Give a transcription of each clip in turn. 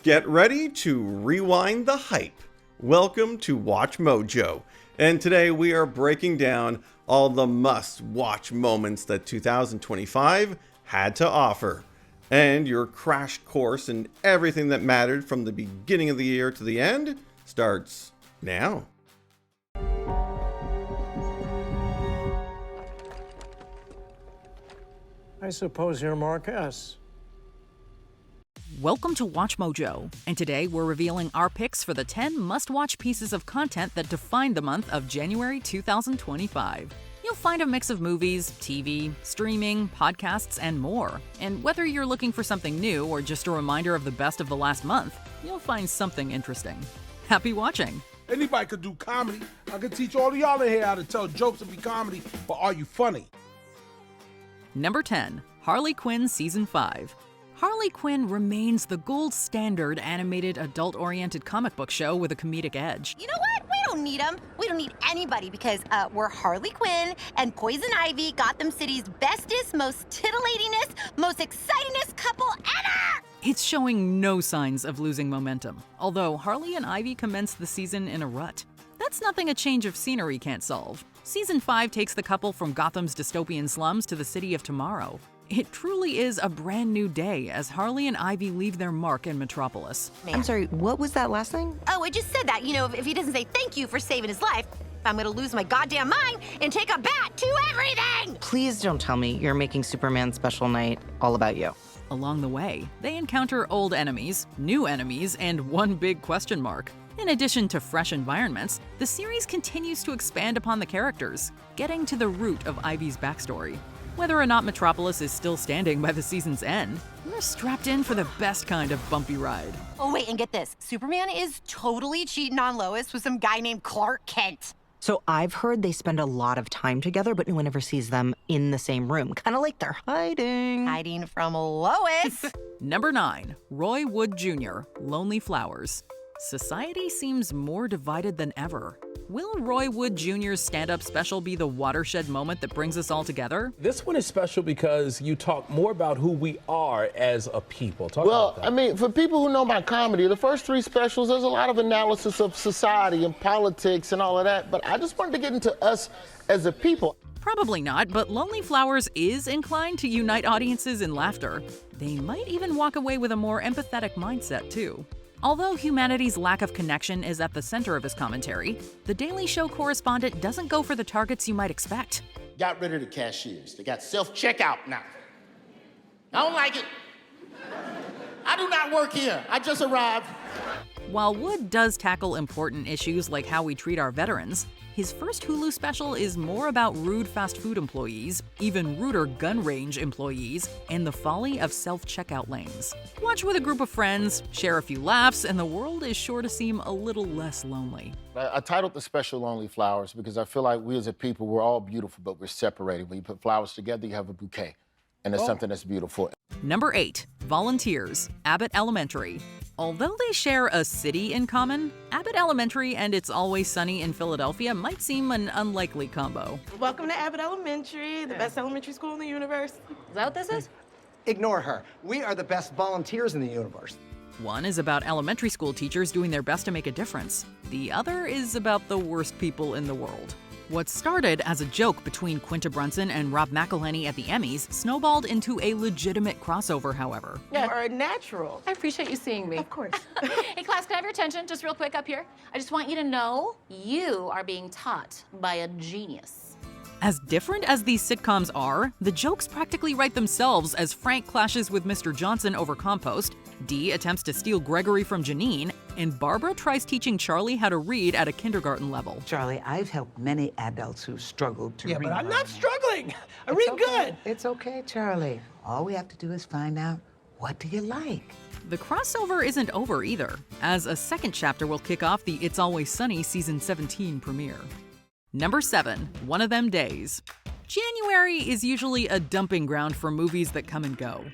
Get ready to rewind the hype. Welcome to Watch Mojo. And today we are breaking down all the must-watch moments that 2025 had to offer. And your crash course in everything that mattered from the beginning of the year to the end starts now. I suppose you're Marquez. Welcome to Watch Mojo, and today we're revealing our picks for the 10 must-watch pieces of content that defined the month of January 2025. You'll find a mix of movies, TV, streaming, podcasts, and more. And whether you're looking for something new or just a reminder of the best of the last month, you'll find something interesting. Happy watching! Anybody could do comedy. I could teach all of y'all in here how to tell jokes and be comedy, but are you funny? Number 10. Harley Quinn Season 5. Harley Quinn remains the gold standard animated adult-oriented comic book show with a comedic edge. You know what? We don't need them. We don't need anybody because we're Harley Quinn and Poison Ivy, Gotham City's bestest, most titillatingest, most excitingest couple ever! It's showing no signs of losing momentum, although Harley and Ivy commenced the season in a rut. That's nothing a change of scenery can't solve. Season 5 takes the couple from Gotham's dystopian slums to the city of tomorrow. It truly is a brand new day as Harley and Ivy leave their mark in Metropolis. I'm sorry, what was that last thing? Oh, I just said that. You know, if he doesn't say thank you for saving his life, I'm gonna lose my goddamn mind and take a bat to everything! Please don't tell me you're making Superman Special Night all about you. Along the way, they encounter old enemies, new enemies, and one big question mark. In addition to fresh environments, the series continues to expand upon the characters, getting to the root of Ivy's backstory. Whether or not Metropolis is still standing by the season's end, we're strapped in for the best kind of bumpy ride. Oh, wait, and get this. Superman is totally cheating on Lois with some guy named Clark Kent. So I've heard they spend a lot of time together, but no one ever sees them in the same room. Kind of like they're hiding. Hiding from Lois. Number 9. Roy Wood Jr., Lonely Flowers. Society seems more divided than ever. Will Roy Wood Jr.'s stand-up special be the watershed moment that brings us all together? This one is special because you talk more about who we are as a people. Talk about that. I mean, for people who know about comedy, the first 3 specials, there's a lot of analysis of society and politics and all of that, but I just wanted to get into us as a people. Probably not, but Lonely Flowers is inclined to unite audiences in laughter. They might even walk away with a more empathetic mindset, too. Although humanity's lack of connection is at the center of his commentary, The Daily Show correspondent doesn't go for the targets you might expect. Got rid of the cashiers. They got self-checkout now. I don't like it. I do not work here. I just arrived. While Wood does tackle important issues like how we treat our veterans, his first Hulu special is more about rude fast food employees, even ruder gun range employees, and the folly of self-checkout lanes. Watch with a group of friends, share a few laughs, and the world is sure to seem a little less lonely. I titled the special Lonely Flowers because I feel like we as a people, we're all beautiful, but we're separated. When you put flowers together, you have a bouquet, and it's something that's beautiful. Number 8. Volunteers, Abbott Elementary. Although they share a city in common, Abbott Elementary and It's Always Sunny in Philadelphia might seem an unlikely combo. Welcome to Abbott Elementary, the best elementary school in the universe. Is that what this is? Ignore her. We are the best volunteers in the universe. One is about elementary school teachers doing their best to make a difference. The other is about the worst people in the world. What started as a joke between Quinta Brunson and Rob McElhenney at the Emmys snowballed into a legitimate crossover, however. You are natural. I appreciate you seeing me. Of course. Hey, class, can I have your attention just real quick up here? I just want you to know you are being taught by a genius. As different as these sitcoms are, the jokes practically write themselves as Frank clashes with Mr. Johnson over compost, Dee attempts to steal Gregory from Janine, and Barbara tries teaching Charlie how to read at a kindergarten level. Charlie, I've helped many adults who struggled to read. Yeah, but I'm not struggling. I read good. It's okay, Charlie. All we have to do is find out, what do you like? The crossover isn't over either, as a second chapter will kick off the It's Always Sunny Season 17 premiere. Number 7. One of Them Days. January is usually a dumping ground for movies that come and go.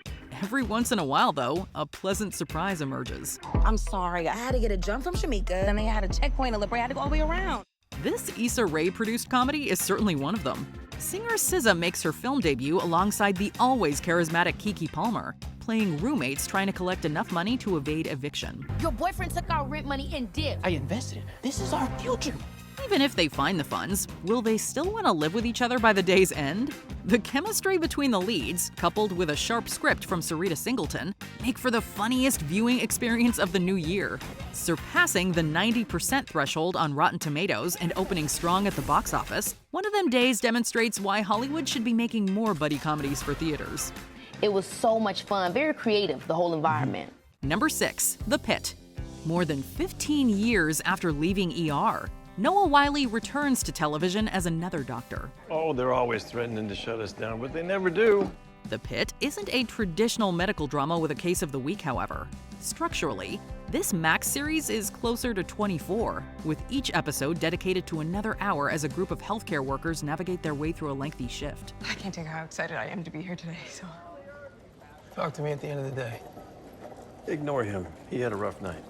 Every once in a while, though, a pleasant surprise emerges. I'm sorry, I had to get a jump from Shamika, then they had a checkpoint in La Brea, I had to go all the way around. This Issa Rae-produced comedy is certainly one of them. Singer SZA makes her film debut alongside the always charismatic Keke Palmer, playing roommates trying to collect enough money to evade eviction. Your boyfriend took our rent money and dipped. I invested it. This is our future. Even if they find the funds, will they still want to live with each other by the day's end? The chemistry between the leads, coupled with a sharp script from Sarita Singleton, make for the funniest viewing experience of the new year. Surpassing the 90% threshold on Rotten Tomatoes and opening strong at the box office, One of Them Days demonstrates why Hollywood should be making more buddy comedies for theaters. It was so much fun, very creative, the whole environment. Number 6, The Pit. More than 15 years after leaving ER, Noah Wyle returns to television as another doctor. Oh, they're always threatening to shut us down, but they never do. The Pit isn't a traditional medical drama with a case of the week, however. Structurally, this Max series is closer to 24, with each episode dedicated to another hour as a group of healthcare workers navigate their way through a lengthy shift. I can't tell you how excited I am to be here today, so... Talk to me at the end of the day. Ignore him. He had a rough night.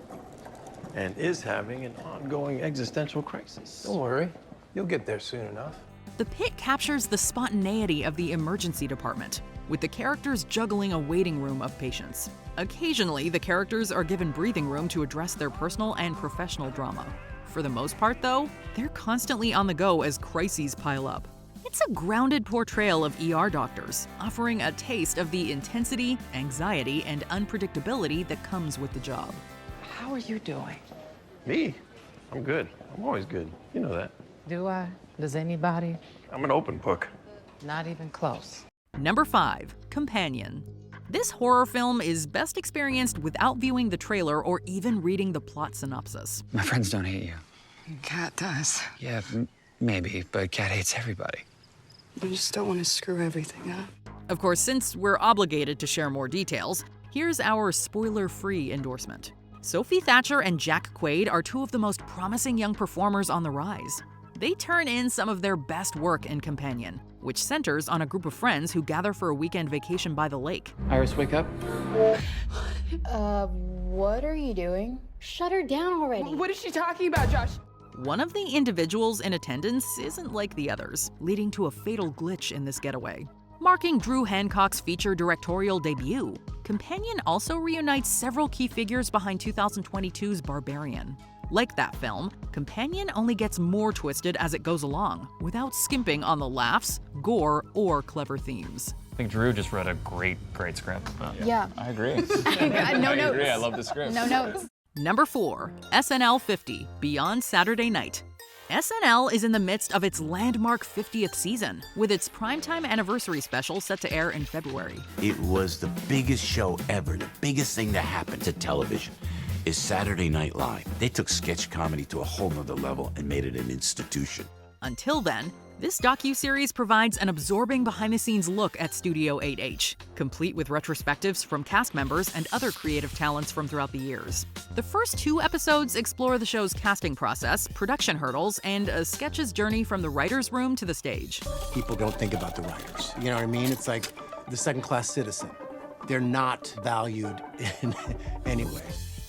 And is having an ongoing existential crisis. Don't worry. You'll get there soon enough. The Pit captures the spontaneity of the emergency department, with the characters juggling a waiting room of patients. Occasionally, the characters are given breathing room to address their personal and professional drama. For the most part, though, they're constantly on the go as crises pile up. It's a grounded portrayal of ER doctors, offering a taste of the intensity, anxiety, and unpredictability that comes with the job. How are you doing? Me? I'm good. I'm always good. You know that. Do I? Does anybody? I'm an open book. Not even close. Number 5, Companion. This horror film is best experienced without viewing the trailer or even reading the plot synopsis. My friends don't hate you. Cat does. Yeah, maybe, but Cat hates everybody. I just don't want to screw everything up. Of course, since we're obligated to share more details, here's our spoiler-free endorsement. Sophie Thatcher and Jack Quaid are two of the most promising young performers on the rise. They turn in some of their best work in Companion, which centers on a group of friends who gather for a weekend vacation by the lake. Iris, wake up. What are you doing? Shut her down already. What is she talking about, Josh? One of the individuals in attendance isn't like the others, leading to a fatal glitch in this getaway. Marking Drew Hancock's feature directorial debut, Companion also reunites several key figures behind 2022's Barbarian. Like that film, Companion only gets more twisted as it goes along, without skimping on the laughs, gore, or clever themes. I think Drew just wrote a great script. Yeah. I agree. No I notes. agree. I love the script. No notes. Number 4, SNL 50, Beyond Saturday Night. SNL is in the midst of its landmark 50th season, with its primetime anniversary special set to air in February. It was the biggest show ever, the biggest thing to happen to television is Saturday Night Live. They took sketch comedy to a whole nother level and made it an institution. Until then, this docuseries provides an absorbing behind-the-scenes look at Studio 8H, complete with retrospectives from cast members and other creative talents from throughout the years. The first 2 episodes explore the show's casting process, production hurdles, and a sketch's journey from the writer's room to the stage. People don't think about the writers. You know what I mean? It's like the second-class citizen. They're not valued in any way.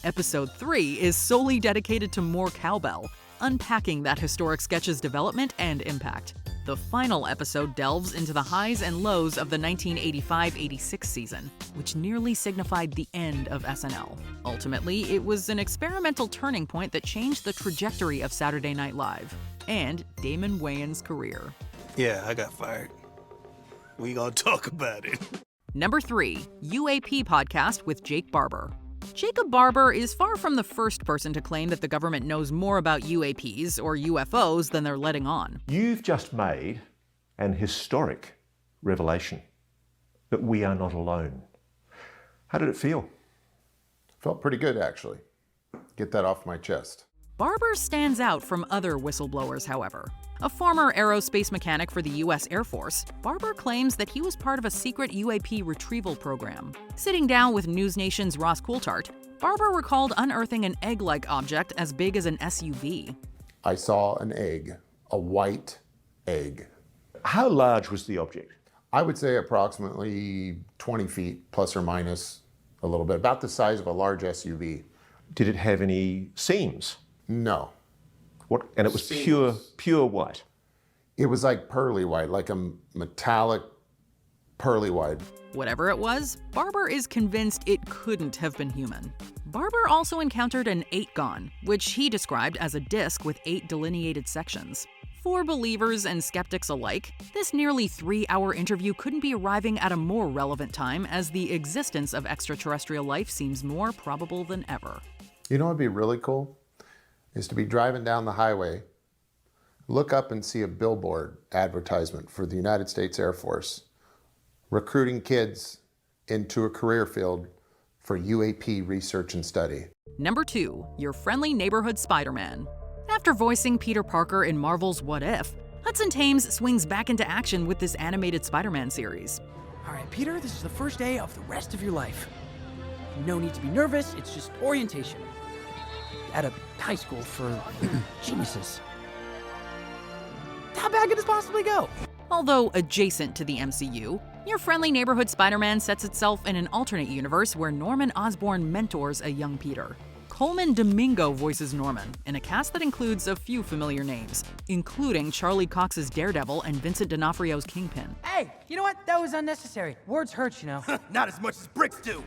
Episode 3 is solely dedicated to more cowbell, unpacking that historic sketch's development and impact. The final episode delves into the highs and lows of the 1985-86 season, which nearly signified the end of SNL. Ultimately, it was an experimental turning point that changed the trajectory of Saturday Night Live and Damon Wayans' career. Yeah, I got fired. We gonna talk about it. Number 3, UAP Podcast with Jake Barber. Jacob Barber is far from the first person to claim that the government knows more about UAPs or UFOs than they're letting on. You've just made an historic revelation that we are not alone. How did it feel? Felt pretty good, actually. Get that off my chest. Barber stands out from other whistleblowers, however. A former aerospace mechanic for the U.S. Air Force, Barber claims that he was part of a secret UAP retrieval program. Sitting down with News Nation's Ross Coulthart, Barber recalled unearthing an egg-like object as big as an SUV. I saw an egg, a white egg. How large was the object? I would say approximately 20 feet, plus or minus a little bit, about the size of a large SUV. Did it have any seams? No. What? And it was pure white? It was like pearly white, like a metallic pearly white. Whatever it was, Barber is convinced it couldn't have been human. Barber also encountered an 8-gon, which he described as a disc with 8 delineated sections. For believers and skeptics alike, this nearly 3-hour interview couldn't be arriving at a more relevant time, as the existence of extraterrestrial life seems more probable than ever. You know what would be really cool? Is to be driving down the highway, look up and see a billboard advertisement for the United States Air Force, recruiting kids into a career field for UAP research and study. Number 2, your friendly neighborhood Spider-Man. After voicing Peter Parker in Marvel's What If, Hudson Thames swings back into action with this animated Spider-Man series. All right, Peter, this is the first day of the rest of your life. No need to be nervous, it's just orientation. At a high school for geniuses. How bad could this possibly go? Although adjacent to the MCU, your friendly neighborhood Spider-Man sets itself in an alternate universe where Norman Osborn mentors a young Peter. Coleman Domingo voices Norman, in a cast that includes a few familiar names, including Charlie Cox's Daredevil and Vincent D'Onofrio's Kingpin. Hey, you know what? That was unnecessary. Words hurt, you know. Not as much as bricks do.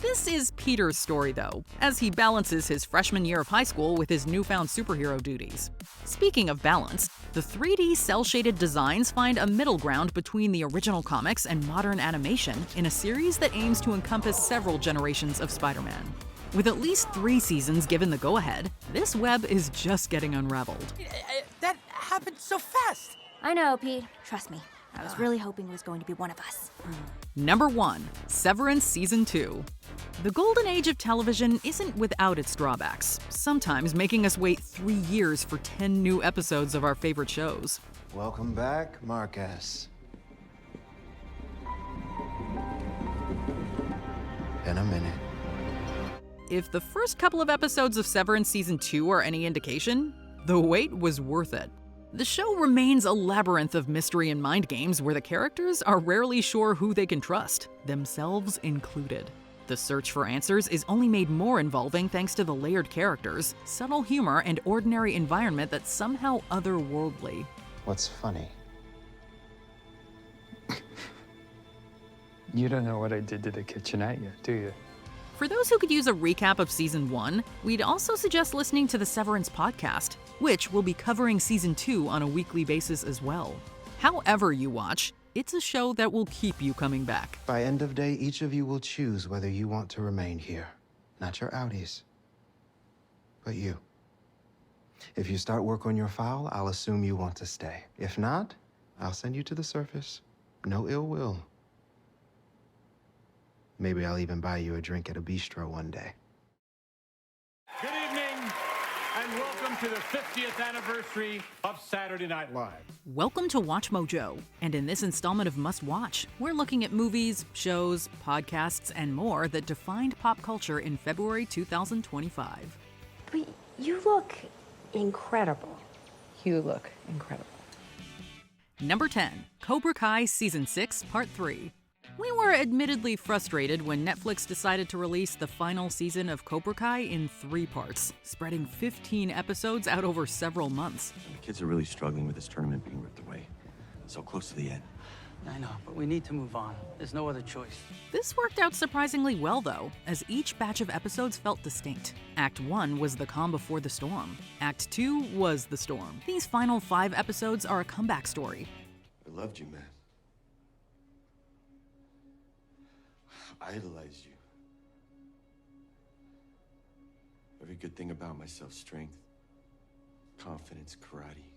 This is Peter's story, though, as he balances his freshman year of high school with his newfound superhero duties. Speaking of balance, the 3D cel-shaded designs find a middle ground between the original comics and modern animation in a series that aims to encompass several generations of Spider-Man. With at least 3 seasons given the go-ahead, this web is just getting unraveled. That happened so fast. I know, Pete. Trust me. I was really hoping it was going to be one of us. Number 1, Severance Season 2. The golden age of television isn't without its drawbacks, sometimes making us wait 3 years for 10 new episodes of our favorite shows. Welcome back, Marcus. In a minute. If the first couple of episodes of Severance Season 2 are any indication, the wait was worth it. The show remains a labyrinth of mystery and mind games where the characters are rarely sure who they can trust, themselves included. The search for answers is only made more involving thanks to the layered characters, subtle humor, and ordinary environment that's somehow otherworldly. What's funny? You don't know what I did to the kitchenette yet, do you? For those who could use a recap of Season 1, we'd also suggest listening to the Severance podcast, which will be covering Season 2 on a weekly basis as well. However you watch, it's a show that will keep you coming back. By end of day, each of you will choose whether you want to remain here. Not your outies, but you. If you start work on your file, I'll assume you want to stay. If not, I'll send you to the surface. No ill will. Maybe I'll even buy you a drink at a bistro one day. Good evening, and welcome to the 50th anniversary of Saturday Night Live. Welcome to Watch Mojo, and in this installment of Must Watch, we're looking at movies, shows, podcasts, and more that defined pop culture in February 2025. But you look incredible. You look incredible. Number 10, Cobra Kai Season 6, Part 3. We were admittedly frustrated when Netflix decided to release the final season of Cobra Kai in 3 parts, spreading 15 episodes out over several months. The kids are really struggling with this tournament being ripped away. So close to the end. I know, but we need to move on. There's no other choice. This worked out surprisingly well, though, as each batch of episodes felt distinct. Act 1 was the calm before the storm. Act 2 was the storm. These final 5 episodes are a comeback story. I loved you, man. I idolized you. Every good thing about myself, strength, confidence, karate,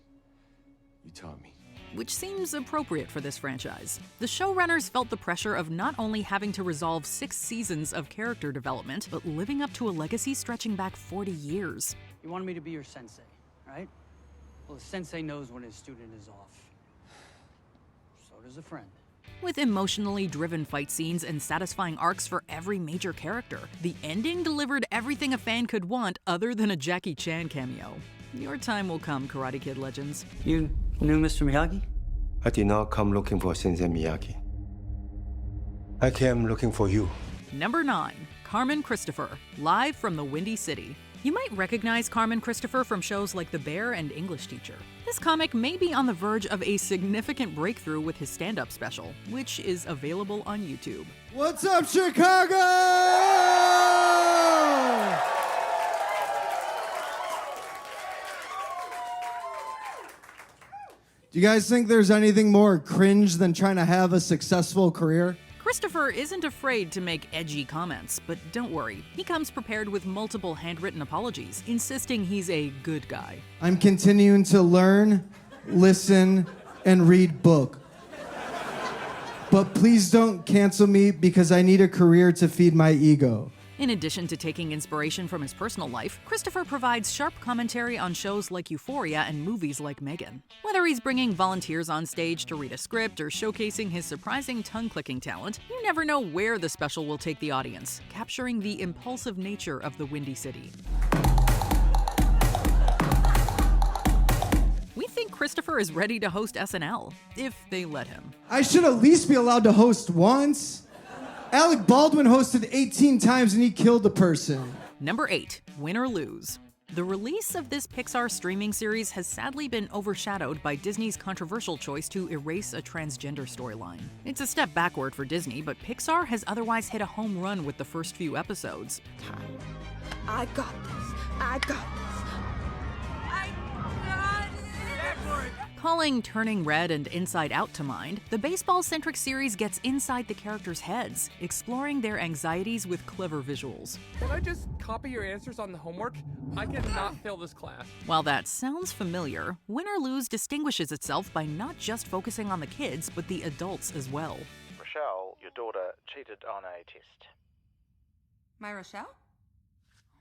you taught me. Which seems appropriate for this franchise. The showrunners felt the pressure of not only having to resolve 6 seasons of character development, but living up to a legacy stretching back 40 years. You wanted me to be your sensei, right? Well, the sensei knows when his student is off. So does a friend. With emotionally driven fight scenes and satisfying arcs for every major character, the ending delivered everything a fan could want other than a Jackie Chan cameo. Your time will come, Karate Kid legends. You knew Mr. Miyagi? I did not come looking for Sensei Miyagi. I came looking for you. Number 9, Carmen Christopher, live from the Windy City. You might recognize Carmen Christopher from shows like The Bear and English Teacher. This comic may be on the verge of a significant breakthrough with his stand-up special, which is available on YouTube. What's up, Chicago? Do you guys think there's anything more cringe than trying to have a successful career? Christopher isn't afraid to make edgy comments, but don't worry. He comes prepared with multiple handwritten apologies, insisting he's a good guy. I'm continuing to learn, listen, and read book. But please don't cancel me because I need a career to feed my ego. In addition to taking inspiration from his personal life, Christopher provides sharp commentary on shows like Euphoria and movies like Megan. Whether he's bringing volunteers on stage to read a script or showcasing his surprising tongue-clicking talent, you never know where the special will take the audience, capturing the impulsive nature of the Windy City. We think Christopher is ready to host SNL, if they let him. I should at least be allowed to host once. Alec Baldwin hosted 18 times and he killed a person. Number 8, Win or Lose. The release of this Pixar streaming series has sadly been overshadowed by Disney's controversial choice to erase a transgender storyline. It's a step backward for Disney, but Pixar has otherwise hit a home run with the first few episodes. I got this. I got this. I got it. Calling Turning Red and Inside Out to mind, the baseball-centric series gets inside the characters' heads, exploring their anxieties with clever visuals. Can I just copy your answers on the homework? I cannot fail this class. While that sounds familiar, Win or Lose distinguishes itself by not just focusing on the kids, but the adults as well. Rochelle, your daughter cheated on a test. My Rochelle?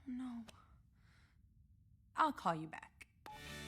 Oh, no. I'll call you back.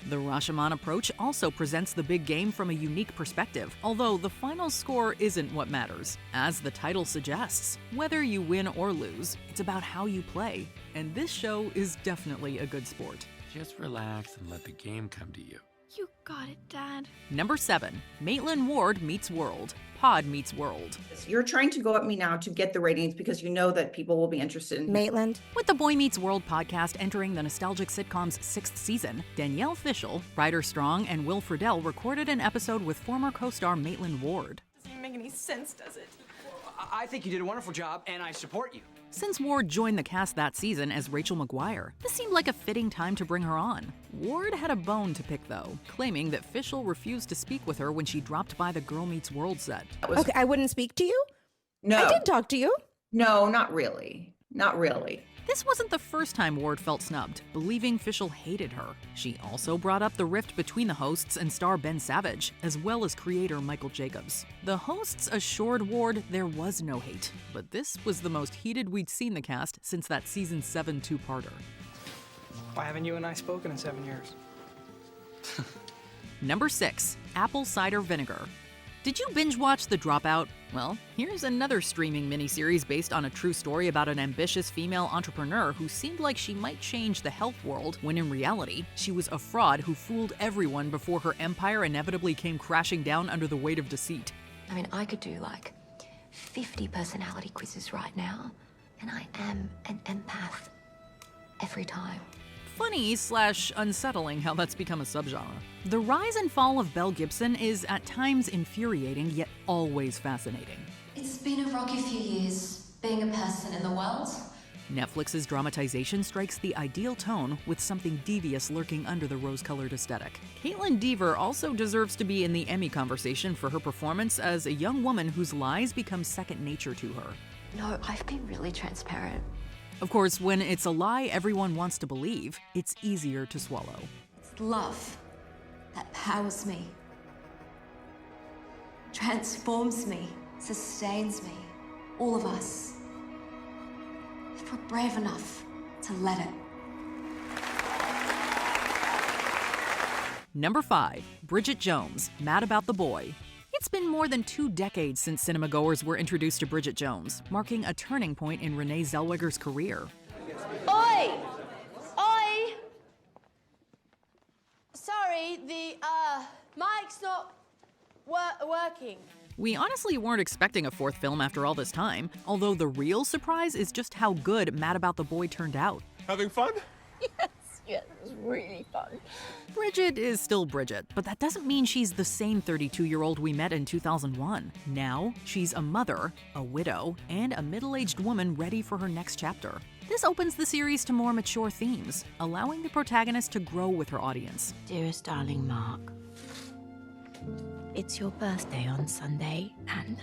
The Rashomon approach also presents the big game from a unique perspective, although the final score isn't what matters. As the title suggests, whether you win or lose, it's about how you play. And this show is definitely a good sport. Just relax and let the game come to you. You got it, Dad. Number 7, Maitland Ward meets World. Pod meets World. You're trying to go at me now to get the ratings because you know that people will be interested in Maitland. With the Boy Meets World podcast entering the nostalgic sitcom's 6th season, Danielle Fishel, Ryder Strong, and Will Friedle recorded an episode with former co-star Maitland Ward. Doesn't even make any sense, does it? I think you did a wonderful job, and I support you. Since Ward joined the cast that season as Rachel McGuire, this seemed like a fitting time to bring her on. Ward had a bone to pick, though, claiming that Fishel refused to speak with her when she dropped by the Girl Meets World set. Okay, I wouldn't speak to you? No. I did talk to you. No, not really. Not really. This wasn't the first time Ward felt snubbed, believing Fishel hated her. She also brought up the rift between the hosts and star Ben Savage, as well as creator Michael Jacobs. The hosts assured Ward there was no hate, but this was the most heated we'd seen the cast since that season 7 two-parter. Why haven't you and I spoken in 7 years? Number 6, Apple Cider Vinegar. Did you binge watch The Dropout? Well, here's another streaming miniseries based on a true story about an ambitious female entrepreneur who seemed like she might change the health world when in reality, she was a fraud who fooled everyone before her empire inevitably came crashing down under the weight of deceit. I mean, I could do like 50 personality quizzes right now, and I am an empath every time. Funny/unsettling how that's become a subgenre. The rise and fall of Belle Gibson is at times infuriating, yet always fascinating. It's been a rocky few years being a person in the world. Netflix's dramatization strikes the ideal tone with something devious lurking under the rose-colored aesthetic. Caitlin Dever also deserves to be in the Emmy conversation for her performance as a young woman whose lies become second nature to her. No, I've been really transparent. Of course, when it's a lie everyone wants to believe, it's easier to swallow. It's love that powers me, transforms me, sustains me, all of us. If we're brave enough to let it. Number 5, Bridget Jones, Mad About the Boy. It's been more than 2 decades since cinemagoers were introduced to Bridget Jones, marking a turning point in Renee Zellweger's career. Oi! Oi! Sorry, the mic's not working. We honestly weren't expecting a 4th film after all this time, although the real surprise is just how good Mad About the Boy turned out. Having fun? Yes, it was really fun. Bridget is still Bridget, but that doesn't mean she's the same 32-year-old we met in 2001. Now, she's a mother, a widow, and a middle-aged woman ready for her next chapter. This opens the series to more mature themes, allowing the protagonist to grow with her audience. Dearest darling Mark, it's your birthday on Sunday, and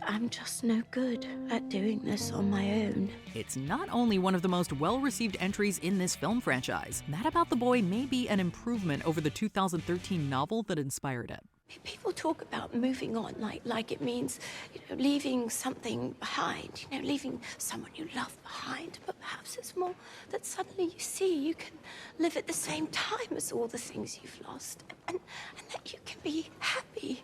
I'm just no good at doing this on my own. It's not only one of the most well-received entries in this film franchise. That About the Boy may be an improvement over the 2013 novel that inspired it. People talk about moving on like it means, leaving something behind, leaving someone you love behind. But perhaps it's more that suddenly you see you can live at the same time as all the things you've lost, and that you can be happy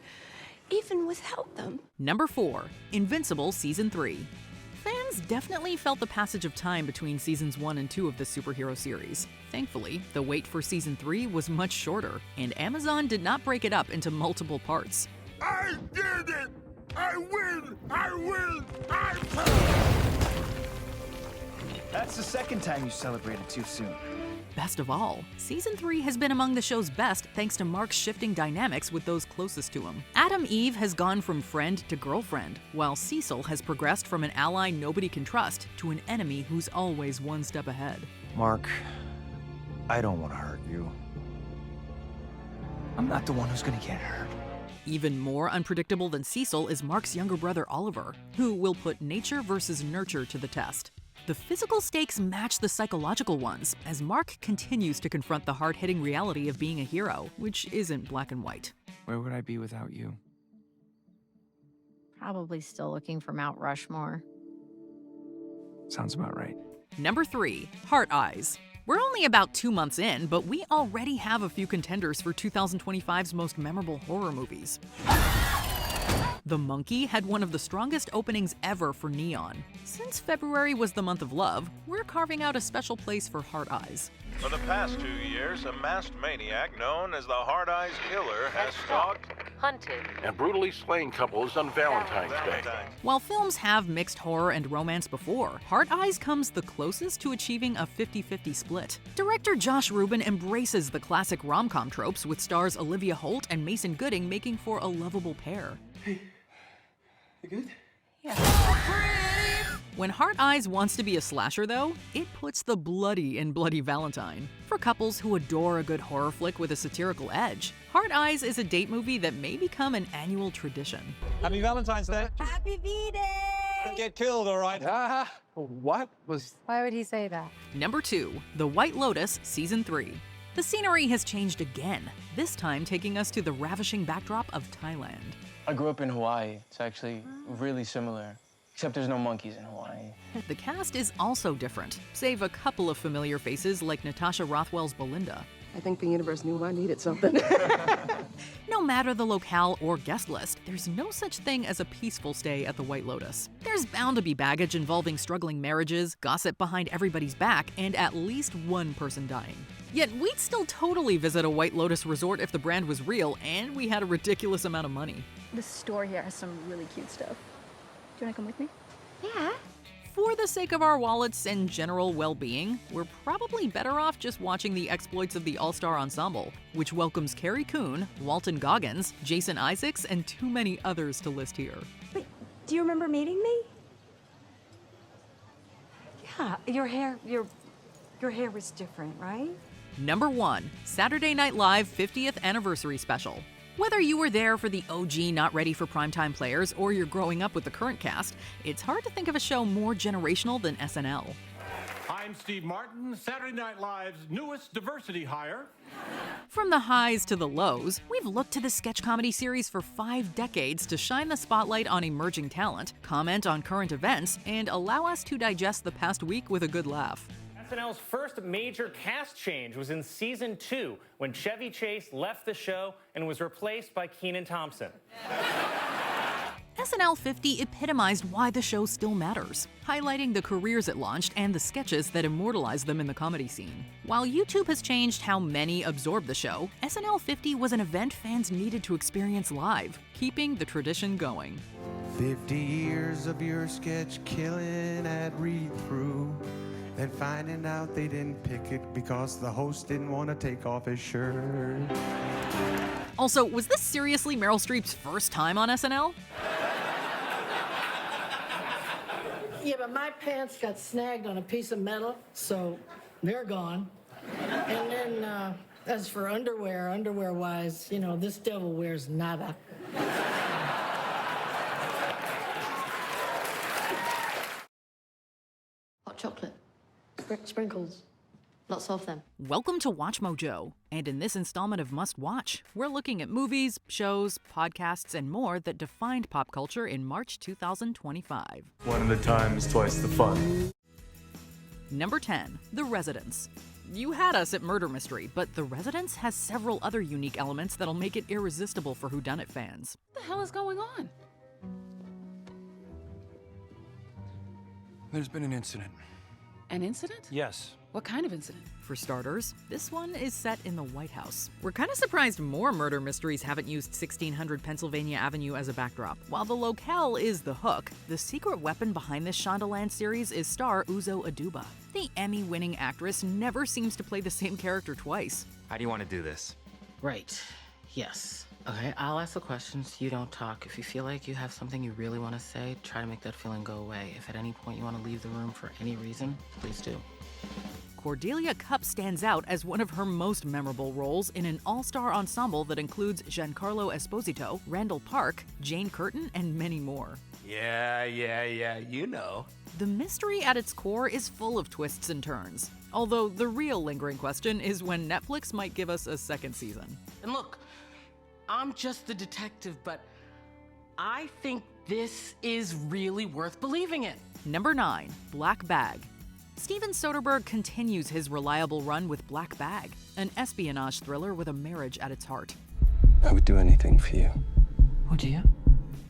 even without them. Number 4, Invincible Season 3. Fans definitely felt the passage of time between Seasons 1 and 2 of the superhero series. Thankfully, the wait for Season 3 was much shorter, and Amazon did not break it up into multiple parts. I did it! I win! I win! That's the second time you celebrated too soon. Best of all, Season 3 has been among the show's best thanks to Mark's shifting dynamics with those closest to him. Adam Eve has gone from friend to girlfriend, while Cecil has progressed from an ally nobody can trust to an enemy who's always one step ahead. Mark, I don't want to hurt you. I'm not the one who's gonna get hurt. Even more unpredictable than Cecil is Mark's younger brother Oliver, who will put nature versus nurture to the test. The physical stakes match the psychological ones, as Mark continues to confront the hard-hitting reality of being a hero, which isn't black and white. Where would I be without you? Probably still looking for Mount Rushmore. Sounds about right. Number 3, Heart Eyes. We're only about 2 months in, but we already have a few contenders for 2025's most memorable horror movies. The Monkey had one of the strongest openings ever for Neon. Since February was the month of love, we're carving out a special place for Heart Eyes. For the past 2 years, a masked maniac known as the Heart Eyes Killer has stalked, hunted, and brutally slain couples on Valentine's Day. While films have mixed horror and romance before, Heart Eyes comes the closest to achieving a 50-50 split. Director Josh Rubin embraces the classic rom-com tropes with stars Olivia Holt and Mason Gooding making for a lovable pair. Hey, you good? When Heart Eyes wants to be a slasher, though, it puts the bloody in Bloody Valentine. For couples who adore a good horror flick with a satirical edge, Heart Eyes is a date movie that may become an annual tradition. Happy Valentine's Day. Happy V-Day! Get killed, all right? What was... Why would he say that? Number 2, The White Lotus Season 3. The scenery has changed again, this time taking us to the ravishing backdrop of Thailand. I grew up in Hawaii. It's actually really similar. Except there's no monkeys in Hawaii. The cast is also different, save a couple of familiar faces like Natasha Rothwell's Belinda. I think the universe knew I needed something. No matter the locale or guest list, there's no such thing as a peaceful stay at the White Lotus. There's bound to be baggage involving struggling marriages, gossip behind everybody's back, and at least one person dying. Yet we'd still totally visit a White Lotus resort if the brand was real and we had a ridiculous amount of money. The store here has some really cute stuff. Do you want to come with me? Yeah. For the sake of our wallets and general well-being, we're probably better off just watching the exploits of the All-Star Ensemble, which welcomes Carrie Coon, Walton Goggins, Jason Isaacs, and too many others to list here. Wait, do you remember meeting me? Yeah, your hair was different, right? Number 1, Saturday Night Live 50th Anniversary Special. Whether you were there for the OG Not Ready for Primetime Players or you're growing up with the current cast, it's hard to think of a show more generational than SNL. I'm Steve Martin, Saturday Night Live's newest diversity hire. From the highs to the lows, we've looked to the sketch comedy series for 5 decades to shine the spotlight on emerging talent, comment on current events, and allow us to digest the past week with a good laugh. SNL's first major cast change was in season 2 when Chevy Chase left the show and was replaced by Kenan Thompson. SNL 50 epitomized why the show still matters, highlighting the careers it launched and the sketches that immortalized them in the comedy scene. While YouTube has changed how many absorb the show, SNL 50 was an event fans needed to experience live, keeping the tradition going. 50 years of your sketch killing at read-through. then finding out they didn't pick it because the host didn't want to take off his shirt. Also, was this seriously Meryl Streep's first time on SNL? Yeah, but my pants got snagged on a piece of metal, so they're gone. And then, as for underwear-wise, you know, this devil wears nada. Hot chocolate. Sprinkles. Lots of them. Welcome to Watch Mojo, and in this installment of Must Watch, we're looking at movies, shows, podcasts, and more that defined pop culture in March 2025. One at a time is twice the fun. Number 10, The Residence. You had us at Murder Mystery, but The Residence has several other unique elements that'll make it irresistible for whodunit fans. What the hell is going on? There's been an incident. An incident? Yes. What kind of incident? For starters, this one is set in the White House. We're kind of surprised more murder mysteries haven't used 1600 Pennsylvania Avenue as a backdrop. While the locale is the hook, the secret weapon behind this Shondaland series is star Uzo Aduba. The Emmy-winning actress never seems to play the same character twice. How do you want to do this? Right. Yes. Okay, I'll ask the questions. You don't talk. If you feel like you have something you really want to say, try to make that feeling go away. If at any point you want to leave the room for any reason, please do. Cordelia Cupp stands out as one of her most memorable roles in an all-star ensemble that includes Giancarlo Esposito, Randall Park, Jane Curtin, and many more. Yeah, you know. The mystery at its core is full of twists and turns. Although the real lingering question is when Netflix might give us a second season. And look, I'm just the detective, but I think this is really worth believing in. Number 9, Black Bag. Steven Soderbergh continues his reliable run with Black Bag, an espionage thriller with a marriage at its heart. I would do anything for you. Would you?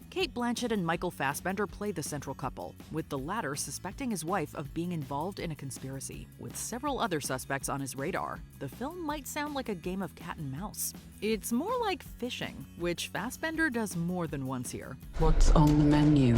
Kate Blanchett and Michael Fassbender play the central couple, with the latter suspecting his wife of being involved in a conspiracy. With several other suspects on his radar, the film might sound like a game of cat and mouse. It's more like fishing, which Fassbender does more than once here. What's on the menu?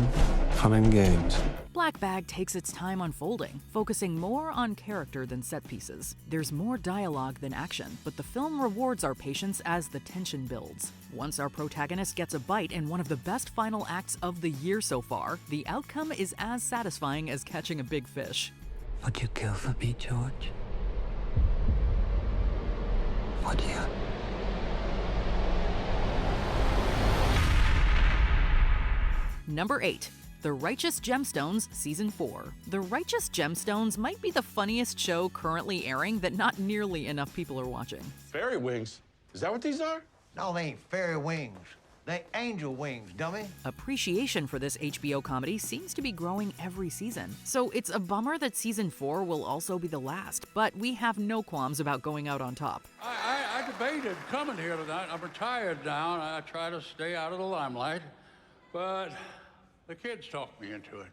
Fun and games. Black Bag takes its time unfolding, focusing more on character than set pieces. There's more dialogue than action, but the film rewards our patience as the tension builds. Once our protagonist gets a bite in one of the best final acts of the year so far, the outcome is as satisfying as catching a big fish. Would you kill for me, George? Would you? Number 8. The Righteous Gemstones Season 4. The Righteous Gemstones might be the funniest show currently airing that not nearly enough people are watching. Fairy wings? Is that what these are? No, they ain't fairy wings. They angel wings, dummy. Appreciation for this HBO comedy seems to be growing every season. So it's a bummer that Season 4 will also be the last, but we have no qualms about going out on top. I debated coming here tonight. I'm retired now, and I try to stay out of the limelight, but the kids talked me into it.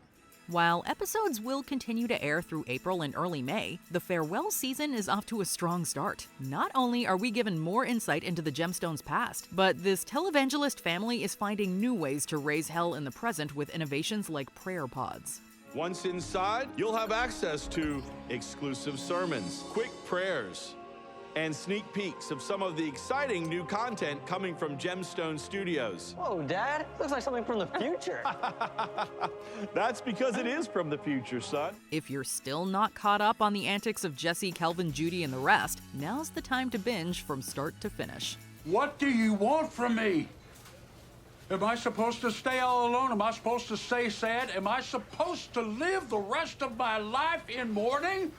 While episodes will continue to air through April and early May, the farewell season is off to a strong start. Not only are we given more insight into the Gemstones' past, but this televangelist family is finding new ways to raise hell in the present with innovations like prayer pods. Once inside, you'll have access to exclusive sermons, quick prayers, and sneak peeks of some of the exciting new content coming from Gemstone Studios. Whoa, Dad. Looks like something from the future. That's because it is from the future, son. If you're still not caught up on the antics of Jesse, Kelvin, Judy, and the rest, now's the time to binge from start to finish. What do you want from me? Am I supposed to stay all alone? Am I supposed to stay sad? Am I supposed to live the rest of my life in mourning?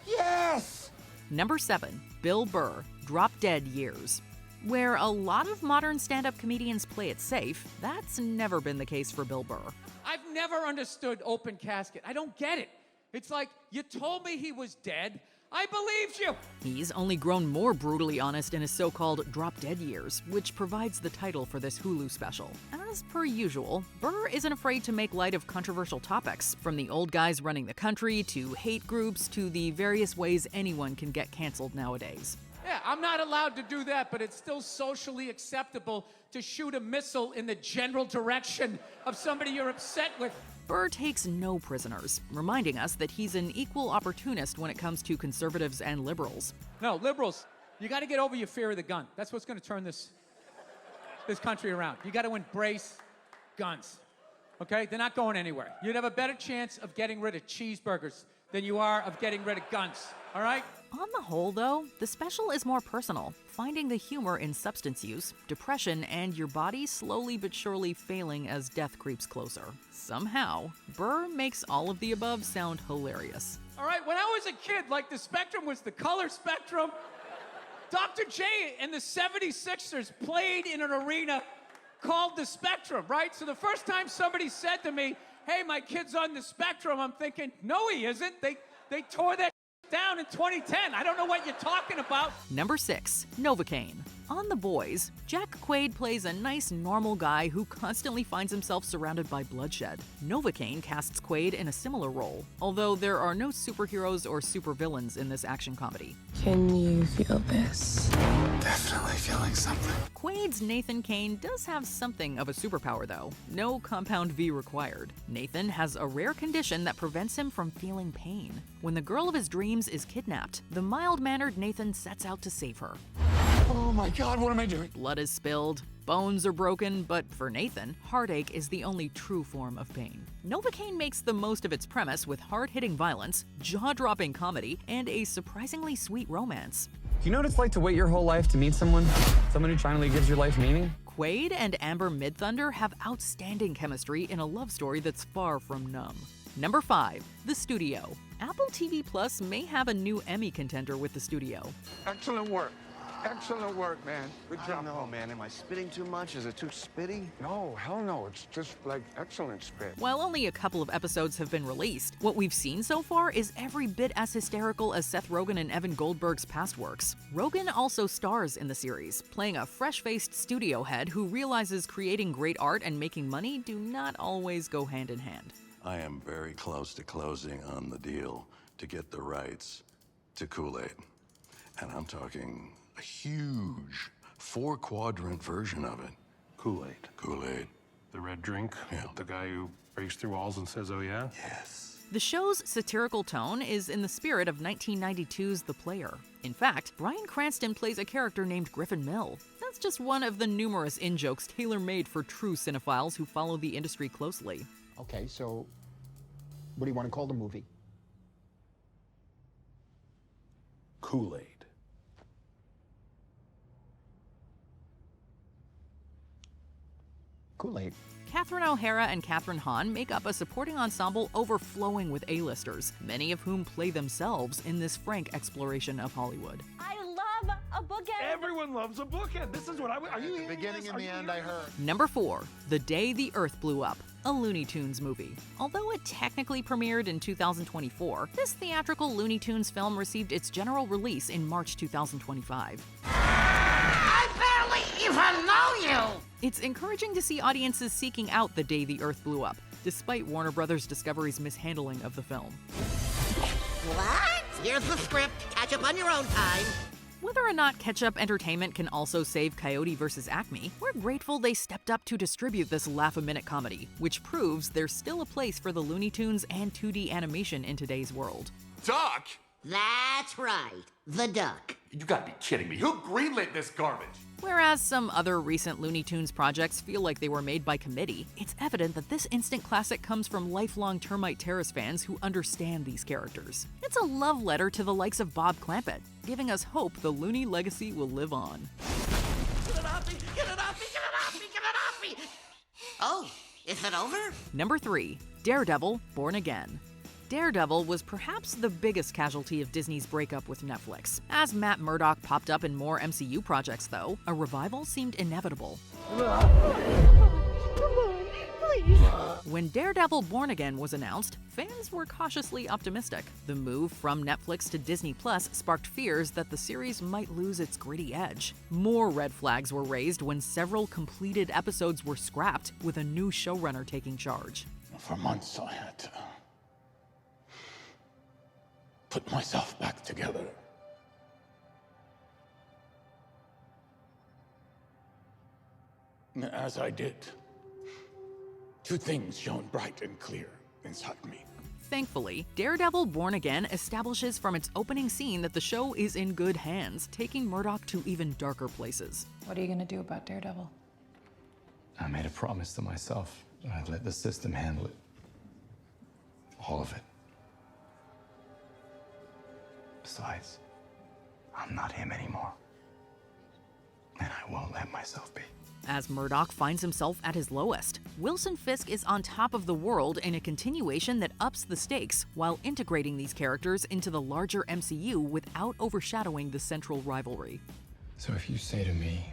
Yes! Number 7, Bill Burr, Drop Dead Years. Where a lot of modern stand-up comedians play it safe, that's never been the case for Bill Burr. I've never understood open casket. I don't get it. It's like, you told me he was dead. I believed you! He's only grown more brutally honest in his so-called Drop Dead Years, which provides the title for this Hulu special. As per usual, Burr isn't afraid to make light of controversial topics, from the old guys running the country, to hate groups, to the various ways anyone can get canceled nowadays. Yeah, I'm not allowed to do that, but it's still socially acceptable to shoot a missile in the general direction of somebody you're upset with. Burr takes no prisoners, reminding us that he's an equal opportunist when it comes to conservatives and liberals. No, liberals, you got to get over your fear of the gun. That's what's going to turn this country around. You got to embrace guns, okay? They're not going anywhere. You'd have a better chance of getting rid of cheeseburgers than you are of getting rid of guns, all right? On the whole, though, the special is more personal, finding the humor in substance use, depression, and your body slowly but surely failing as death creeps closer. Somehow, Burr makes all of the above sound hilarious. All right, when I was a kid, like the spectrum was the color spectrum. Dr. J and the 76ers played in an arena called the Spectrum, right? So the first time somebody said to me, hey, my kid's on the Spectrum, I'm thinking, no, he isn't. They tore that down in 2010. I don't know what you're talking about. Number 6, Novocaine. On The Boys, Jack Quaid plays a nice, normal guy who constantly finds himself surrounded by bloodshed. Novocaine casts Quaid in a similar role, although there are no superheroes or supervillains in this action comedy. Can you feel this? Definitely feeling something. Quaid's Nathan Kane does have something of a superpower, though. No compound V required. Nathan has a rare condition that prevents him from feeling pain. When the girl of his dreams is kidnapped, the mild-mannered Nathan sets out to save her. Oh my God, what am I doing? Blood is spilled, bones are broken, but for Nathan, heartache is the only true form of pain. Novocaine makes the most of its premise with hard-hitting violence, jaw-dropping comedy, and a surprisingly sweet romance. You know what it's like to wait your whole life to meet someone? Someone who finally gives your life meaning? Quaid and Amber Midthunder have outstanding chemistry in a love story that's far from numb. Number 5, The Studio. Apple TV Plus may have a new Emmy contender with The Studio. Excellent work. Excellent work, man. Good job. I don't know, man. Am I spitting too much? Is it too spitty? No, hell no. It's just like excellent spit. While only a couple of episodes have been released, what we've seen so far is every bit as hysterical as Seth Rogen and Evan Goldberg's past works. Rogen also stars in the series, playing a fresh-faced studio head who realizes creating great art and making money do not always go hand in hand. I am very close to closing on the deal to get the rights to Kool-Aid. And I'm talking a huge 4-quadrant version of it. Kool-Aid. Kool-Aid. The red drink? Yeah. The guy who breaks through walls and says, oh yeah? Yes. The show's satirical tone is in the spirit of 1992's The Player. In fact, Bryan Cranston plays a character named Griffin Mill. That's just one of the numerous in-jokes tailor-made for true cinephiles who follow the industry closely. Okay, so what do you want to call the movie? Kool-Aid. Kool-Aid. Catherine O'Hara and Kathryn Hahn make up a supporting ensemble overflowing with A-listers, many of whom play themselves in this frank exploration of Hollywood. I love a bookend. Everyone loves a bookend. This is what are you hearing Beginning this? and Are the you end, I hearing heard. Number 4, The Day the Earth Blew Up, a Looney Tunes movie. Although it technically premiered in 2024, this theatrical Looney Tunes film received its general release in March 2025. I barely even know you! It's encouraging to see audiences seeking out The Day the Earth Blew Up, despite Warner Brothers Discovery's mishandling of the film. What? Here's the script. Catch up on your own time. Whether or not Ketchup Entertainment can also save Coyote vs. Acme, we're grateful they stepped up to distribute this laugh-a-minute comedy, which proves there's still a place for the Looney Tunes and 2D animation in today's world. Duck? That's right. The duck. You gotta be kidding me. Who greenlit this garbage? Whereas some other recent Looney Tunes projects feel like they were made by committee, it's evident that this instant classic comes from lifelong Termite Terrace fans who understand these characters. It's a love letter to the likes of Bob Clampett, giving us hope the Looney legacy will live on. Get it off me! Get it off me! Get it off me! Get it off me! Oh, is it over? Number 3, Daredevil, Born Again. Daredevil was perhaps the biggest casualty of Disney's breakup with Netflix. As Matt Murdock popped up in more MCU projects, though, a revival seemed inevitable. When Daredevil Born Again was announced, fans were cautiously optimistic. The move from Netflix to Disney Plus sparked fears that the series might lose its gritty edge. More red flags were raised when several completed episodes were scrapped, with a new showrunner taking charge. For months, I had to put myself back together. And as I did, two things shone bright and clear. inside me. Thankfully, Daredevil Born Again establishes from its opening scene that the show is in good hands, taking Murdoch to even darker places. What are you gonna do about Daredevil? I made a promise to myself that I'd let the system handle it. All of it. Besides, I'm not him anymore. And I won't let myself be. As Murdoch finds himself at his lowest, Wilson Fisk is on top of the world in a continuation that ups the stakes while integrating these characters into the larger MCU without overshadowing the central rivalry. So if you say to me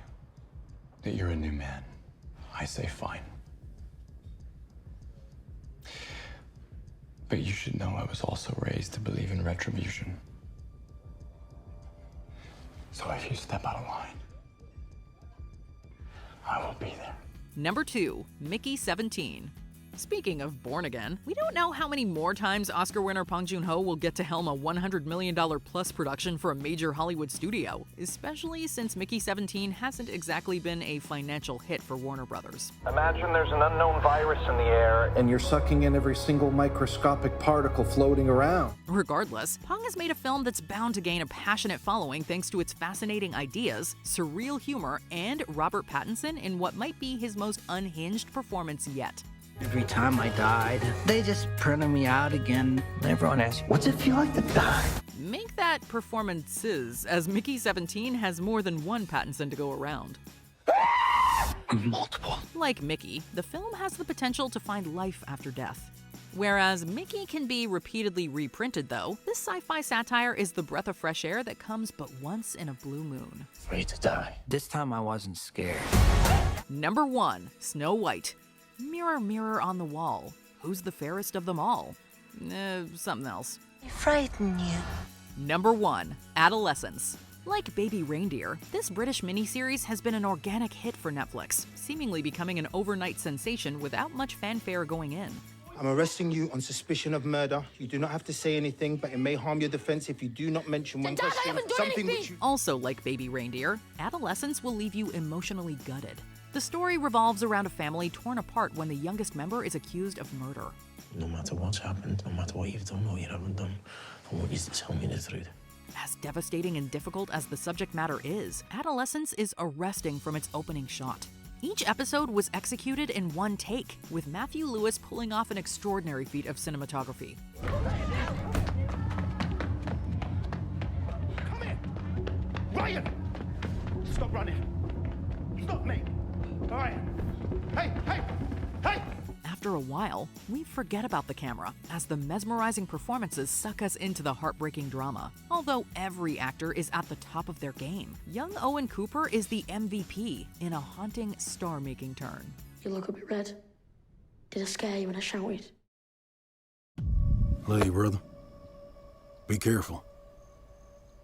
that you're a new man, I say fine. But you should know I was also raised to believe in retribution. So if you step out of line, I will be there. Number 2, Mickey 17. Speaking of Born Again, we don't know how many more times Oscar winner Bong Joon-ho will get to helm a $100 million plus production for a major Hollywood studio, especially since Mickey 17 hasn't exactly been a financial hit for Warner Brothers. Imagine there's an unknown virus in the air, and you're sucking in every single microscopic particle floating around. Regardless, Bong has made a film that's bound to gain a passionate following thanks to its fascinating ideas, surreal humor, and Robert Pattinson in what might be his most unhinged performance yet. Every time I died, they just printed me out again. Everyone asks, what's it feel like to die? Make that performances, as Mickey 17 has more than one Pattinson to go around. Multiple. Like Mickey, the film has the potential to find life after death. Whereas Mickey can be repeatedly reprinted, though, this sci-fi satire is the breath of fresh air that comes but once in a blue moon. Afraid to die. This time I wasn't scared. Number 1, Snow White. Mirror, mirror on the wall, who's the fairest of them all? Something else. I frighten you. Number 1, Adolescence. Like Baby Reindeer, this British miniseries has been an organic hit for Netflix, seemingly becoming an overnight sensation without much fanfare going in. I'm arresting you on suspicion of murder. You do not have to say anything, but it may harm your defense if you do not mention one Dad, question. I haven't done Something anything. which you... Also like Baby Reindeer, Adolescence will leave you emotionally gutted. The story revolves around a family torn apart when the youngest member is accused of murder. No matter what's happened, no matter what you've done or you haven't done, I want you to tell me the truth. As devastating and difficult as the subject matter is, Adolescence is arresting from its opening shot. Each episode was executed in one take, with Matthew Lewis pulling off an extraordinary feat of cinematography. Come here! Ryan! Stop running! Stop me! All right. Hey, hey, hey! After a while, we forget about the camera, as the mesmerizing performances suck us into the heartbreaking drama. Although every actor is at the top of their game, young Owen Cooper is the MVP in a haunting, star-making turn. You look a bit red. Did I scare you when I shouted? Hey, brother. Be careful.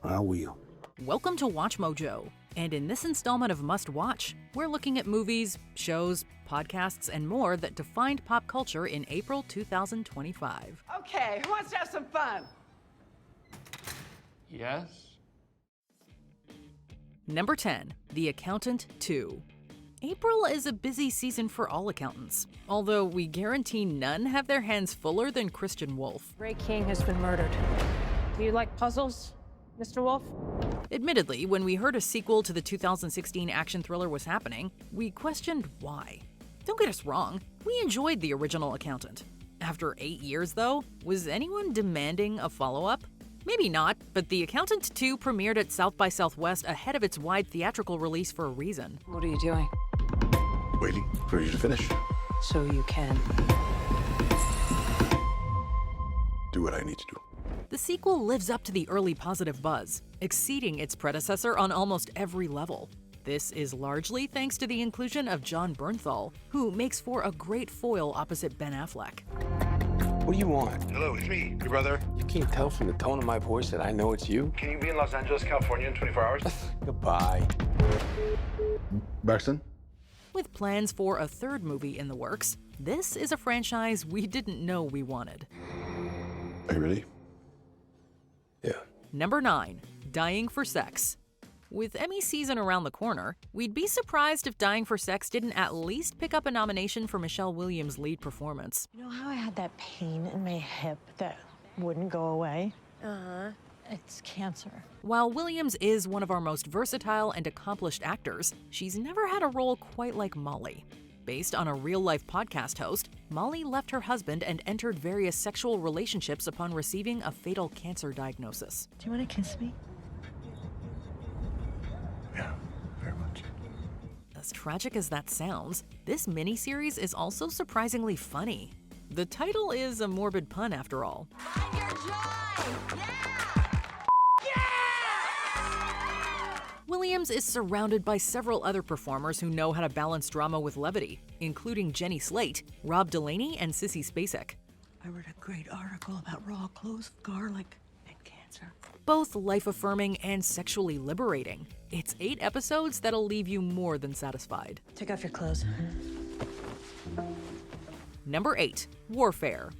I will. Welcome to WatchMojo, and in this installment of Must Watch, we're looking at movies, shows, podcasts, and more that defined pop culture in April 2025. Okay, who wants to have some fun? Yes? Number 10, The Accountant 2. April is a busy season for all accountants, although we guarantee none have their hands fuller than Christian Wolf. Ray King has been murdered. Do you like puzzles, Mr. Wolf? Admittedly, when we heard a sequel to the 2016 action thriller was happening, we questioned why. Don't get us wrong, we enjoyed the original Accountant. After 8 years, though, was anyone demanding a follow-up? Maybe not, but The Accountant 2 premiered at South by Southwest ahead of its wide theatrical release for a reason. What are you doing? Waiting for you to finish. So you can. Do what I need to do. The sequel lives up to the early positive buzz, exceeding its predecessor on almost every level. This is largely thanks to the inclusion of John Bernthal, who makes for a great foil opposite Ben Affleck. What do you want? Hello, it's me, your brother. You can't tell from the tone of my voice that I know it's you. Can you be in Los Angeles, California in 24 hours? Goodbye. Baxton? With plans for a third movie in the works, this is a franchise we didn't know we wanted. Are you ready? Yeah. Number 9, Dying for Sex. With Emmy season around the corner, we'd be surprised if Dying for Sex didn't at least pick up a nomination for Michelle Williams' lead performance. You know how I had that pain in my hip that wouldn't go away? It's cancer. While Williams is one of our most versatile and accomplished actors, she's never had a role quite like Molly. Based on a real-life podcast host, Molly left her husband and entered various sexual relationships upon receiving a fatal cancer diagnosis. Do you want to kiss me? Yeah, very much. As tragic as that sounds, this miniseries is also surprisingly funny. The title is a morbid pun after all. Find your joy! Williams is surrounded by several other performers who know how to balance drama with levity, including Jenny Slate, Rob Delaney, and Sissy Spacek. I read a great article about raw cloves of garlic and cancer. Both life-affirming and sexually liberating. It's 8 episodes that'll leave you more than satisfied. Take off your clothes. Number 8. Warfare.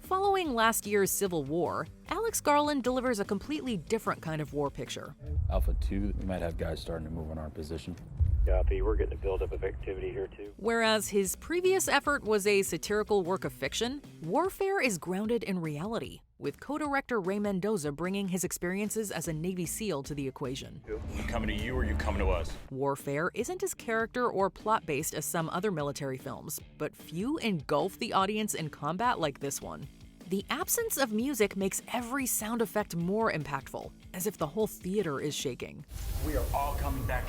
Following last year's Civil War, Alex Garland delivers a completely different kind of war picture. Alpha 2, we might have guys starting to move in our position. Copy, we're getting a buildup of activity here too. Whereas his previous effort was a satirical work of fiction, Warfare is grounded in reality, with co-director Ray Mendoza bringing his experiences as a Navy SEAL to the equation. You coming to you or you coming to us? Warfare isn't as character or plot-based as some other military films, but few engulf the audience in combat like this one. The absence of music makes every sound effect more impactful, as if the whole theater is shaking. We are all coming back.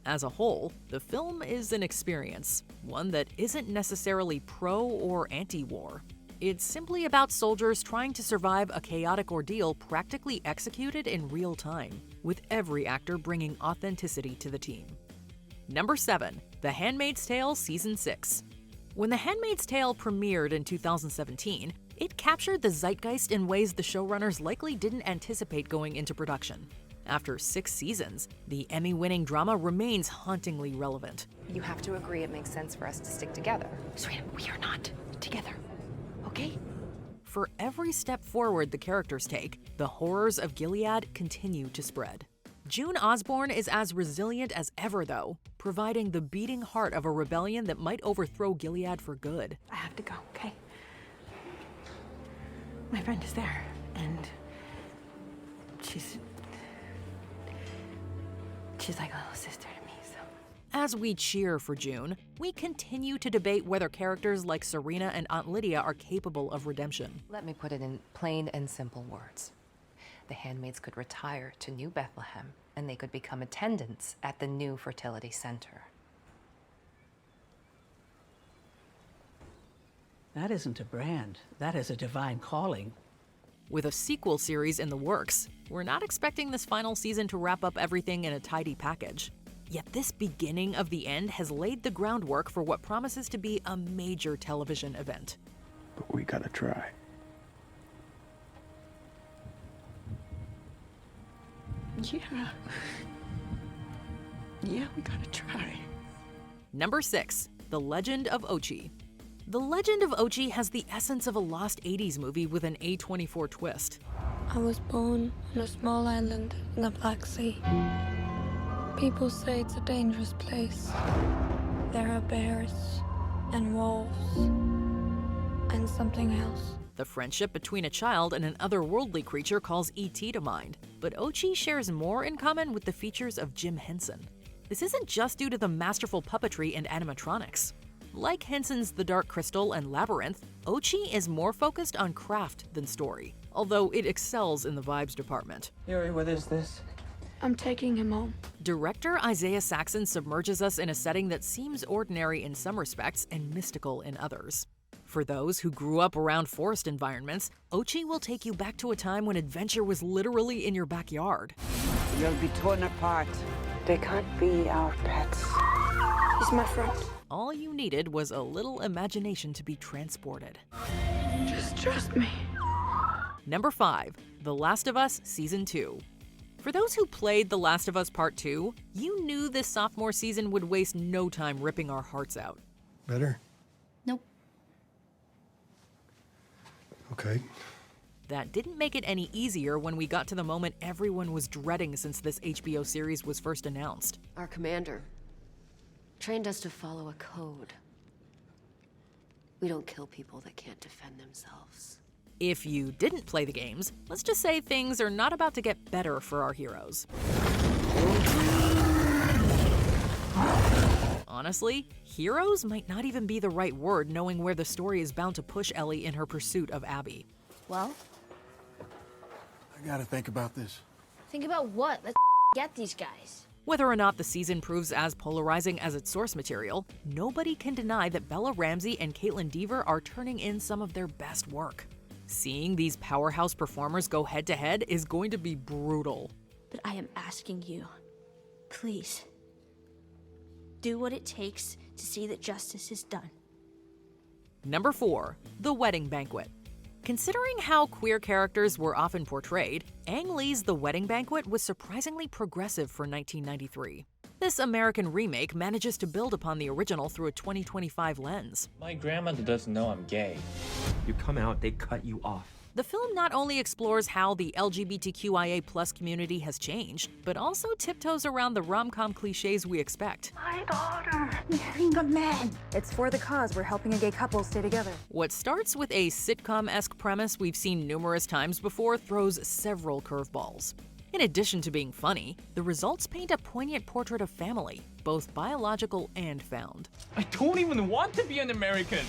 As a whole, the film is an experience, one that isn't necessarily pro or anti-war. It's simply about soldiers trying to survive a chaotic ordeal practically executed in real time, with every actor bringing authenticity to the team. Number 7. The Handmaid's Tale Season 6. When The Handmaid's Tale premiered in 2017, it captured the zeitgeist in ways the showrunners likely didn't anticipate going into production. After 6 seasons, the Emmy-winning drama remains hauntingly relevant. You have to agree it makes sense for us to stick together. Serena, we are not together, okay? For every step forward the characters take, the horrors of Gilead continue to spread. June Osborne is as resilient as ever, though, providing the beating heart of a rebellion that might overthrow Gilead for good. I have to go, okay? My friend is there, and she's like a little sister to me, so. As we cheer for June, we continue to debate whether characters like Serena and Aunt Lydia are capable of redemption. Let me put it in plain and simple words. The handmaids could retire to New Bethlehem, and they could become attendants at the new fertility center. That isn't a brand. That is a divine calling. With a sequel series in the works, we're not expecting this final season to wrap up everything in a tidy package. Yet this beginning of the end has laid the groundwork for what promises to be a major television event. But we gotta try. Yeah, we gotta try. Number 6. The Legend of Ochi. The Legend of Ochi has the essence of a lost 80s movie with an A24 twist. I was born on a small island in the Black Sea. People say it's a dangerous place. There are bears and wolves and something else. The friendship between a child and an otherworldly creature calls E.T. to mind, but Ochi shares more in common with the features of Jim Henson. This isn't just due to the masterful puppetry and animatronics. Like Henson's The Dark Crystal and Labyrinth, Ochi is more focused on craft than story, although it excels in the vibes department. Yuri, what is this? I'm taking him home. Director Isaiah Saxon submerges us in a setting that seems ordinary in some respects and mystical in others. For those who grew up around forest environments, Ochi will take you back to a time when adventure was literally in your backyard. You'll be torn apart. They can't be our pets. He's my friend. All you needed was a little imagination to be transported. Just trust me. Number 5. The Last of Us Season 2. For those who played The Last of Us Part 2, you knew this sophomore season would waste no time ripping our hearts out. Better? Nope. Okay. That didn't make it any easier when we got to the moment everyone was dreading since this HBO series was first announced. Our commander trained us to follow a code. We don't kill people that can't defend themselves. If you didn't play the games, let's just say things are not about to get better for our heroes. Honestly, heroes might not even be the right word, knowing where the story is bound to push Ellie in her pursuit of Abby. Well, I gotta think about this. think about what? Let's get these guys. Whether or not the season proves as polarizing as its source material, nobody can deny that Bella Ramsey and Caitlin Dever are turning in some of their best work. Seeing these powerhouse performers go head-to-head is going to be brutal. But I am asking you, please, do what it takes to see that justice is done. Number 4, The Wedding Banquet. Considering how queer characters were often portrayed, Ang Lee's The Wedding Banquet was surprisingly progressive for 1993. This American remake manages to build upon the original through a 2025 lens. My grandmother doesn't know I'm gay. You come out, they cut you off. The film not only explores how the LGBTQIA+ community has changed, but also tiptoes around the rom-com cliches we expect. My daughter marrying a man. It's for the cause. We're helping a gay couple stay together. What starts with a sitcom-esque premise we've seen numerous times before throws several curveballs. In addition to being funny, the results paint a poignant portrait of family, both biological and found. I don't even want to be an American.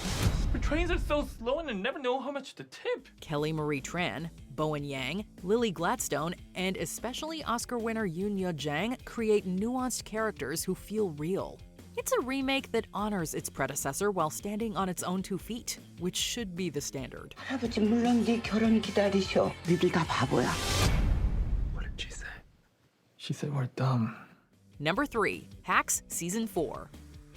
The trains are so slow and I never know how much to tip. Kelly Marie Tran, Bowen Yang, Lily Gladstone, and especially Oscar winner Yoon Yuh-jang create nuanced characters who feel real. It's a remake that honors its predecessor while standing on its own 2 feet, which should be the standard. 할아버지 물론 네 결혼 기다리셔. 니들 다 바보야. What did she say? She said we're dumb. Number 3, Hacks Season 4.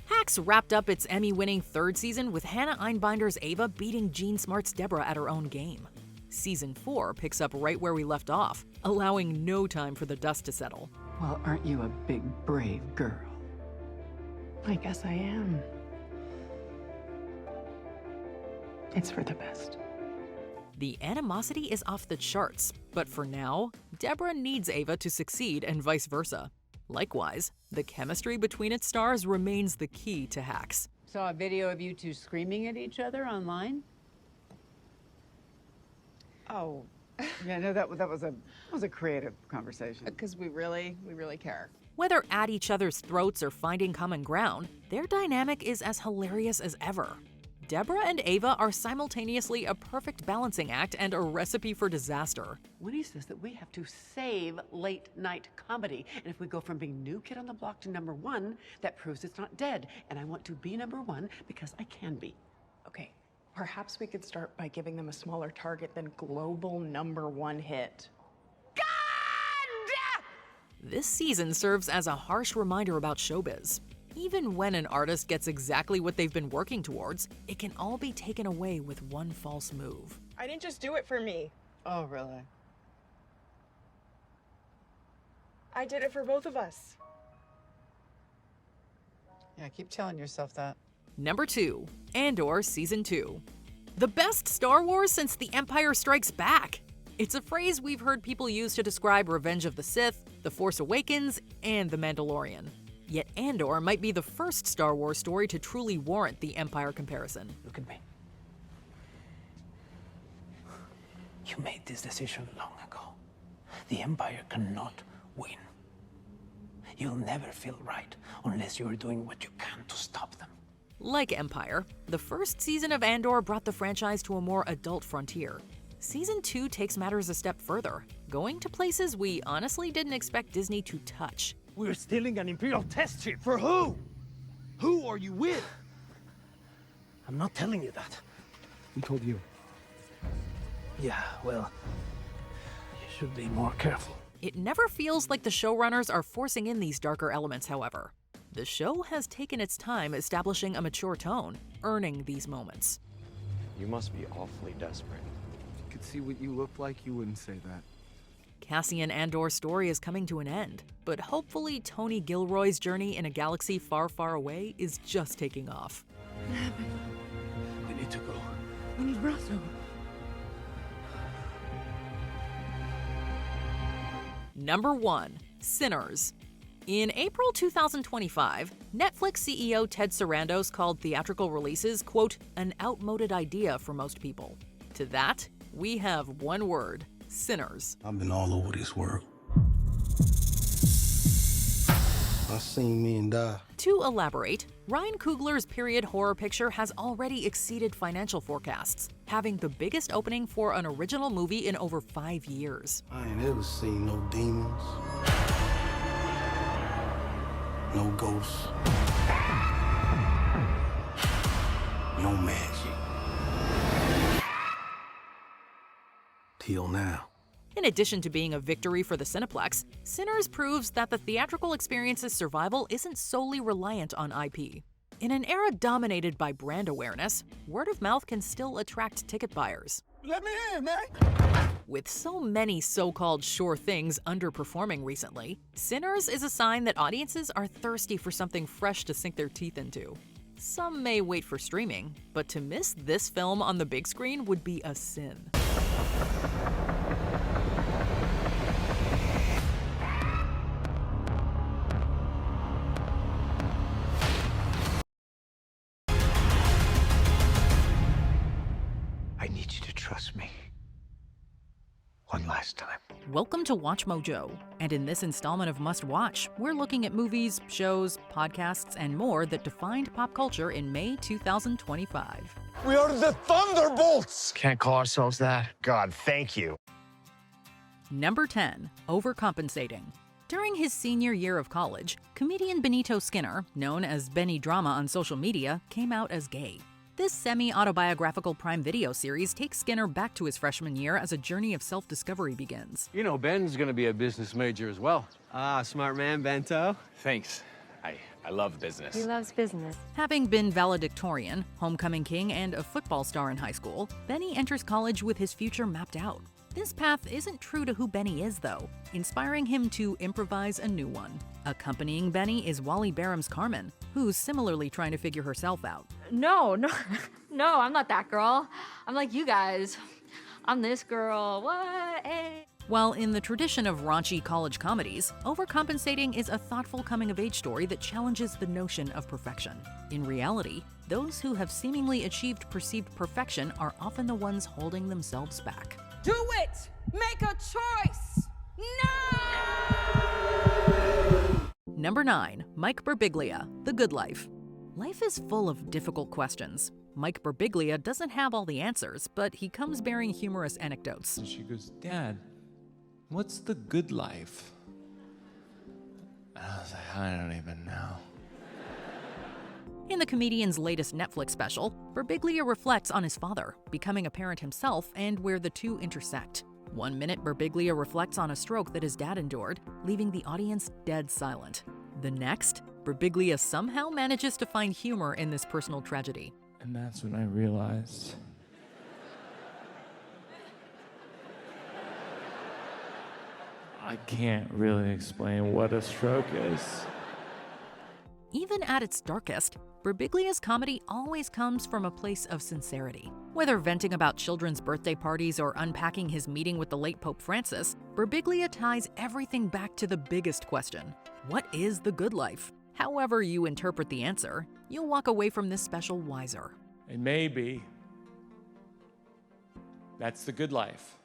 Hacks wrapped up its Emmy-winning 3rd season with Hannah Einbinder's Ava beating Jean Smart's Deborah at her own game. Season 4 picks up right where we left off, allowing no time for the dust to settle. Well, aren't you a big, brave girl? I guess I am. It's for the best. The animosity is off the charts, but for now, Deborah needs Ava to succeed and vice versa. Likewise, the chemistry between its stars remains the key to Hacks. Saw a video of you two screaming at each other online? Oh, yeah, no, that was a creative conversation. Because we really care. Whether at each other's throats or finding common ground, their dynamic is as hilarious as ever. Deborah and Ava are simultaneously a perfect balancing act and a recipe for disaster. Winnie says that we have to save late-night comedy. And if we go from being new kid on the block to #1, that proves it's not dead. And I want to be #1 because I can be. Okay, perhaps we could start by giving them a smaller target than global #1 hit. This season serves as a harsh reminder about showbiz. Even when an artist gets exactly what they've been working towards, it can all be taken away with one false move. I didn't just do it for me. Oh, really? I did it for both of us. Yeah, keep telling yourself that. Number 2, Andor Season 2. The best Star Wars since The Empire Strikes Back. It's a phrase we've heard people use to describe Revenge of the Sith, The Force Awakens, and The Mandalorian. Yet Andor might be the first Star Wars story to truly warrant the Empire comparison. Look at me. You made this decision long ago. The Empire cannot win. You'll never feel right unless you're doing what you can to stop them. Like Empire, the first season of Andor brought the franchise to a more adult frontier. Season 2 takes matters a step further, going to places we honestly didn't expect Disney to touch. We're stealing an Imperial test chip. For who? Who are you with? I'm not telling you that. Who told you? Yeah, well, you should be more careful. It never feels like the showrunners are forcing in these darker elements, however. The show has taken its time establishing a mature tone, earning these moments. You must be awfully desperate. If you could see what you look like, you wouldn't say that. Cassian Andor's story is coming to an end, but hopefully Tony Gilroy's journey in a galaxy far, far away is just taking off. What happened? We need to go. We need Russell. Number 1. Sinners. In April 2025, Netflix CEO Ted Sarandos called theatrical releases, quote, an outmoded idea for most people. To that, we have one word: sinners. I've been all over this world. I seen men die. To elaborate, Ryan Coogler's period horror picture has already exceeded financial forecasts, having the biggest opening for an original movie in over 5 years. I ain't ever seen no demons, no ghosts, no magic. Till now. In addition to being a victory for the Cineplex, Sinners proves that the theatrical experience's survival isn't solely reliant on IP. In an era dominated by brand awareness, word of mouth can still attract ticket buyers. Let me in, man. With so many so-called sure things underperforming recently, Sinners is a sign that audiences are thirsty for something fresh to sink their teeth into. Some may wait for streaming, but to miss this film on the big screen would be a sin. I need you to trust me. One last time. Welcome to WatchMojo, and in this installment of Must Watch, we're looking at movies, shows, podcasts, and more that defined pop culture in May 2025. We are the Thunderbolts! Can't call ourselves that. God, thank you. Number 10. Overcompensating. During his senior year of college, comedian Benito Skinner, known as Benny Drama on social media, came out as gay. This semi-autobiographical Prime Video series takes Skinner back to his freshman year as a journey of self-discovery begins. You know, Ben's gonna be a business major as well. Ah, smart man, Bento. Thanks. I love business. He loves business. Having been valedictorian, homecoming king, and a football star in high school, Benny enters college with his future mapped out. This path isn't true to who Benny is, though, inspiring him to improvise a new one. Accompanying Benny is Wally Barham's Carmen, who's similarly trying to figure herself out. No, I'm not that girl. I'm like you guys. I'm this girl. What? Hey. While in the tradition of raunchy college comedies, Overcompensating is a thoughtful coming-of-age story that challenges the notion of perfection. In reality, those who have seemingly achieved perceived perfection are often the ones holding themselves back. Do it! Make a choice! Number 9. Mike Birbiglia, The Good Life. Life is full of difficult questions. Mike Birbiglia doesn't have all the answers, but he comes bearing humorous anecdotes. And she goes, Dad, what's the good life? And I was like, I don't even know. In the comedian's latest Netflix special, Birbiglia reflects on his father, becoming a parent himself, and where the two intersect. 1 minute, Birbiglia reflects on a stroke that his dad endured, leaving the audience dead silent. The next, Birbiglia somehow manages to find humor in this personal tragedy. And that's when I realized I can't really explain what a stroke is. Even at its darkest, Birbiglia's comedy always comes from a place of sincerity. Whether venting about children's birthday parties or unpacking his meeting with the late Pope Francis, Birbiglia ties everything back to the biggest question: what is the good life? However you interpret the answer, you'll walk away from this special wiser. And maybe that's the good life.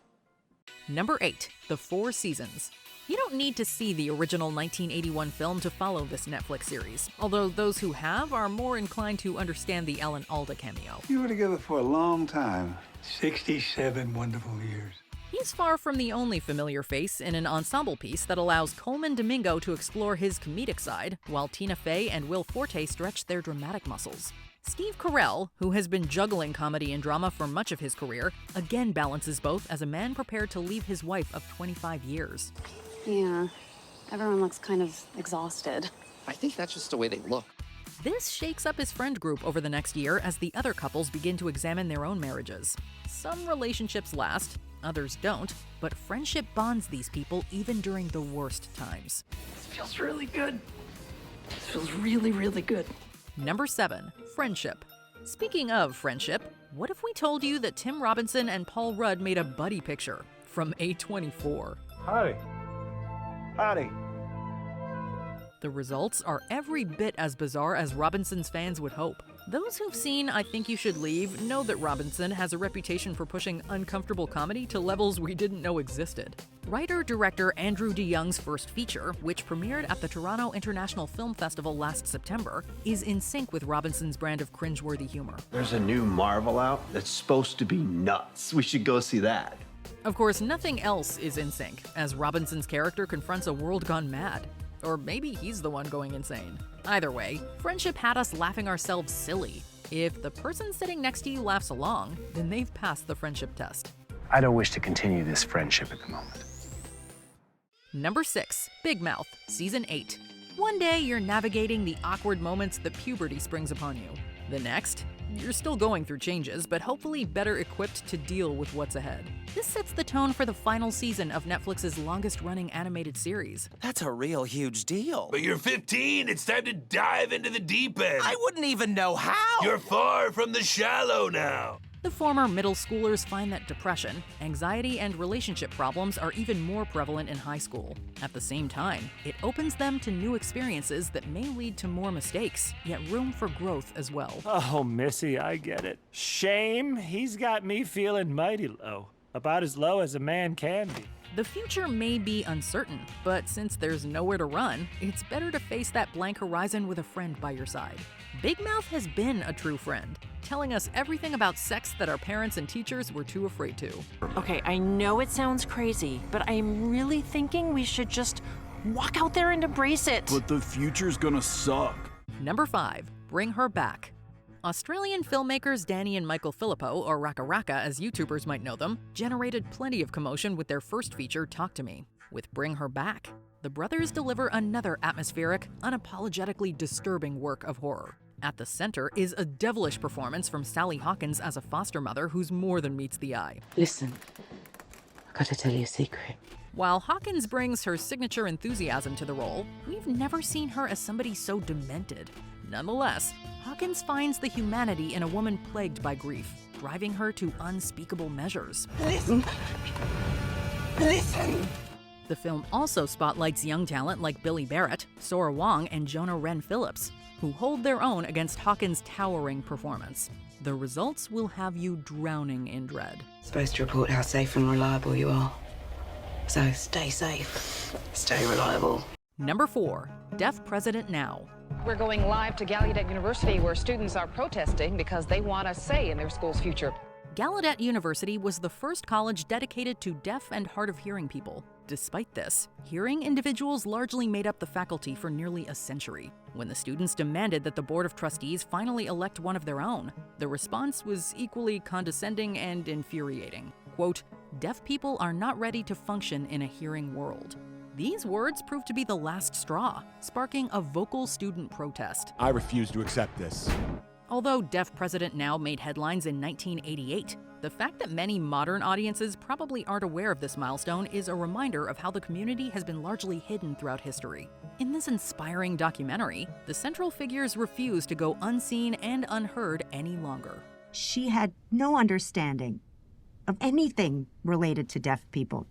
Number 8. The Four Seasons. You don't need to see the original 1981 film to follow this Netflix series, although those who have are more inclined to understand the Ellen Alda cameo. You were together for a long time. 67 wonderful years. He's far from the only familiar face in an ensemble piece that allows Coleman Domingo to explore his comedic side, while Tina Fey and Will Forte stretch their dramatic muscles. Steve Carell, who has been juggling comedy and drama for much of his career, again balances both as a man prepared to leave his wife of 25 years. Yeah, everyone looks kind of exhausted. I think that's just the way they look. This shakes up his friend group over the next year as the other couples begin to examine their own marriages. Some relationships last, others don't, but friendship bonds these people even during the worst times. This feels really good. This feels really, really good. Number 7. Friendship. Speaking of friendship, what if we told you that Tim Robinson and Paul Rudd made a buddy picture from A24? Hi. Howdy. The results are every bit as bizarre as Robinson's fans would hope. Those who've seen I Think You Should Leave know that Robinson has a reputation for pushing uncomfortable comedy to levels we didn't know existed. Writer-director Andrew DeYoung's first feature, which premiered at the Toronto International Film Festival last September, is in sync with Robinson's brand of cringeworthy humor. There's a new Marvel out that's supposed to be nuts. We should go see that. Of course, nothing else is in sync, as Robinson's character confronts a world gone mad. Or maybe he's the one going insane. Either way, friendship had us laughing ourselves silly. If the person sitting next to you laughs along, then they've passed the friendship test. I don't wish to continue this friendship at the moment. Number 6, Big Mouth, Season 8. One day, you're navigating the awkward moments that puberty springs upon you. The next, you're still going through changes, but hopefully better equipped to deal with what's ahead. This sets the tone for the final season of Netflix's longest-running animated series. That's a real huge deal. But you're 15. It's time to dive into the deep end. I wouldn't even know how. You're far from the shallow now. The former middle schoolers find that depression, anxiety, and relationship problems are even more prevalent in high school. At the same time, it opens them to new experiences that may lead to more mistakes, yet room for growth as well. Oh, Missy, I get it. Shame, he's got me feeling mighty low. About as low as a man can be. The future may be uncertain, but since there's nowhere to run, it's better to face that blank horizon with a friend by your side. Big Mouth has been a true friend, telling us everything about sex that our parents and teachers were too afraid to. Okay, I know it sounds crazy, but I'm really thinking we should just walk out there and embrace it. But the future's gonna suck. Number 5, Bring Her Back. Australian filmmakers Danny and Michael Filippo, or Raka Raka as YouTubers might know them, generated plenty of commotion with their first feature, Talk to Me. With Bring Her Back, the brothers deliver another atmospheric, unapologetically disturbing work of horror. At the center is a devilish performance from Sally Hawkins as a foster mother who's more than meets the eye. Listen, I gotta tell you a secret. While Hawkins brings her signature enthusiasm to the role, we've never seen her as somebody so demented. Nonetheless, Hawkins finds the humanity in a woman plagued by grief, driving her to unspeakable measures. Listen! Listen! The film also spotlights young talent like Billy Barrett, Sora Wong, and Jonah Wren Phillips, who hold their own against Hawkins' towering performance. The results will have you drowning in dread. Supposed to report how safe and reliable you are. So stay safe, stay reliable. Number 4, Deaf President Now. We're going live to Gallaudet University, where students are protesting because they want a say in their school's future. Gallaudet University was the first college dedicated to deaf and hard of hearing people. Despite this, hearing individuals largely made up the faculty for nearly a century. When the students demanded that the Board of Trustees finally elect one of their own, the response was equally condescending and infuriating. Quote, "Deaf people are not ready to function in a hearing world." These words proved to be the last straw, sparking a vocal student protest. I refuse to accept this. Although Deaf President Now made headlines in 1988, the fact that many modern audiences probably aren't aware of this milestone is a reminder of how the community has been largely hidden throughout history. In this inspiring documentary, the central figures refuse to go unseen and unheard any longer. She had no understanding of anything related to deaf people.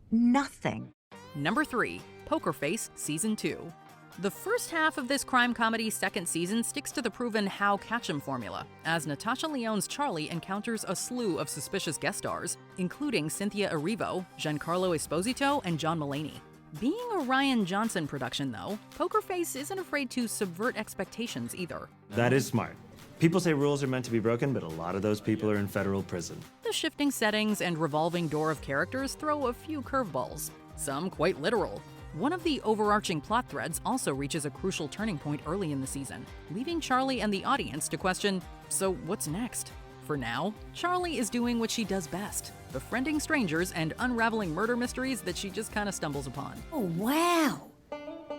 Nothing. Number 3, Poker Face Season 2. The first half of this crime comedy's second season sticks to the proven How Catch 'em formula, as Natasha Lyonne's Charlie encounters a slew of suspicious guest stars, including Cynthia Erivo, Giancarlo Esposito, and John Mulaney. Being a Rian Johnson production, though, Poker Face isn't afraid to subvert expectations either. That is smart. People say rules are meant to be broken, but a lot of those people are in federal prison. The shifting settings and revolving door of characters throw a few curveballs, some quite literal. One of the overarching plot threads also reaches a crucial turning point early in the season, leaving Charlie and the audience to question, so what's next? For now, Charlie is doing what she does best, befriending strangers and unraveling murder mysteries that she just kind of stumbles upon. Oh, wow.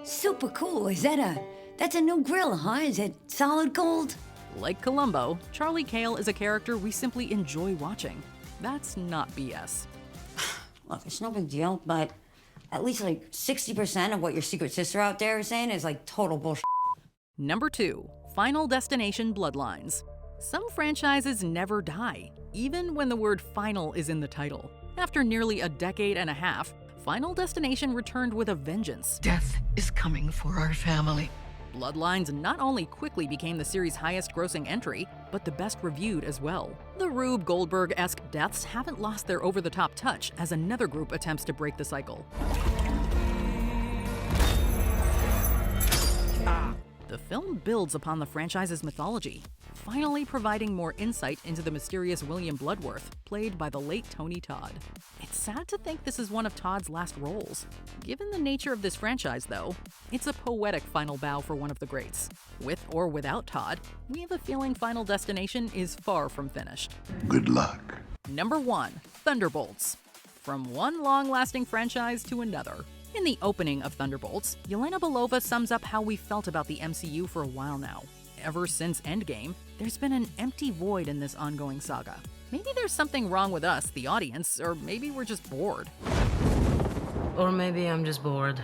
Super cool. That's a new grill, huh? Is it solid gold? Like Columbo, Charlie Cale is a character we simply enjoy watching. That's not BS. Look, it's no big deal, but at least like 60% of what your secret sister out there is saying is like total bullshit. Number 2, Final Destination Bloodlines. Some franchises never die, even when the word final is in the title. After nearly a decade and a half, Final Destination returned with a vengeance. Death is coming for our family. Bloodlines not only quickly became the series' highest-grossing entry, but the best reviewed as well. The Rube Goldberg-esque deaths haven't lost their over-the-top touch as another group attempts to break the cycle. The film builds upon the franchise's mythology, finally providing more insight into the mysterious William Bloodworth, played by the late Tony Todd. It's sad to think this is one of Todd's last roles. Given the nature of this franchise, though, it's a poetic final bow for one of the greats. With or without Todd, we have a feeling Final Destination is far from finished. Good luck. Number 1. Thunderbolts. From one long-lasting franchise to another. In the opening of Thunderbolts, Yelena Belova sums up how we felt about the MCU for a while now. Ever since Endgame, there's been an empty void in this ongoing saga. Maybe there's something wrong with us, the audience, or maybe we're just bored. Or maybe I'm just bored.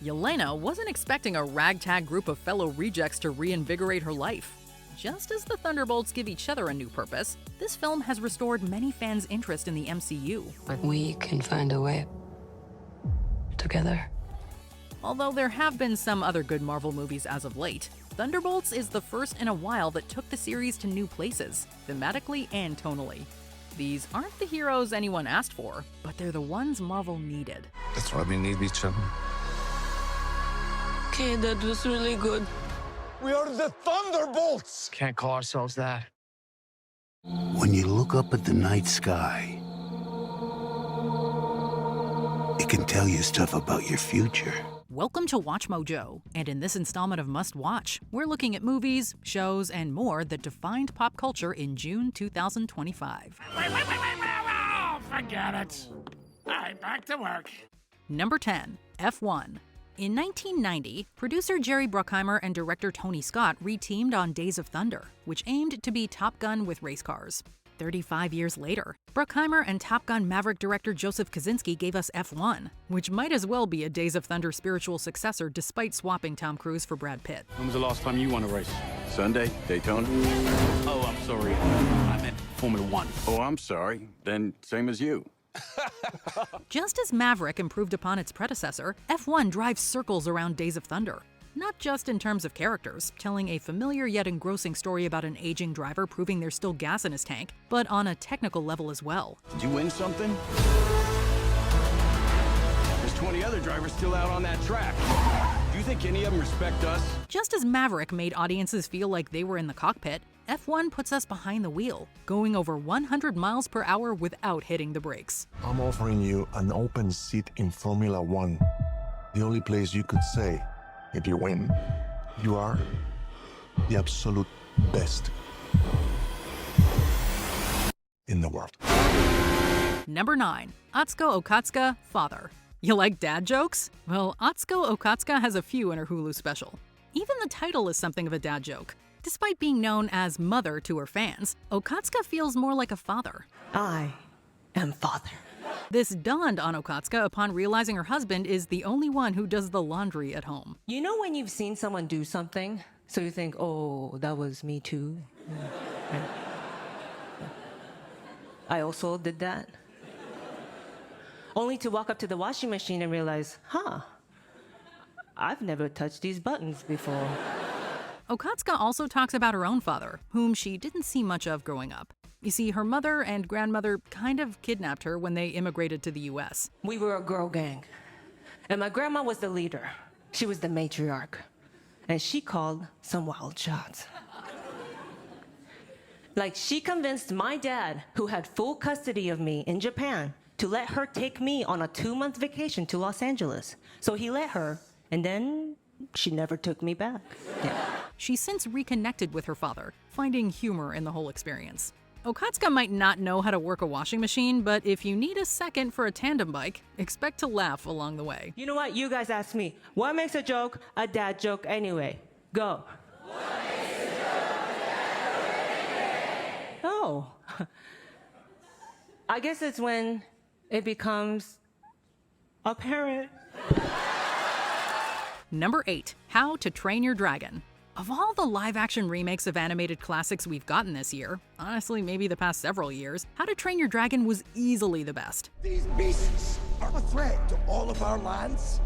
Yelena wasn't expecting a ragtag group of fellow rejects to reinvigorate her life. Just as the Thunderbolts give each other a new purpose, this film has restored many fans' interest in the MCU. We can find a way. Together. Although there have been some other good Marvel movies as of late, Thunderbolts is the first in a while that took the series to new places, thematically and tonally. These aren't the heroes anyone asked for, but they're the ones Marvel needed. That's why we need each other. Okay, that was really good. We are the Thunderbolts! Can't call ourselves that. When you look up at the night sky, it can tell you stuff about your future. Welcome to WatchMojo, and in this installment of Must Watch, we're looking at movies, shows, and more that defined pop culture in June 2025. Forget it. All right, back to work. Number 10, F1. In 1990, producer Jerry Bruckheimer and director Tony Scott reteamed on Days of Thunder, which aimed to be Top Gun with race cars. 35 years later, Bruckheimer and Top Gun Maverick director Joseph Kosinski gave us F1, which might as well be a Days of Thunder spiritual successor despite swapping Tom Cruise for Brad Pitt. When was the last time you won a race? Sunday, Daytona. Oh, I'm sorry. I meant Formula One. Oh, I'm sorry. Then same as you. Just as Maverick improved upon its predecessor, F1 drives circles around Days of Thunder. Not just in terms of characters, telling a familiar yet engrossing story about an aging driver proving there's still gas in his tank, but on a technical level as well. Did you win something? There's 20 other drivers still out on that track. Do you think any of them respect us? Just as Maverick made audiences feel like they were in the cockpit, F1 puts us behind the wheel, going over 100 miles per hour without hitting the brakes. I'm offering you an open seat in Formula One. The only place you could say, if you win, you are the absolute best in the world. Number 9. Atsuko Okatsuka, Father. You like dad jokes? Well, Atsuko Okatsuka has a few in her Hulu special. Even the title is something of a dad joke. Despite being known as mother to her fans, Okatsuka feels more like a father. I am father. This dawned on Okatsuka upon realizing her husband is the only one who does the laundry at home. You know when you've seen someone do something, so you think, oh, that was me too? Yeah. I also did that. Only to walk up to the washing machine and realize, I've never touched these buttons before. Okatsuka also talks about her own father, whom she didn't see much of growing up. You see, her mother and grandmother kind of kidnapped her when they immigrated to the US. We were a girl gang, and my grandma was the leader. She was the matriarch, and she called some wild shots. Like, she convinced my dad, who had full custody of me in Japan, to let her take me on a 2-month vacation to Los Angeles. So he let her, and then she never took me back. Yeah. She's since reconnected with her father, finding humor in the whole experience. Okatsuka might not know how to work a washing machine, but if you need a second for a tandem bike, expect to laugh along the way. You know what? You guys ask me, what makes a joke a dad joke anyway? Go. What makes a joke a dad joke anyway? Oh. I guess it's when it becomes apparent. Number 8. How to Train Your Dragon. Of all the live-action remakes of animated classics we've gotten this year, honestly maybe the past several years, How to Train Your Dragon was easily the best. These beasts are a threat to all of our lands.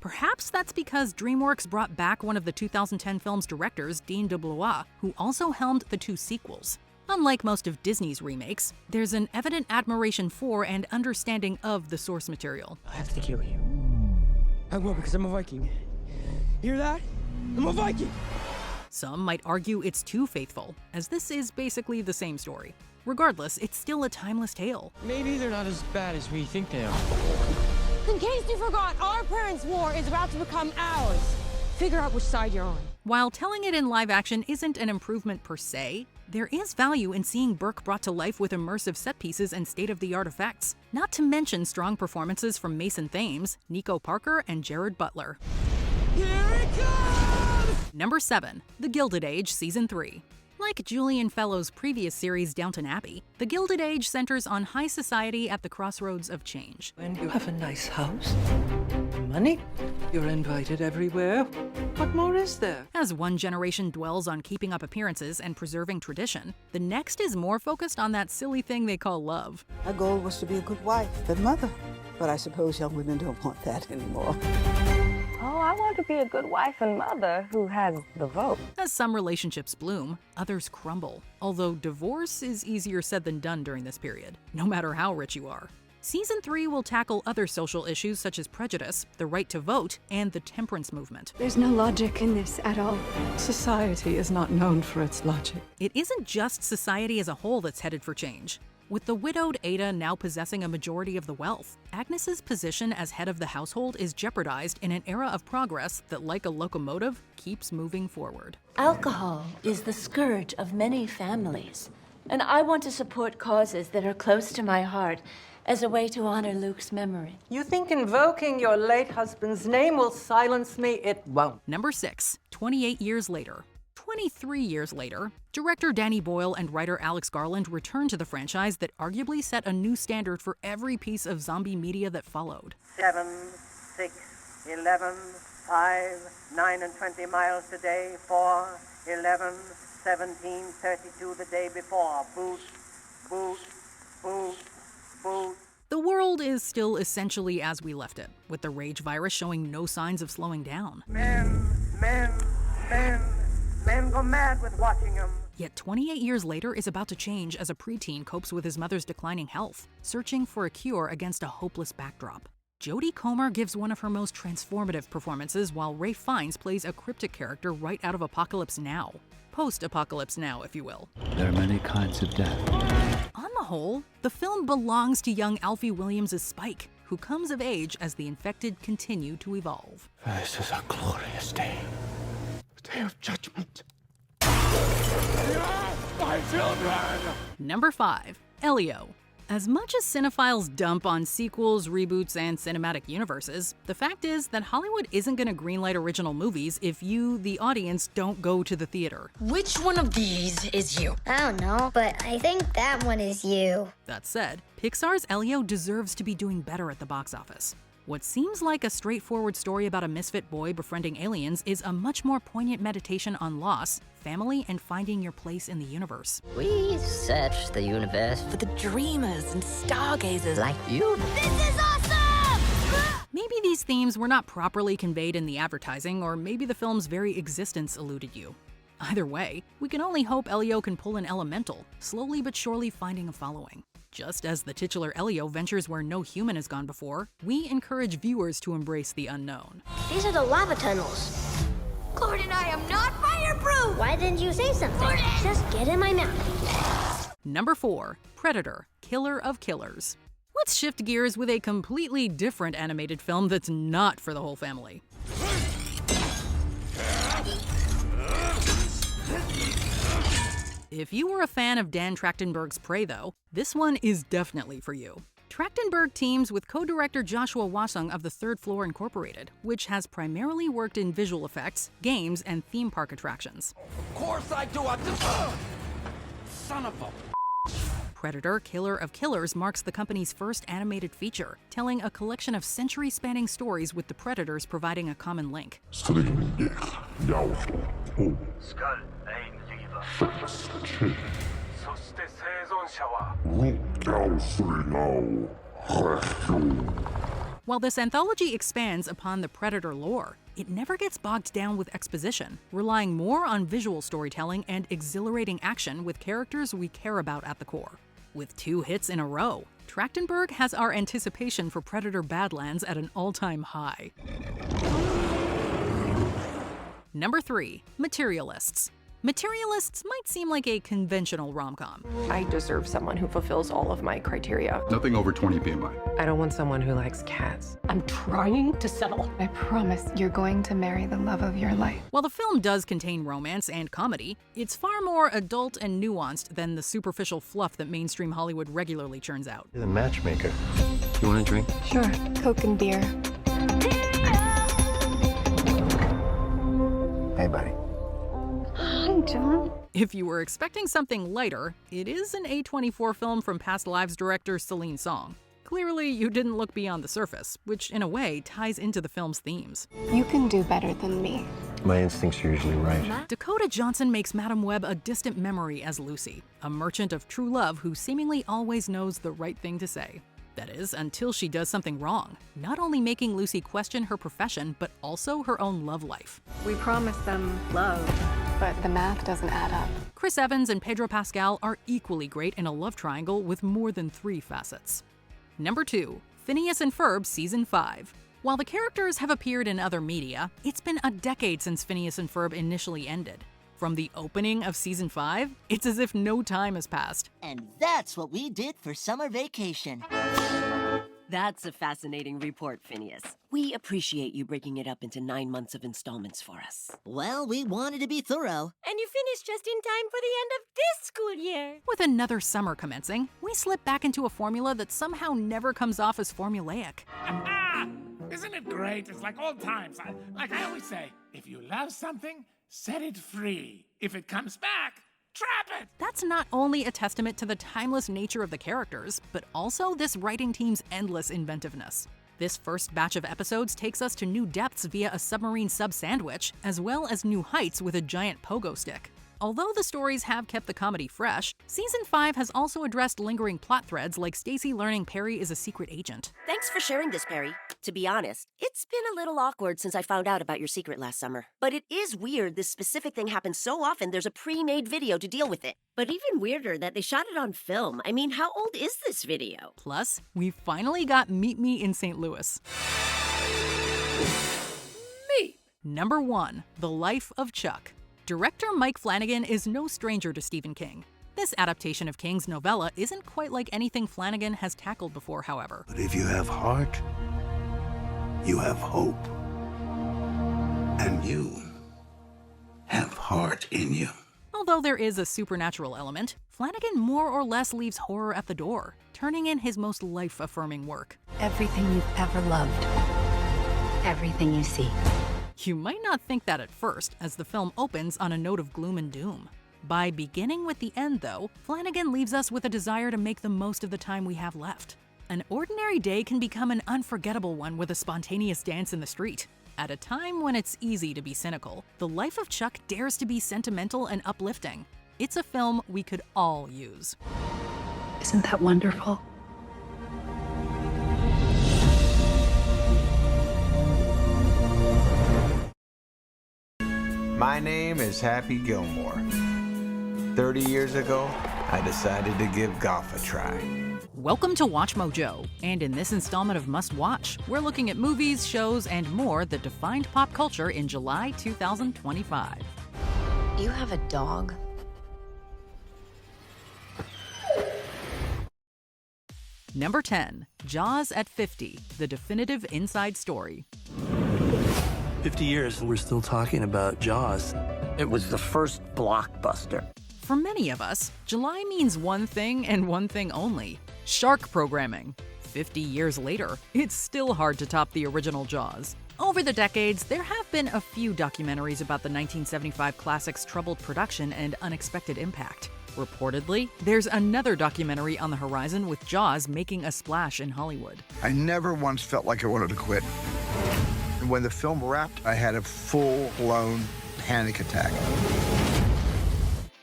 Perhaps that's because DreamWorks brought back one of the 2010 film's directors, Dean DeBlois, who also helmed the 2 sequels. Unlike most of Disney's remakes, there's an evident admiration for and understanding of the source material. I have to kill you. I will, because I'm a Viking. Hear that? I'm a Viking! Some might argue it's too faithful, as this is basically the same story. Regardless, it's still a timeless tale. Maybe they're not as bad as we think they are. In case you forgot, our parents' war is about to become ours. Figure out which side you're on. While telling it in live action isn't an improvement per se, there is value in seeing Burke brought to life with immersive set pieces and state-of-the-art effects. Not to mention strong performances from Mason Thames, Nico Parker, and Jared Butler. Here it comes! Number 7. The Gilded Age Season 3. Like Julian Fellowes' previous series Downton Abbey, The Gilded Age centers on high society at the crossroads of change. And you have a nice house, money, you're invited everywhere. What more is there? As one generation dwells on keeping up appearances and preserving tradition, the next is more focused on that silly thing they call love. My goal was to be a good wife and mother, but I suppose young women don't want that anymore. Oh, I want to be a good wife and mother who has the vote. As some relationships bloom, others crumble. Although divorce is easier said than done during this period, no matter how rich you are. Season 3 will tackle other social issues such as prejudice, the right to vote, and the temperance movement. There's no logic in this at all. Society is not known for its logic. It isn't just society as a whole that's headed for change. With the widowed Ada now possessing a majority of the wealth, Agnes's position as head of the household is jeopardized in an era of progress that, like a locomotive, keeps moving forward. Alcohol is the scourge of many families, and I want to support causes that are close to my heart as a way to honor Luke's memory. You think invoking your late husband's name will silence me? It won't. Number 6. 28 years later. 23 years later, director Danny Boyle and writer Alex Garland returned to the franchise that arguably set a new standard for every piece of zombie media that followed. 7, 6, 11, 5, 9 and 20 miles today, 4, 11, 17, 32 the day before. Boot, boot, boot, boot. The world is still essentially as we left it, with the rage virus showing no signs of slowing down. Men go mad with watching them. Yet 28 years later is about to change as a preteen copes with his mother's declining health, searching for a cure against a hopeless backdrop. Jodie Comer gives one of her most transformative performances, while Ralph Fiennes plays a cryptic character right out of Apocalypse Now. Post-Apocalypse Now, if you will. There are many kinds of death. On the whole, the film belongs to young Alfie Williams' Spike, who comes of age as the infected continue to evolve. This is a glorious day. The day of judgment. My children! Number 5. Elio. As much as cinephiles dump on sequels, reboots, and cinematic universes, the fact is that Hollywood isn't going to greenlight original movies if you, the audience, don't go to the theater. Which one of these is you? I don't know, but I think that one is you. That said, Pixar's Elio deserves to be doing better at the box office. What seems like a straightforward story about a misfit boy befriending aliens is a much more poignant meditation on loss, family, and finding your place in the universe. We search the universe For the dreamers and stargazers like you. This is awesome! Maybe these themes were not properly conveyed in the advertising, or maybe the film's very existence eluded you. Either way, we can only hope Elio can pull an Elemental, slowly but surely finding a following. Just as the titular Elio ventures where no human has gone before, we encourage viewers to embrace the unknown. These are the lava tunnels. Gordon, I am not fireproof! Why didn't you say something? Gordon! Just get in my mouth. Number 4. Predator, Killer of Killers. Let's shift gears with a completely different animated film that's not for the whole family. If you were a fan of Dan Trachtenberg's Prey, though, this one is definitely for you. Trachtenberg teams with co-director Joshua Wasung of The Third Floor Incorporated, which has primarily worked in visual effects, games, and theme park attractions. Of course I do. Son of a... Predator: Killer of Killers marks the company's first animated feature, telling a collection of century-spanning stories with the Predators providing a common link. While this anthology expands upon the Predator lore, it never gets bogged down with exposition, relying more on visual storytelling and exhilarating action with characters we care about at the core. With 2 hits in a row, Trachtenberg has our anticipation for Predator Badlands at an all-time high. Number 3. Materialists. Materialists might seem like a conventional rom-com. I deserve someone who fulfills all of my criteria. Nothing over 20 BMI. I don't want someone who likes cats. I'm trying to settle. I promise you're going to marry the love of your life. While the film does contain romance and comedy, it's far more adult and nuanced than the superficial fluff that mainstream Hollywood regularly churns out. You're the matchmaker. You want a drink? Sure. Coke and beer. Hey, buddy. Hi, John. If you were expecting something lighter, it is an A24 film from Past Lives director Celine Song. Clearly, you didn't look beyond the surface, which in a way ties into the film's themes. You can do better than me. My instincts are usually right. Dakota Johnson makes Madame Web a distant memory as Lucy, a merchant of true love who seemingly always knows the right thing to say. That is, until she does something wrong, not only making Lucy question her profession, but also her own love life. We promised them love, but the math doesn't add up. Chris Evans and Pedro Pascal are equally great in a love triangle with more than 3 facets. Number 2. Phineas and Ferb Season 5. While the characters have appeared in other media, it's been a decade since Phineas and Ferb initially ended. From the opening of Season 5, it's as if no time has passed. And that's what we did for summer vacation. That's a fascinating report, Phineas. We appreciate you breaking it up into 9 months of installments for us. Well, we wanted to be thorough. And you finished just in time for the end of this school year. With another summer commencing, we slip back into a formula that somehow never comes off as formulaic. Isn't it great? It's like old times. Like I always say, if you love something, set it free. If it comes back, trap it! That's not only a testament to the timeless nature of the characters, but also this writing team's endless inventiveness. This first batch of episodes takes us to new depths via a submarine sub-sandwich, as well as new heights with a giant pogo stick. Although the stories have kept the comedy fresh, Season 5 has also addressed lingering plot threads like Stacy learning Perry is a secret agent. Thanks for sharing this, Perry. To be honest, it's been a little awkward since I found out about your secret last summer. But it is weird this specific thing happens so often there's a pre-made video to deal with it. But even weirder that they shot it on film. I mean, how old is this video? Plus, we finally got Meet Me in St. Louis. Number 1. The Life of Chuck. Director Mike Flanagan is no stranger to Stephen King. This adaptation of King's novella isn't quite like anything Flanagan has tackled before, however. But if you have heart, you have hope. And you have heart in you. Although there is a supernatural element, Flanagan more or less leaves horror at the door, turning in his most life-affirming work. Everything you've ever loved. Everything you see. You might not think that at first, as the film opens on a note of gloom and doom. By beginning with the end, though, Flanagan leaves us with a desire to make the most of the time we have left. An ordinary day can become an unforgettable one with a spontaneous dance in the street. At a time when it's easy to be cynical, The Life of Chuck dares to be sentimental and uplifting. It's a film we could all use. Isn't that wonderful? My name is Happy Gilmore. 30 years ago, I decided to give golf a try. Welcome to Watch Mojo, and in this installment of Must Watch, we're looking at movies, shows, and more that defined pop culture in July 2025. You have a dog? Number 10, Jaws at 50, the definitive inside story. 50 years, we're still talking about Jaws. It was the first blockbuster. For many of us, July means one thing and one thing only: shark programming. 50 years later, it's still hard to top the original Jaws. Over the decades, there have been a few documentaries about the 1975 classic's troubled production and unexpected impact. Reportedly, there's another documentary on the horizon with Jaws making a splash in Hollywood. I never once felt like I wanted to quit. And when the film wrapped, I had a full-blown panic attack.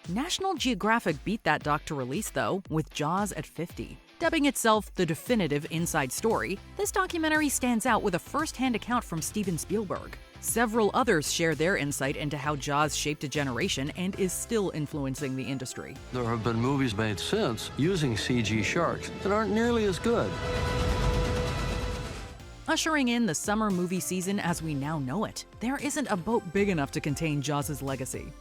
National Geographic beat that doc to release, though, with Jaws at 50. Dubbing itself the definitive inside story, this documentary stands out with a first-hand account from Steven Spielberg. Several others share their insight into how Jaws shaped a generation and is still influencing the industry. There have been movies made since using CG sharks that aren't nearly as good. Ushering in the summer movie season as we now know it, there isn't a boat big enough to contain Jaws' legacy.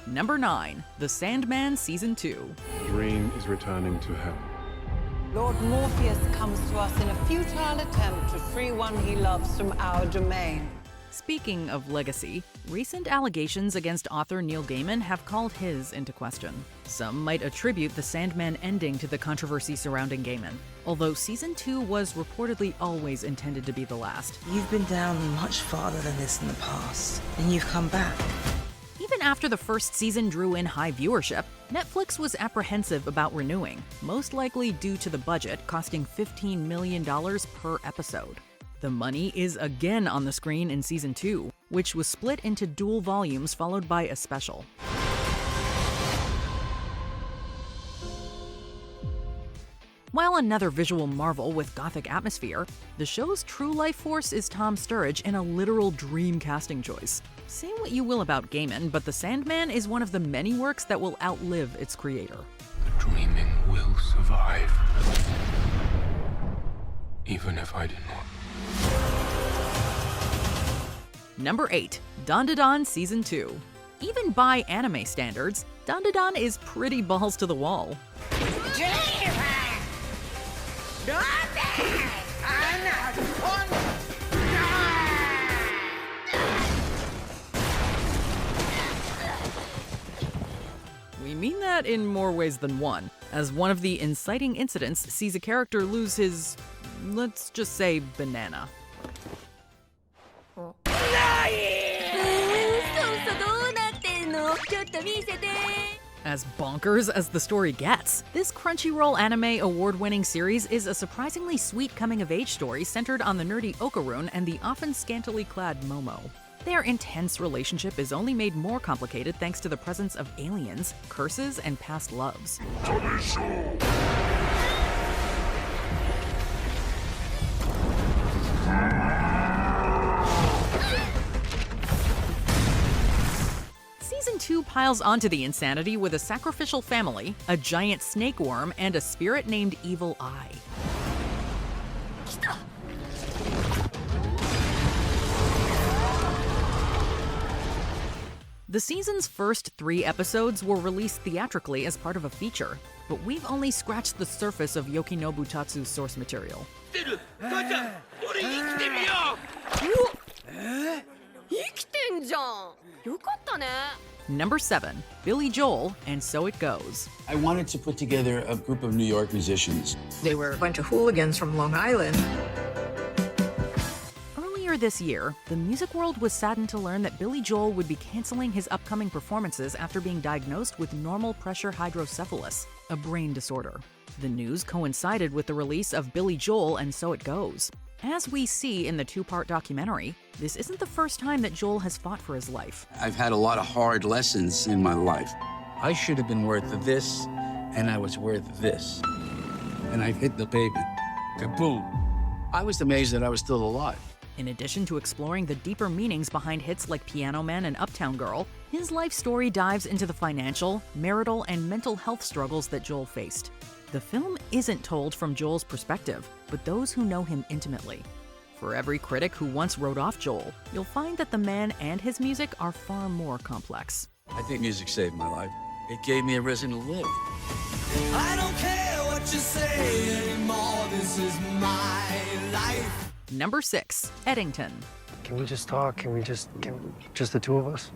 Number 9, The Sandman Season 2. Dream is returning to hell. Lord Morpheus comes to us in a futile attempt to free one he loves from our domain. Speaking of legacy, recent allegations against author Neil Gaiman have called his into question. Some might attribute the Sandman ending to the controversy surrounding Gaiman, although Season 2 was reportedly always intended to be the last. You've been down much farther than this in the past, and you've come back. Even after the first season drew in high viewership, Netflix was apprehensive about renewing, most likely due to the budget costing $15 million per episode. The money is again on the screen in Season 2, which was split into dual volumes followed by a special. While another visual marvel with gothic atmosphere, the show's true life force is Tom Sturridge in a literal dream casting choice. Say what you will about Gaiman, but The Sandman is one of the many works that will outlive its creator. The dreaming will survive. Even if I do not. Number 8, Dandadan Season 2. Even by anime standards, Dandadan is pretty balls to the wall. We mean that in more ways than one, as one of the inciting incidents sees a character lose his, let's just say, banana. As bonkers as the story gets, this Crunchyroll anime award-winning series is a surprisingly sweet coming-of-age story centered on the nerdy Okarun and the often scantily clad Momo. Their intense relationship is only made more complicated thanks to the presence of aliens, curses, and past loves. Season 2 piles onto the insanity with a sacrificial family, a giant snake worm, and a spirit named Evil Eye. The season's first 3 episodes were released theatrically as part of a feature, but we've only scratched the surface of Yokinobu Tatsu's source material. Number 7, Billy Joel, and So It Goes. I wanted to put together a group of New York musicians. They were a bunch of hooligans from Long Island. Earlier this year, the music world was saddened to learn that Billy Joel would be canceling his upcoming performances after being diagnosed with normal pressure hydrocephalus, a brain disorder. The news coincided with the release of Billy Joel and So It Goes. As we see in the 2-part documentary, this isn't the first time that Joel has fought for his life. I've had a lot of hard lessons in my life. I should have been worth this, and I was worth this. And I hit the pavement. Kaboom! I was amazed that I was still alive. In addition to exploring the deeper meanings behind hits like Piano Man and Uptown Girl, his life story dives into the financial, marital, and mental health struggles that Joel faced. The film isn't told from Joel's perspective, but those who know him intimately. For every critic who once wrote off Joel, you'll find that the man and his music are far more complex. I think music saved my life. It gave me a reason to live. I don't care what you say anymore, this is my life. Number 6, Eddington. Can we just talk? Can just the two of us?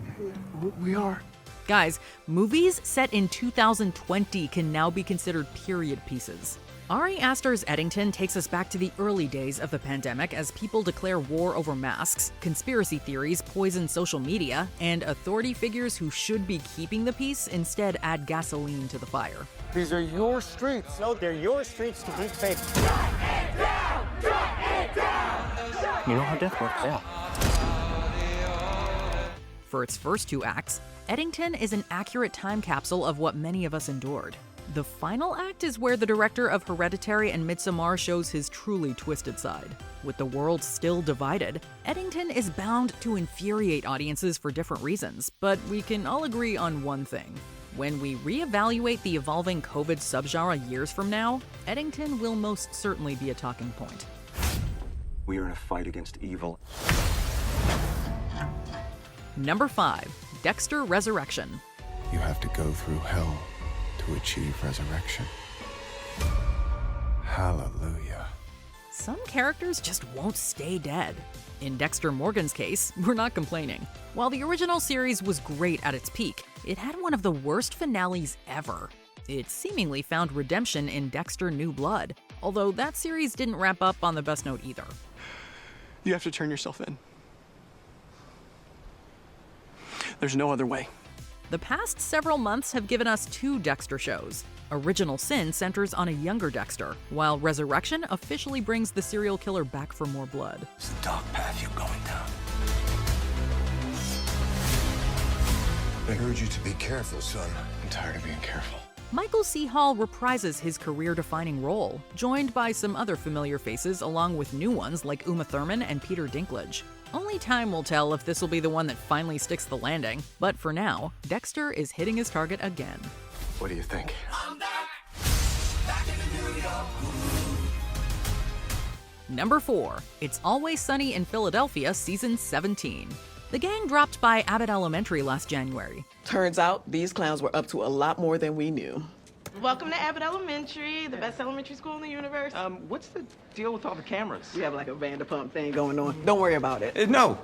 We are. Guys, movies set in 2020 can now be considered period pieces. Ari Aster's Eddington takes us back to the early days of the pandemic as people declare war over masks, conspiracy theories poison social media, and authority figures who should be keeping the peace instead add gasoline to the fire. These are your streets. No, they're your streets to keep safe. You know how death works, yeah. For its first 2 acts, Eddington is an accurate time capsule of what many of us endured. The final act is where the director of Hereditary and Midsommar shows his truly twisted side. With the world still divided, Eddington is bound to infuriate audiences for different reasons, but we can all agree on one thing. When we reevaluate the evolving COVID subgenre years from now, Eddington will most certainly be a talking point. We are in a fight against evil. Number 5, Dexter Resurrection. You have to go through hell to achieve resurrection. Hallelujah. Some characters just won't stay dead. In Dexter Morgan's case, we're not complaining. While the original series was great at its peak, it had one of the worst finales ever. It seemingly found redemption in Dexter New Blood, although that series didn't wrap up on the best note either. You have to turn yourself in. There's no other way. The past several months have given us 2 Dexter shows. Original Sin centers on a younger Dexter, while Resurrection officially brings the serial killer back for more blood. It's the dark path you're going down. I heard you to be careful, son. I'm tired of being careful. Michael C. Hall reprises his career-defining role, joined by some other familiar faces along with new ones like Uma Thurman and Peter Dinklage. Only time will tell if this will be the one that finally sticks the landing, but for now, Dexter is hitting his target again. What do you think? Number 4, It's Always Sunny in Philadelphia Season 17. The gang dropped by Abbott Elementary last January. Turns out these clowns were up to a lot more than we knew. Welcome to Abbott Elementary, the best elementary school in the universe. What's the deal with all the cameras? We have like a Vanderpump thing going on. Don't worry about it. No.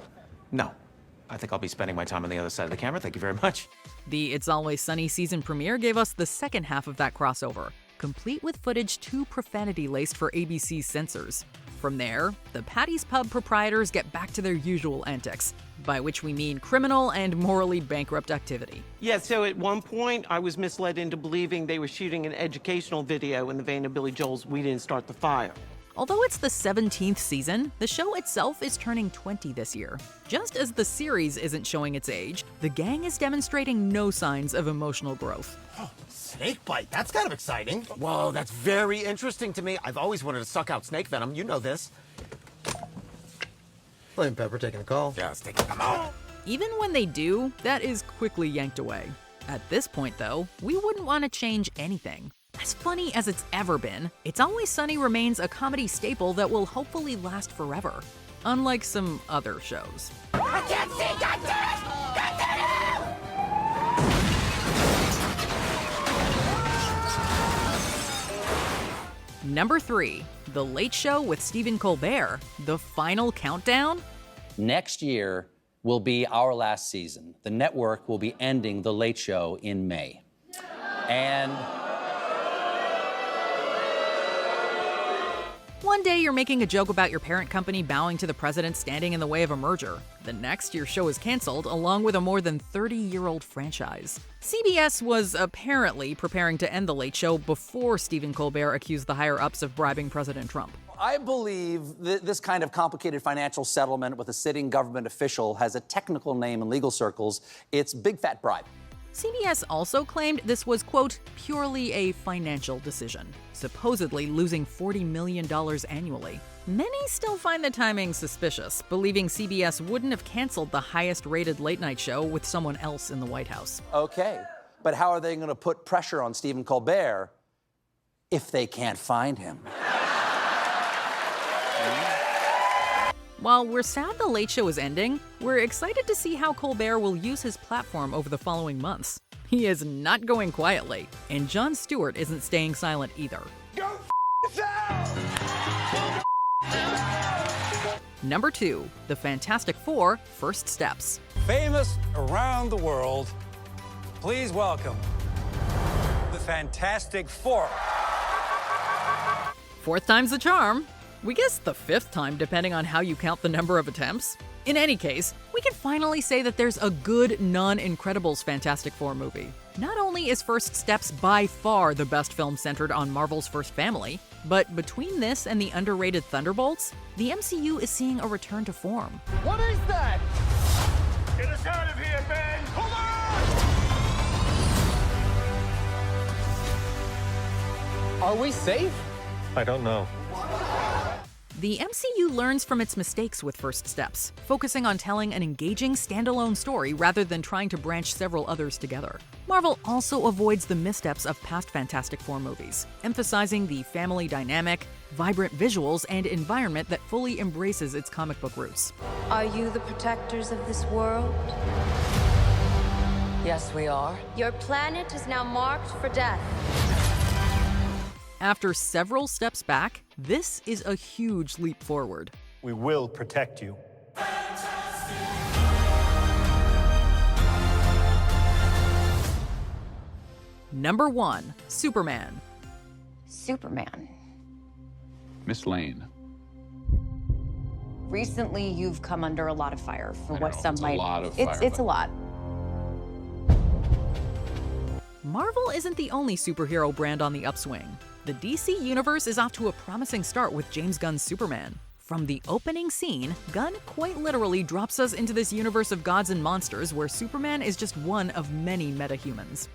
I think I'll be spending my time on the other side of the camera. Thank you very much. The It's Always Sunny season premiere gave us the second half of that crossover, complete with footage too profanity-laced for ABC's censors. From there, the Patty's Pub proprietors get back to their usual antics, by which we mean criminal and morally bankrupt activity. Yeah, so at one point, I was misled into believing they were shooting an educational video in the vein of Billy Joel's We Didn't Start the Fire. Although it's the 17th season, the show itself is turning 20 this year. Just as the series isn't showing its age, the gang is demonstrating no signs of emotional growth. Oh, snake bite, that's kind of exciting. Whoa, that's very interesting to me. I've always wanted to suck out snake venom, you know this. Flame Pepper taking a call. Yeah, it's taking a call. Even when they do, that is quickly yanked away. At this point, though, we wouldn't want to change anything. As funny as it's ever been, It's Always Sunny remains a comedy staple that will hopefully last forever, unlike some other shows. I can't see! God damn it! Number 3, The Late Show with Stephen Colbert, The Final Countdown. Next year will be our last season. The network will be ending The Late Show in May. And one day you're making a joke about your parent company bowing to the president standing in the way of a merger. The next, your show is canceled, along with a more than 30-year-old franchise. CBS was apparently preparing to end The Late Show before Stephen Colbert accused the higher-ups of bribing President Trump. I believe this kind of complicated financial settlement with a sitting government official has a technical name in legal circles. It's big fat bribe. CBS also claimed this was, quote, purely a financial decision, supposedly losing $40 million annually. Many still find the timing suspicious, believing CBS wouldn't have canceled the highest-rated late-night show with someone else in the White House. Okay, but how are they going to put pressure on Stephen Colbert if they can't find him? While we're sad The Late Show is ending, we're excited to see how Colbert will use his platform over the following months. He is not going quietly, and Jon Stewart isn't staying silent either. Go yourself! Number 2, The Fantastic Four: First Steps. Famous around the world, please welcome the Fantastic Four. Fourth time's the charm. We guess the fifth time, depending on how you count the number of attempts. In any case, we can finally say that there's a good non-Incredibles Fantastic Four movie. Not only is First Steps by far the best film centered on Marvel's first family, but between this and the underrated Thunderbolts, the MCU is seeing a return to form. What is that? Get us out of here, Ben! Hold on! Are we safe? I don't know. The MCU learns from its mistakes with First Steps, focusing on telling an engaging standalone story rather than trying to branch several others together. Marvel also avoids the missteps of past Fantastic Four movies, emphasizing the family dynamic, vibrant visuals, and environment that fully embraces its comic book roots. Are you the protectors of this world? Yes, we are. Your planet is now marked for death. After several steps back, this is a huge leap forward. We will protect you. Number 1, Superman. Superman. Miss Lane. Recently, you've come under a lot of fire for what some it's might. A lot of it's a lot. Marvel isn't the only superhero brand on the upswing. The DC Universe is off to a promising start with James Gunn's Superman. From the opening scene, Gunn quite literally drops us into this universe of gods and monsters where Superman is just one of many metahumans.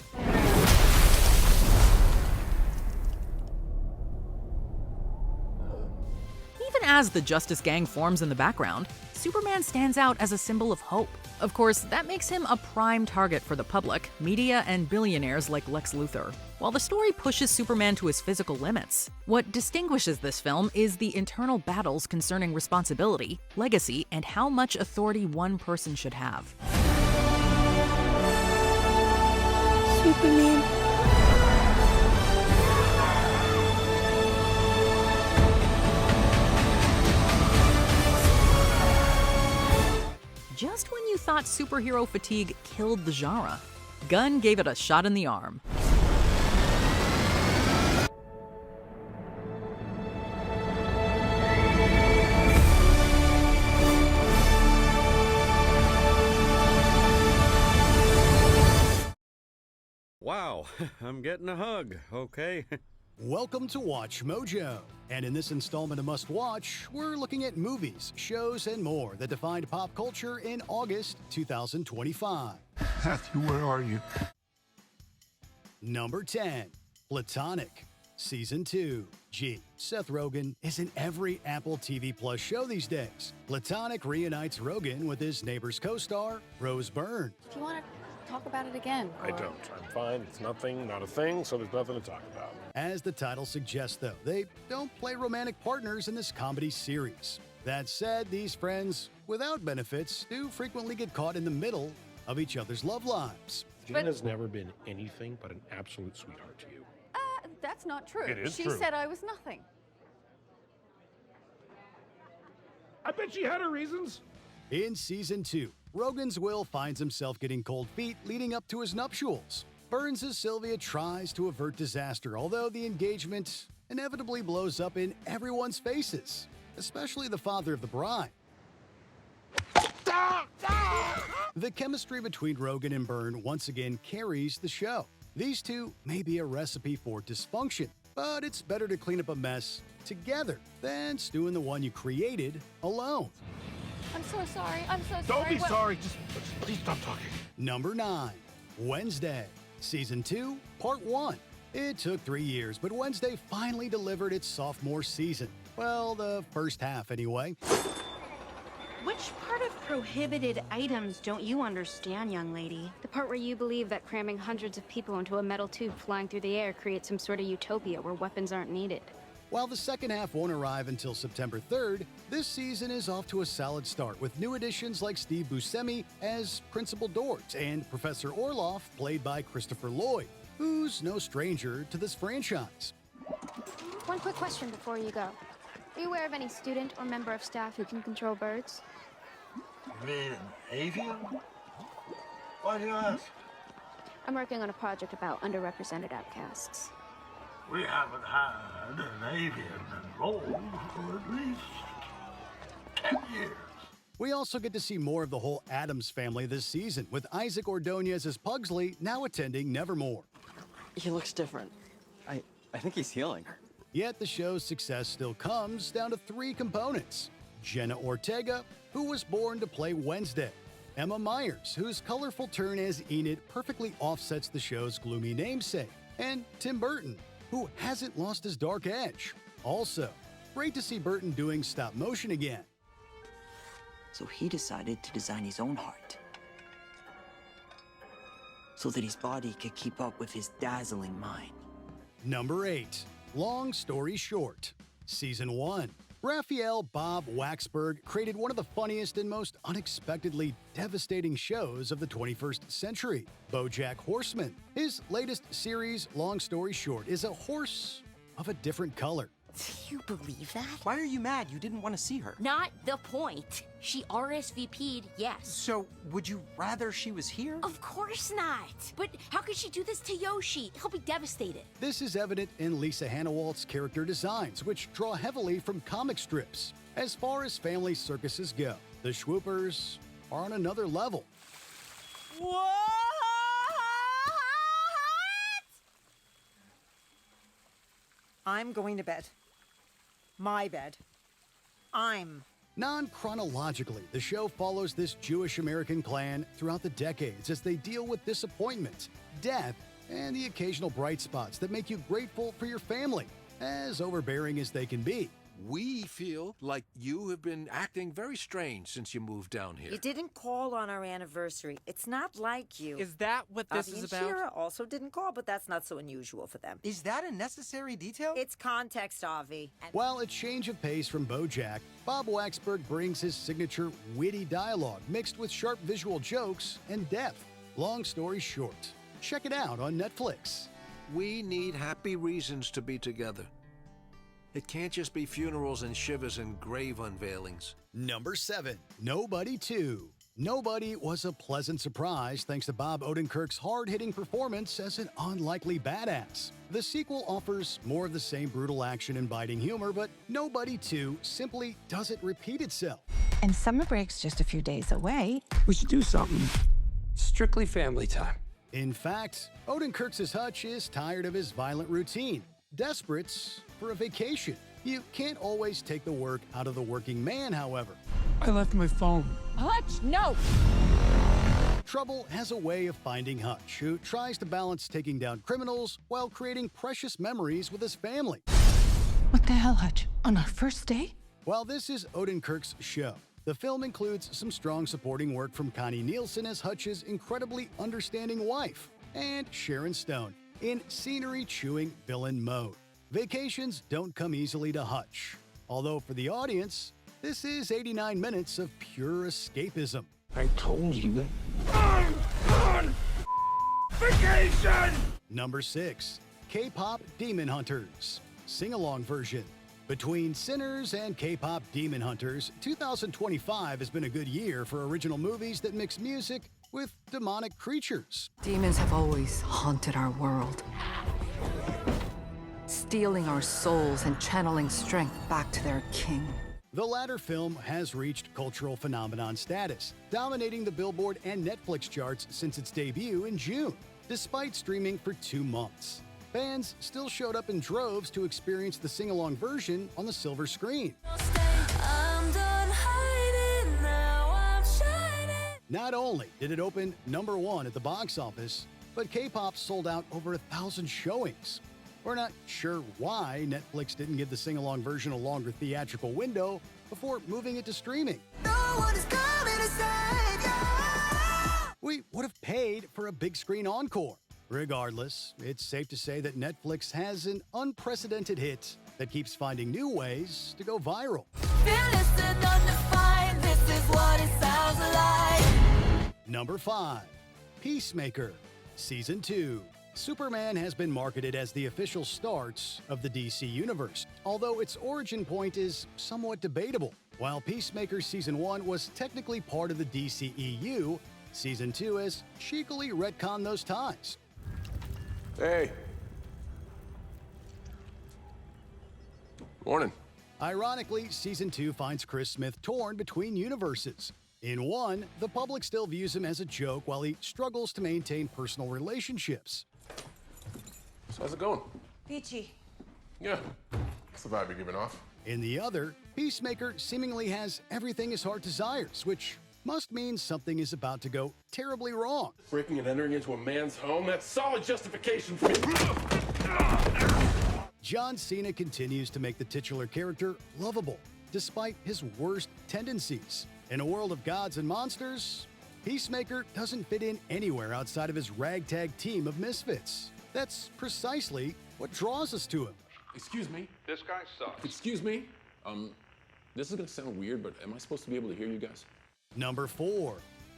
Even as the Justice Gang forms in the background, Superman stands out as a symbol of hope. Of course, that makes him a prime target for the public, media, and billionaires like Lex Luthor. While the story pushes Superman to his physical limits, what distinguishes this film is the internal battles concerning responsibility, legacy, and how much authority one person should have. Superman. Just when you thought superhero fatigue killed the genre, Gunn gave it a shot in the arm. Wow, I'm getting a hug, okay? Welcome to Watch Mojo. And in this installment of Must Watch, we're looking at movies, shows, and more that defined pop culture in August 2025. Matthew, where are you? Number 10, Platonic, Season 2. Gee, Seth Rogen is in every Apple TV Plus show these days. Platonic reunites Rogen with his Neighbors co-star, Rose Byrne. Do you want to talk about it again? I don't. I'm fine. It's nothing, not a thing, so there's nothing to talk about. As the title suggests, though, they don't play romantic partners in this comedy series. That said, these friends without benefits do frequently get caught in the middle of each other's love lives. Gina's never been anything but an absolute sweetheart to you. That's not true. It is she true. said I was nothing. I bet she had her reasons. In Season 2, Rogen's Will finds himself getting cold feet leading up to his nuptials. Burns' Sylvia tries to avert disaster, although the engagement inevitably blows up in everyone's faces, especially the father of the bride. The chemistry between Rogen and Byrne once again carries the show. These two may be a recipe for dysfunction, but it's better to clean up a mess together than stew in the one you created alone. I'm so sorry. I'm so sorry. Don't be sorry. Just please stop talking. Number 9, Wednesday, Season 2, Part 1. It took 3 years, but Wednesday finally delivered its sophomore season. Well, the first half anyway. Which part of prohibited items don't you understand, young lady? The part where you believe that cramming hundreds of people into a metal tube flying through the air creates some sort of utopia where weapons aren't needed. While the second half won't arrive until September 3rd, this season is off to a solid start with new additions like Steve Buscemi as Principal Dort and Professor Orloff, played by Christopher Lloyd, who's no stranger to this franchise. One quick question before you go. Are you aware of any student or member of staff who can control birds? You mean an avian? Why do you ask? I'm working on a project about underrepresented outcasts. We haven't had an avian enrolled for at least 10 years. We also get to see more of the whole Addams family this season, with Isaac Ordonez as Pugsley now attending Nevermore. He looks different. I think he's healing. Yet the show's success still comes down to 3 components. Jenna Ortega, who was born to play Wednesday. Emma Myers, whose colorful turn as Enid perfectly offsets the show's gloomy namesake. And Tim Burton, who hasn't lost his dark edge. Also, great to see Burton doing stop motion again. So he decided to design his own heart, so that his body could keep up with his dazzling mind. Number 8. Long Story Short. Season 1. Raphael Bob Waxberg created one of the funniest and most unexpectedly devastating shows of the 21st century, BoJack Horseman. His latest series, Long Story Short, is a horse of a different color. Do you believe that? Why are you mad? You didn't want to see her. Not the point. She RSVP'd, yes. So, would you rather she was here? Of course not. But how could she do this to Yoshi? He'll be devastated. This is evident in Lisa Hannawalt's character designs, which draw heavily from comic strips. As far as family circuses go, the Schwoopers are on another level. What? I'm going to bed. My bed. I'm. Non-chronologically, the show follows this Jewish-American clan throughout the decades as they deal with disappointment, death, and the occasional bright spots that make you grateful for your family, as overbearing as they can be. We feel like you have been acting very strange since you moved down here. You didn't call on our anniversary. It's not like you. Is that what this Avi is and about? Shira also didn't call, but that's not so unusual for them. Is that a necessary detail? It's context, Avi. While a change of pace from BoJack, Bob Waxberg brings his signature witty dialogue mixed with sharp visual jokes and depth. Long story short, check it out on Netflix. We need happy reasons to be together. It can't just be funerals and shivers and grave unveilings. Number 7. Nobody 2. Nobody was a pleasant surprise thanks to Bob Odenkirk's hard-hitting performance as an unlikely badass. The sequel offers more of the same brutal action and biting humor, but Nobody 2 simply doesn't repeat itself. And summer break's just a few days away. We should do something. Strictly family time. In fact, Odenkirk's Hutch is tired of his violent routine. Desperate for a vacation. You can't always take the work out of the working man, however. I left my phone. Hutch, no! Trouble has a way of finding Hutch, who tries to balance taking down criminals while creating precious memories with his family. What the hell, Hutch? On our first day? While this is Odenkirk's show, the film includes some strong supporting work from Connie Nielsen as Hutch's incredibly understanding wife, and Sharon Stone in scenery-chewing villain mode. Vacations don't come easily to Hutch, although for the audience, this is 89 minutes of pure escapism. I told you. I'm on vacation! Number 6. K-pop Demon Hunters. Sing-along version. Between Sinners and K-pop Demon Hunters, 2025 has been a good year for original movies that mix music with demonic creatures. Demons have always haunted our world, stealing our souls and channeling strength back to their king. The latter film has reached cultural phenomenon status, dominating the Billboard and Netflix charts since its debut in June. Despite streaming for 2 months, fans still showed up in droves to experience the sing-along version on the silver screen. Not only did it open number 1 at the box office, but K-pop sold out over 1,000 showings. We're not sure why Netflix didn't give the sing-along version a longer theatrical window before moving it to streaming. No one is coming to save you. We would have paid for a big screen encore. Regardless, it's safe to say that Netflix has an unprecedented hit that keeps finding new ways to go viral. This is what it sounds like. Number 5. Peacemaker, Season 2. Superman has been marketed as the official start of the DC Universe, although its origin point is somewhat debatable. While Peacemaker Season 1 was technically part of the DCEU, Season 2 has cheekily retconned those ties. Hey. Morning. Ironically, Season 2 finds Chris Smith torn between universes. In one, the public still views him as a joke while he struggles to maintain personal relationships. So how's it going? Peachy. Yeah, that's the vibe you're giving off. In the other, Peacemaker seemingly has everything his heart desires, which must mean something is about to go terribly wrong. Breaking and entering into a man's home, that's solid justification for me. John Cena continues to make the titular character lovable, despite his worst tendencies. In a world of gods and monsters, Peacemaker doesn't fit in anywhere outside of his ragtag team of misfits. That's precisely what draws us to him. Excuse me? This guy sucks. Excuse me? This is gonna sound weird, but am I supposed to be able to hear you guys? Number 4,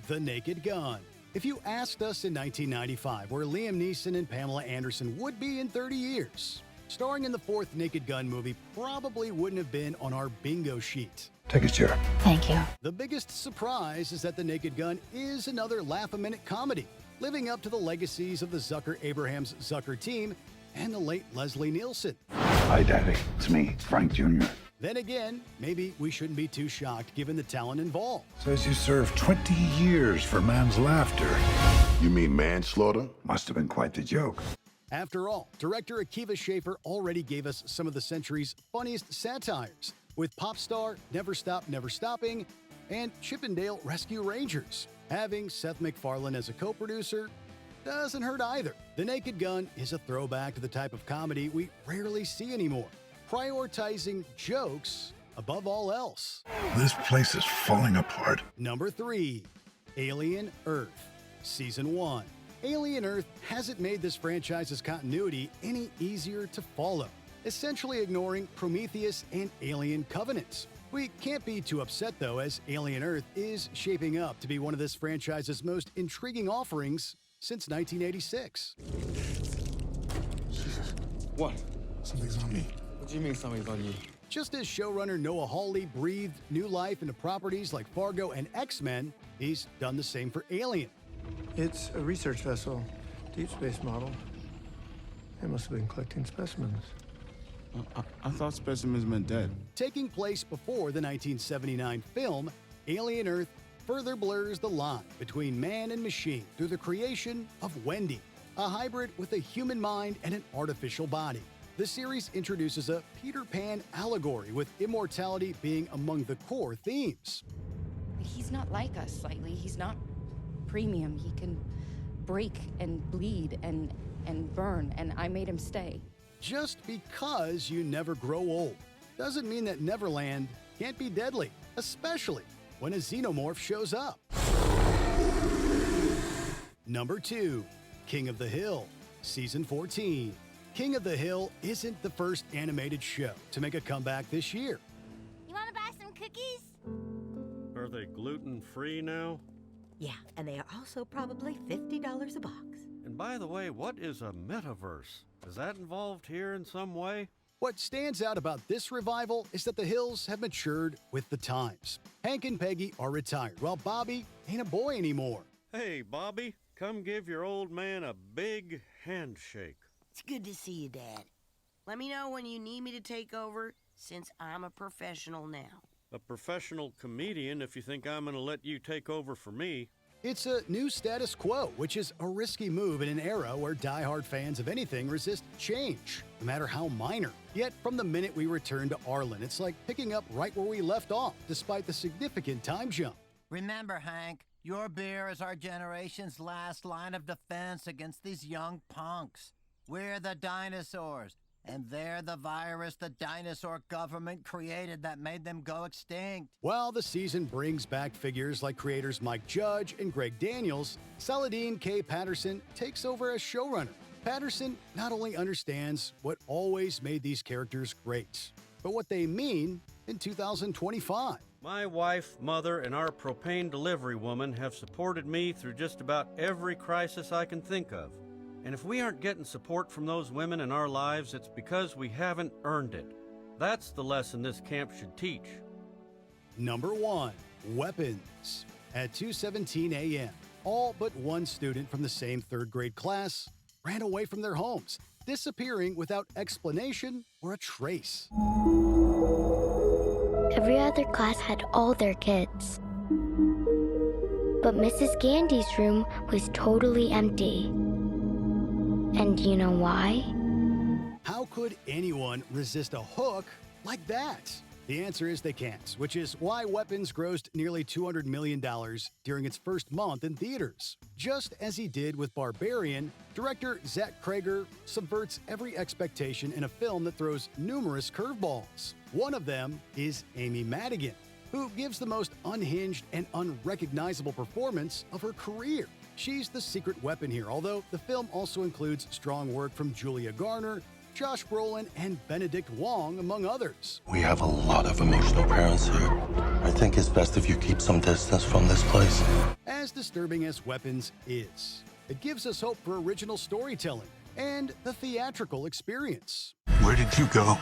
The Naked Gun. If you asked us in 1995 where Liam Neeson and Pamela Anderson would be in 30 years, starring in the 4th Naked Gun movie probably wouldn't have been on our bingo sheet. Take a chair. Thank you. The biggest surprise is that The Naked Gun is another laugh-a-minute comedy, living up to the legacies of the Zucker-Abrahams Zucker team and the late Leslie Nielsen. Hi, Daddy. It's me, Frank Jr. Then again, maybe we shouldn't be too shocked given the talent involved. Says you served 20 years for man's laughter. You mean manslaughter? Must have been quite the joke. After all, director Akiva Schaffer already gave us some of the century's funniest satires, with pop star Never Stop, Never Stopping and Chippendale Rescue Rangers. Having Seth MacFarlane as a co-producer doesn't hurt either. The Naked Gun is a throwback to the type of comedy we rarely see anymore, prioritizing jokes above all else. This place is falling apart. Number 3, Alien Earth, Season 1. Alien Earth hasn't made this franchise's continuity any easier to follow, essentially ignoring Prometheus and Alien Covenants. We can't be too upset, though, as Alien Earth is shaping up to be one of this franchise's most intriguing offerings since 1986. Jesus. What? Something's on me. What do you mean something's on you? Just as showrunner Noah Hawley breathed new life into properties like Fargo and X-Men, he's done the same for Alien. It's a research vessel, deep space model. They must have been collecting specimens. I thought specimens meant dead. Taking place before the 1979 film, Alien Earth further blurs the line between man and machine through the creation of Wendy, a hybrid with a human mind and an artificial body. The series introduces a Peter Pan allegory, with immortality being among the core themes. He's not like us slightly. He's not premium. He can break and bleed and burn, and I made him stay. Just because you never grow old doesn't mean that Neverland can't be deadly, especially when a xenomorph shows up. Number 2, King of the Hill, Season 14. King of the Hill isn't the first animated show to make a comeback this year. You want to buy some cookies? Are they gluten-free now? Yeah, and they are also probably $50 a box. And by the way, what is a metaverse? Is that involved here in some way? What stands out about this revival is that the Hills have matured with the times. Hank and Peggy are retired, while Bobby ain't a boy anymore. Hey, Bobby, come give your old man a big handshake. It's good to see you, Dad. Let me know when you need me to take over, since I'm a professional now. A professional comedian if you think I'm going to let you take over for me. It's a new status quo, which is a risky move in an era where diehard fans of anything resist change, no matter how minor. Yet, from the minute we return to Arlen, it's like picking up right where we left off, despite the significant time jump. Remember, Hank, your beer is our generation's last line of defense against these young punks. We're the dinosaurs, and they're the virus the dinosaur government created that made them go extinct. While the season brings back figures like creators Mike Judge and Greg Daniels, Saladin K. Patterson takes over as showrunner. Patterson not only understands what always made these characters great, but what they mean in 2025. My wife, mother, and our propane delivery woman have supported me through just about every crisis I can think of. And if we aren't getting support from those women in our lives, it's because we haven't earned it. That's the lesson this camp should teach. Number 1, weapons. At 2:17 a.m., all but one student from the same third grade class ran away from their homes, disappearing without explanation or a trace. every other class had all their kids. But Mrs. Gandy's room was totally empty. And do you know why? How could anyone resist a hook like that? The answer is they can't, which is why Weapons grossed nearly $200 million during its first month in theaters. Just as he did with Barbarian, director Zach Cregger subverts every expectation in a film that throws numerous curveballs. One of them is Amy Madigan, who gives the most unhinged and unrecognizable performance of her career. She's the secret weapon here, although the film also includes strong work from Julia Garner, Josh Brolin, and Benedict Wong, among others. We have a lot of emotional parents here. I think it's best if you keep some distance from this place. As disturbing as Weapons is, it gives us hope for original storytelling and the theatrical experience. Where did you go?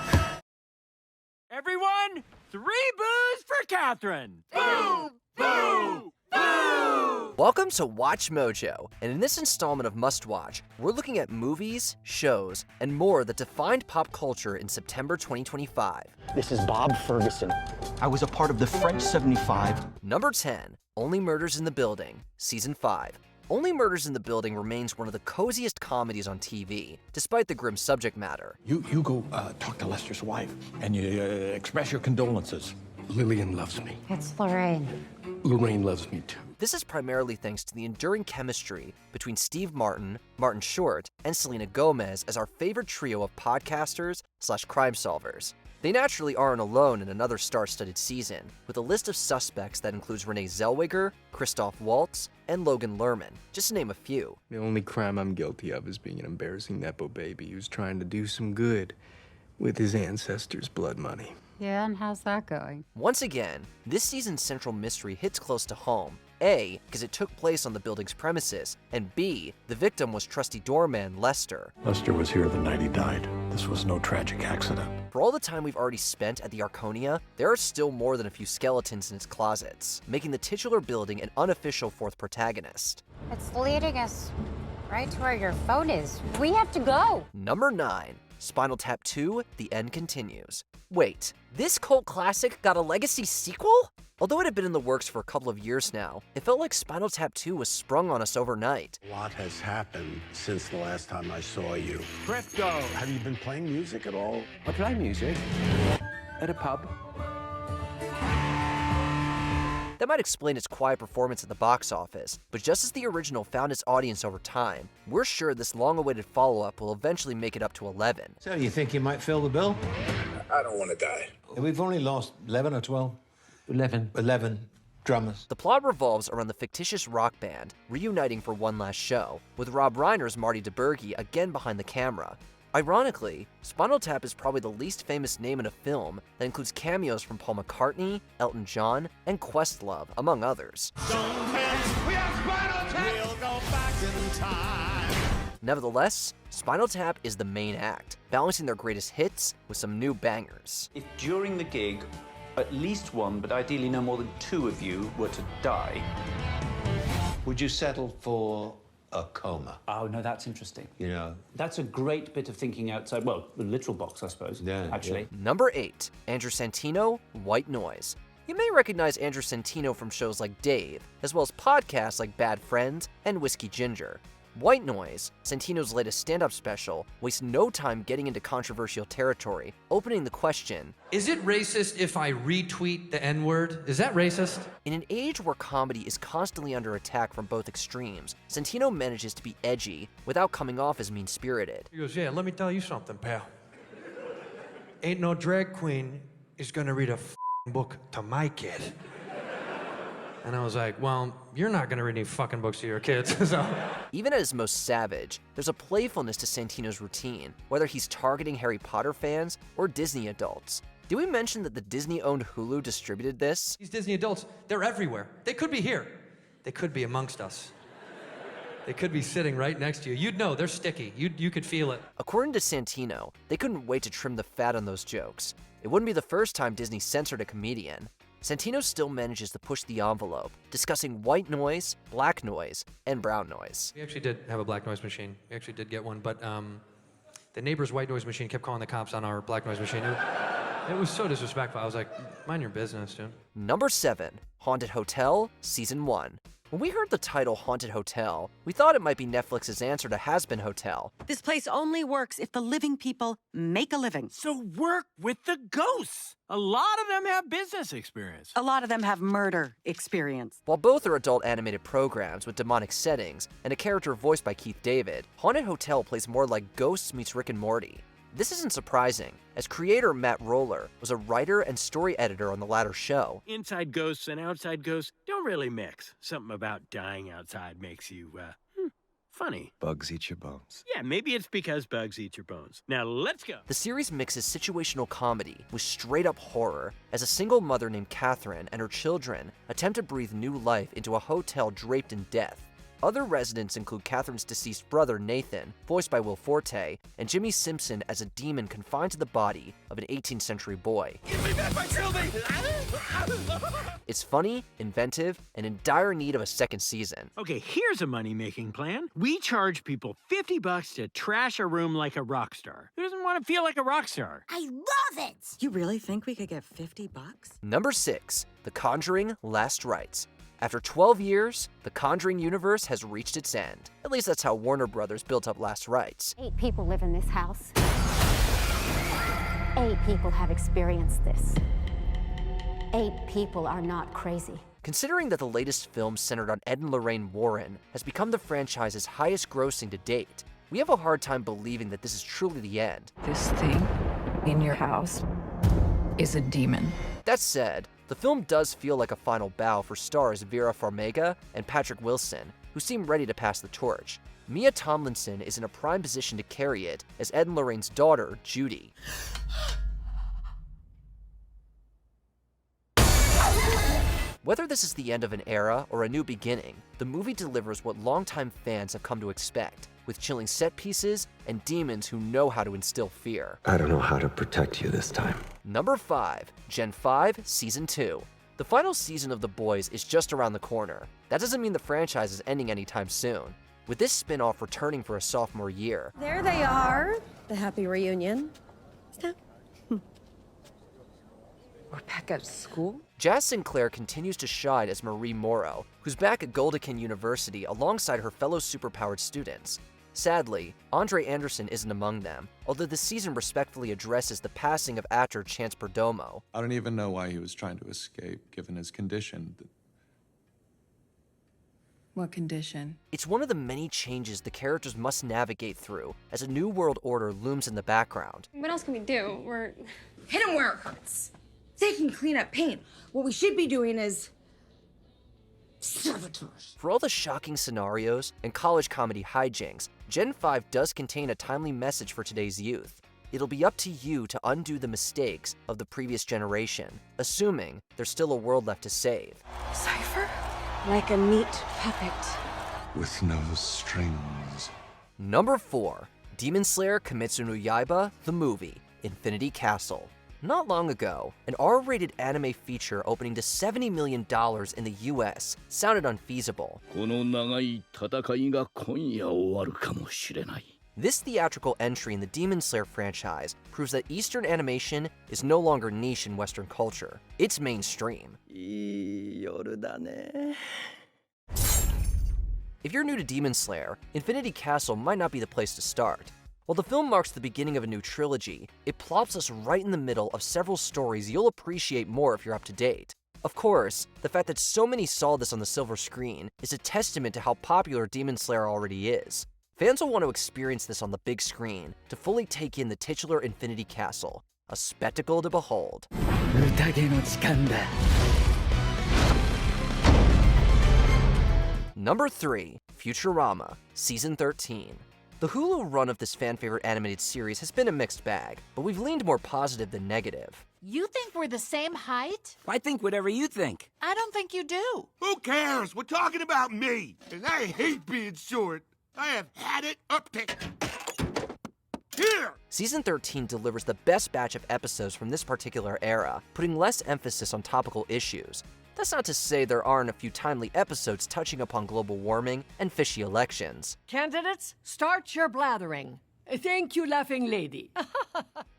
Everyone, 3 boos for Catherine! Boo! Boo! Boo! Welcome to Watch Mojo, and in this installment of Must Watch, we're looking at movies, shows, and more that defined pop culture in September 2025. This is Bob Ferguson. I was a part of the French 75. Number 10, Only Murders in the Building, Season 5. Only Murders in the Building remains one of the coziest comedies on TV, despite the grim subject matter. You go talk to Lester's wife, and you express your condolences. Lillian loves me. It's Lorraine. Lorraine loves me too. This is primarily thanks to the enduring chemistry between Steve Martin, Martin Short, and Selena Gomez as our favorite trio of podcasters/crime solvers. They naturally aren't alone in another star-studded season, with a list of suspects that includes Renee Zellweger, Christoph Waltz, and Logan Lerman, just to name a few. The only crime I'm guilty of is being an embarrassing Nepo baby who's trying to do some good with his ancestors' blood money. Yeah, and how's that going? Once again, this season's central mystery hits close to home. A, because it took place on the building's premises, and B, the victim was trusty doorman Lester. Lester was here the night he died. This was no tragic accident. For all the time we've already spent at the Arconia, there are still more than a few skeletons in its closets, making the titular building an unofficial fourth protagonist. It's leading us right to where your phone is. We have to go. Number 9, Spinal Tap 2, The End Continues. Wait, this cult classic got a legacy sequel? Although it had been in the works for a couple of years now, it felt like Spinal Tap 2 was sprung on us overnight. A lot has happened since the last time I saw you. Crypto! Have you been playing music at all? I play music at a pub. That might explain its quiet performance at the box office, but just as the original found its audience over time, we're sure this long-awaited follow-up will eventually make it up to 11. So you think you might fill the bill? I don't want to die. We've only lost 11 or 12? 11 drummers. The plot revolves around the fictitious rock band reuniting for one last show, with Rob Reiner's Marty DeBurgi again behind the camera. Ironically, Spinal Tap is probably the least famous name in a film that includes cameos from Paul McCartney, Elton John, and Questlove, among others. Nevertheless, Spinal Tap is the main act, balancing their greatest hits with some new bangers. If during the gig, at least one, but ideally no more than 2 of you were to die, Would you settle for a coma? Oh, no, that's interesting. You know? That's a great bit of thinking outside, well, the literal box, I suppose, actually. Yeah. Number 8, Andrew Santino, White Noise. You may recognize Andrew Santino from shows like Dave, as well as podcasts like Bad Friends and Whiskey Ginger. White Noise, Santino's latest stand-up special, wastes no time getting into controversial territory, opening the question, is it racist if I retweet the N-word? Is that racist? In an age where comedy is constantly under attack from both extremes, Santino manages to be edgy without coming off as mean-spirited. He goes, yeah, let me tell you something, pal. Ain't no drag queen is gonna read a book to my kid. And I was like, well, you're not gonna read any fucking books to your kids, so. Even at his most savage, there's a playfulness to Santino's routine, whether he's targeting Harry Potter fans or Disney adults. Did we mention that the Disney-owned Hulu distributed this? These Disney adults, they're everywhere. They could be here. They could be amongst us. They could be sitting right next to you. You'd know, they're sticky. You could feel it. According to Santino, they couldn't wait to trim the fat on those jokes. It wouldn't be the first time Disney censored a comedian. Santino still manages to push the envelope, discussing white noise, black noise, and brown noise. We actually did have a black noise machine. We actually did get one, but the neighbor's white noise machine kept calling the cops on our black noise machine. It was so disrespectful. I was like, mind your business, dude. Number 7, Haunted Hotel, Season 1. When we heard the title Haunted Hotel, we thought it might be Netflix's answer to Has Been Hotel. This place only works if the living people make a living. So work with the ghosts. A lot of them have business experience. A lot of them have murder experience. While both are adult animated programs with demonic settings and a character voiced by Keith David, Haunted Hotel plays more like Ghosts meets Rick and Morty. This isn't surprising, as creator Matt Roller was a writer and story editor on the latter show. Inside ghosts and outside ghosts don't really mix. Something about dying outside makes you, funny. Bugs eat your bones. Yeah, maybe it's because bugs eat your bones. Now let's go. The series mixes situational comedy with straight-up horror as a single mother named Catherine and her children attempt to breathe new life into a hotel draped in death. Other residents include Catherine's deceased brother, Nathan, voiced by Will Forte, and Jimmy Simpson as a demon confined to the body of an 18th century boy. Give me back my trilby! It's funny, inventive, and in dire need of a second season. Okay, here's a money-making plan. We charge people $50 to trash a room like a rock star. Who doesn't want to feel like a rock star? I love it! You really think we could get $50? Number 6, The Conjuring: Last Rites. After 12 years, the Conjuring universe has reached its end. At least that's how Warner Brothers built up Last Rites. 8 people live in this house. 8 people have experienced this. 8 people are not crazy. Considering that the latest film centered on Ed and Lorraine Warren has become the franchise's highest grossing to date, we have a hard time believing that this is truly the end. This thing in your house is a demon. That said, the film does feel like a final bow for stars Vera Farmiga and Patrick Wilson, who seem ready to pass the torch. Mia Tomlinson is in a prime position to carry it as Ed and Lorraine's daughter, Judy. Whether this is the end of an era or a new beginning, the movie delivers what longtime fans have come to expect, with chilling set pieces and demons who know how to instill fear. I don't know how to protect you this time. Number 5, Gen 5, Season 2. The final season of The Boys is just around the corner. That doesn't mean the franchise is ending anytime soon. With this spin-off returning for a sophomore year. There they are, the happy reunion. We're back at school? Jazz Sinclair continues to shine as Marie Morrow, who's back at Goldekin University alongside her fellow superpowered students. Sadly, Andre Anderson isn't among them, although the season respectfully addresses the passing of actor Chance Perdomo. I don't even know why he was trying to escape, given his condition. What condition? It's one of the many changes the characters must navigate through as a new world order looms in the background. What else can we do? We're... Hit him where it hurts. They can clean up paint. What we should be doing is saboteurs. For all the shocking scenarios and college comedy hijinks, Gen 5 does contain a timely message for today's youth. It'll be up to you to undo the mistakes of the previous generation, assuming there's still a world left to save. Cypher? Like a neat puppet. With no strings. Number 4, Demon Slayer Kimetsu no Yaiba, the movie, Infinity Castle. Not long ago, an R-rated anime feature opening to $70 million in the US sounded unfeasible. This theatrical entry in the Demon Slayer franchise proves that Eastern animation is no longer niche in Western culture. It's mainstream. If you're new to Demon Slayer, Infinity Castle might not be the place to start. While the film marks the beginning of a new trilogy, it plops us right in the middle of several stories you'll appreciate more if you're up to date. Of course, the fact that so many saw this on the silver screen is a testament to how popular Demon Slayer already is. Fans will want to experience this on the big screen to fully take in the titular Infinity Castle, a spectacle to behold. Number 3, Futurama, Season 13. The Hulu run of this fan-favorite animated series has been a mixed bag, but we've leaned more positive than negative. You think we're the same height? I think whatever you think. I don't think you do. Who cares? We're talking about me. And I hate being short. I have had it up to here. Season 13 delivers the best batch of episodes from this particular era, putting less emphasis on topical issues. That's not to say there aren't a few timely episodes touching upon global warming and fishy elections. Candidates, start your blathering. Thank you, laughing lady.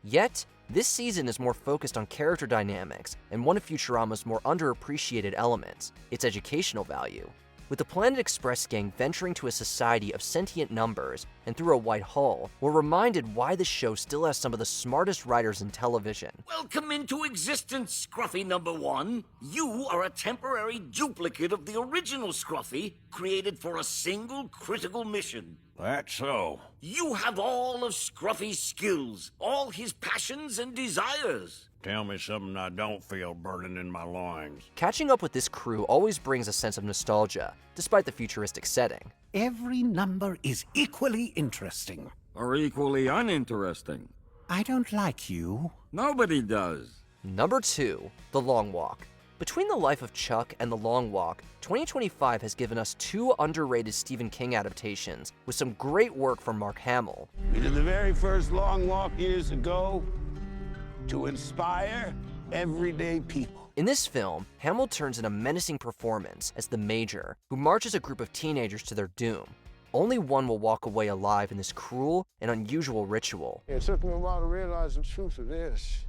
Yet, This season is more focused on character dynamics and one of Futurama's more underappreciated elements, its educational value. With the Planet Express gang venturing to a society of sentient numbers and through a white hull, we're reminded why the show still has some of the smartest writers in television. Welcome into existence, Scruffy number 1. You are a temporary duplicate of the original Scruffy, created for a single critical mission. That's so. You have all of Scruffy's skills, all his passions and desires. Tell me something I don't feel burning in my loins. Catching up with this crew always brings a sense of nostalgia, despite the futuristic setting. Every number is equally interesting. Or equally uninteresting. I don't like you. Nobody does. Number 2, The Long Walk. Between The Life of Chuck and The Long Walk, 2025 has given us 2 underrated Stephen King adaptations with some great work from Mark Hamill. We did the very first Long Walk years ago to inspire everyday people. In this film, Hamill turns in a menacing performance as the Major, who marches a group of teenagers to their doom. Only one will walk away alive in this cruel and unusual ritual. It took me a while to realize the truth of this.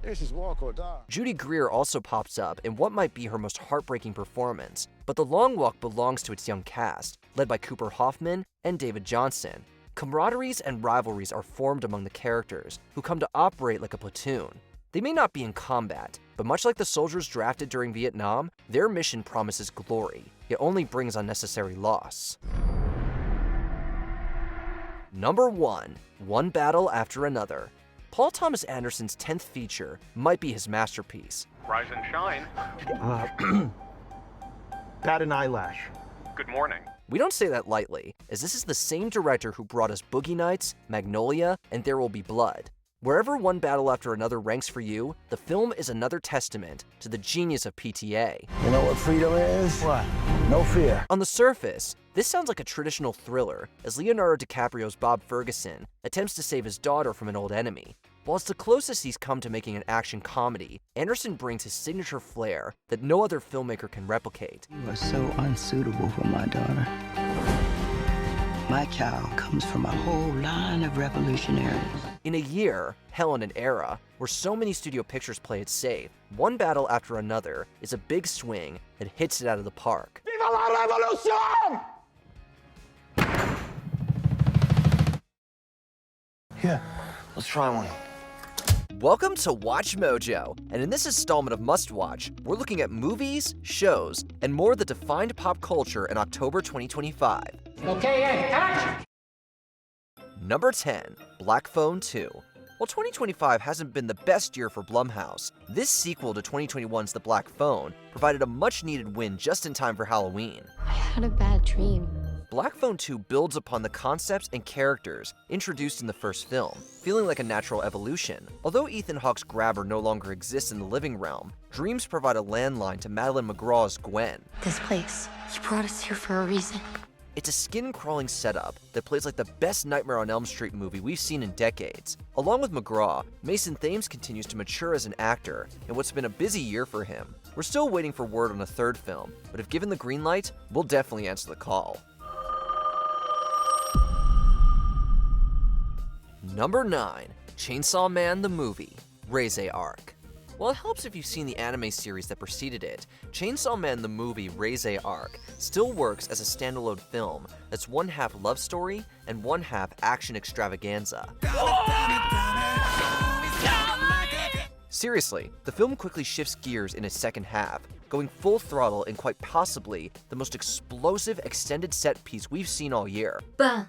This is walk or die. Judy Greer also pops up in what might be her most heartbreaking performance, but The Long Walk belongs to its young cast, led by Cooper Hoffman and David Johnson. Camaraderies and rivalries are formed among the characters, who come to operate like a platoon. They may not be in combat, but much like the soldiers drafted during Vietnam, their mission promises glory. It only brings unnecessary loss. Number 1, One Battle After Another. Paul Thomas Anderson's 10th feature might be his masterpiece. Rise and shine. Bat an eyelash. Good morning. We don't say that lightly, as this is the same director who brought us Boogie Nights, Magnolia, and There Will Be Blood. Wherever One Battle After Another ranks for you, the film is another testament to the genius of PTA. You know what freedom is? What? No fear. On the surface, this sounds like a traditional thriller, as Leonardo DiCaprio's Bob Ferguson attempts to save his daughter from an old enemy. While it's the closest he's come to making an action comedy, Anderson brings his signature flair that no other filmmaker can replicate. You are so unsuitable for my daughter. My child comes from a whole line of revolutionaries. In a year, hell, in an era, where so many studio pictures play it safe, One Battle After Another is a big swing that hits it out of the park. Viva la revolution! Here, let's try one. Welcome to Watch Mojo, and in this installment of Must Watch, we're looking at movies, shows, and more that defined pop culture in October 2025. Okay, action! Number 10, Black Phone 2. While 2025 hasn't been the best year for Blumhouse, this sequel to 2021's The Black Phone provided a much-needed win just in time for Halloween. I had a bad dream. Black Phone 2 builds upon the concepts and characters introduced in the first film, feeling like a natural evolution. Although Ethan Hawke's grabber no longer exists in the living realm, dreams provide a landline to Madeline McGraw's Gwen. This place, he brought us here for a reason. It's a skin-crawling setup that plays like the best Nightmare on Elm Street movie we've seen in decades. Along with McGraw, Mason Thames continues to mature as an actor in what's been a busy year for him. We're still waiting for word on a third film, but if given the green light, we'll definitely answer the call. Number 9, Chainsaw Man the Movie, Raise Arc. While it helps if you've seen the anime series that preceded it, Chainsaw Man the Movie Raise Arc still works as a standalone film that's one half love story and one half action extravaganza. Seriously, the film quickly shifts gears in its second half, going full throttle in quite possibly the most explosive extended set piece we've seen all year. Bah.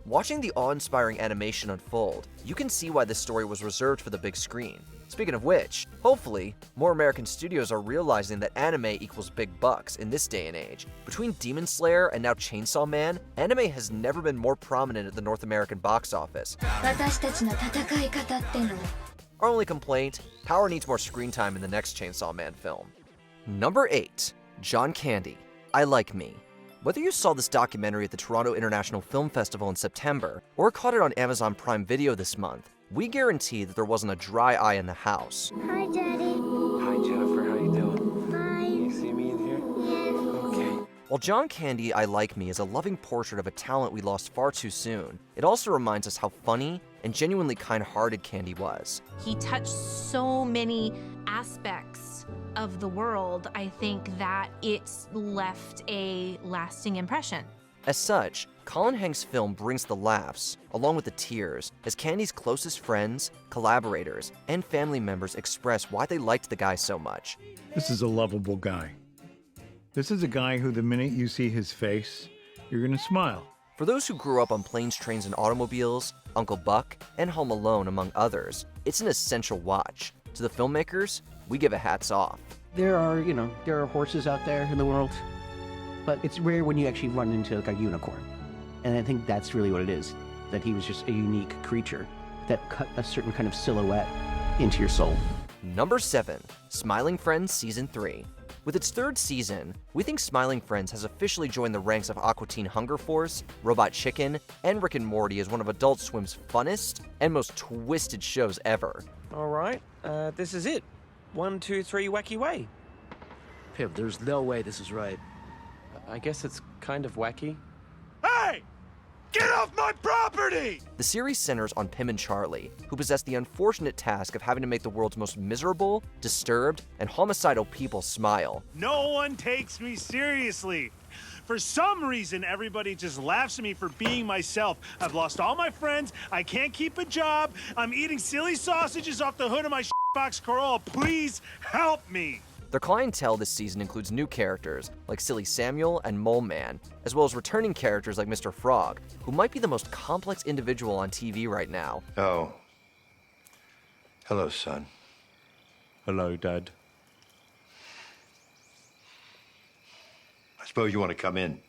Watching the awe-inspiring animation unfold, you can see why this story was reserved for the big screen. Speaking of which, hopefully, more American studios are realizing that anime equals big bucks in this day and age. Between Demon Slayer and now Chainsaw Man, anime has never been more prominent at the North American box office. Our only complaint, Power needs more screen time in the next Chainsaw Man film. Number 8, John Candy, I Like Me. Whether you saw this documentary at the Toronto International Film Festival in September, or caught it on Amazon Prime Video this month, we guarantee that there wasn't a dry eye in the house. Hi, Daddy. Hi, Jennifer. How you doing? Hi. Can you see me in here? Yeah. Okay. While John Candy, I Like Me is a loving portrait of a talent we lost far too soon, it also reminds us how funny and genuinely kind-hearted Candy was. He touched so many aspects of the world, I think that it's left a lasting impression. As such, Colin Hanks' film brings the laughs, along with the tears, as Candy's closest friends, collaborators, and family members express why they liked the guy so much. This is a lovable guy. This is a guy who, the minute you see his face, you're gonna smile. For those who grew up on Planes, Trains, and Automobiles, Uncle Buck, and Home Alone, among others, it's an essential watch. To the filmmakers, we give a hats off. There are horses out there in the world, but it's rare when you actually run into like a unicorn. And I think that's really what it is, that he was just a unique creature that cut a certain kind of silhouette into your soul. Number 7, Smiling Friends Season 3. With its 3rd season, we think Smiling Friends has officially joined the ranks of Aqua Teen Hunger Force, Robot Chicken, and Rick and Morty as one of Adult Swim's funnest and most twisted shows ever. All right, this is it. 1, 2, 3, wacky way. Pip, there's no way this is right. I guess it's kind of wacky. Hey! Get off my property! The series centers on Pim and Charlie, who possess the unfortunate task of having to make the world's most miserable, disturbed, and homicidal people smile. No one takes me seriously. For some reason, everybody just laughs at me for being myself. I've lost all my friends. I can't keep a job. I'm eating silly sausages off the hood of my box Corolla. Please help me. Their clientele this season includes new characters like Silly Samuel and Mole Man, as well as returning characters like Mr. Frog, who might be the most complex individual on TV right now. Oh. Hello, son. Hello, Dad. I suppose you want to come in.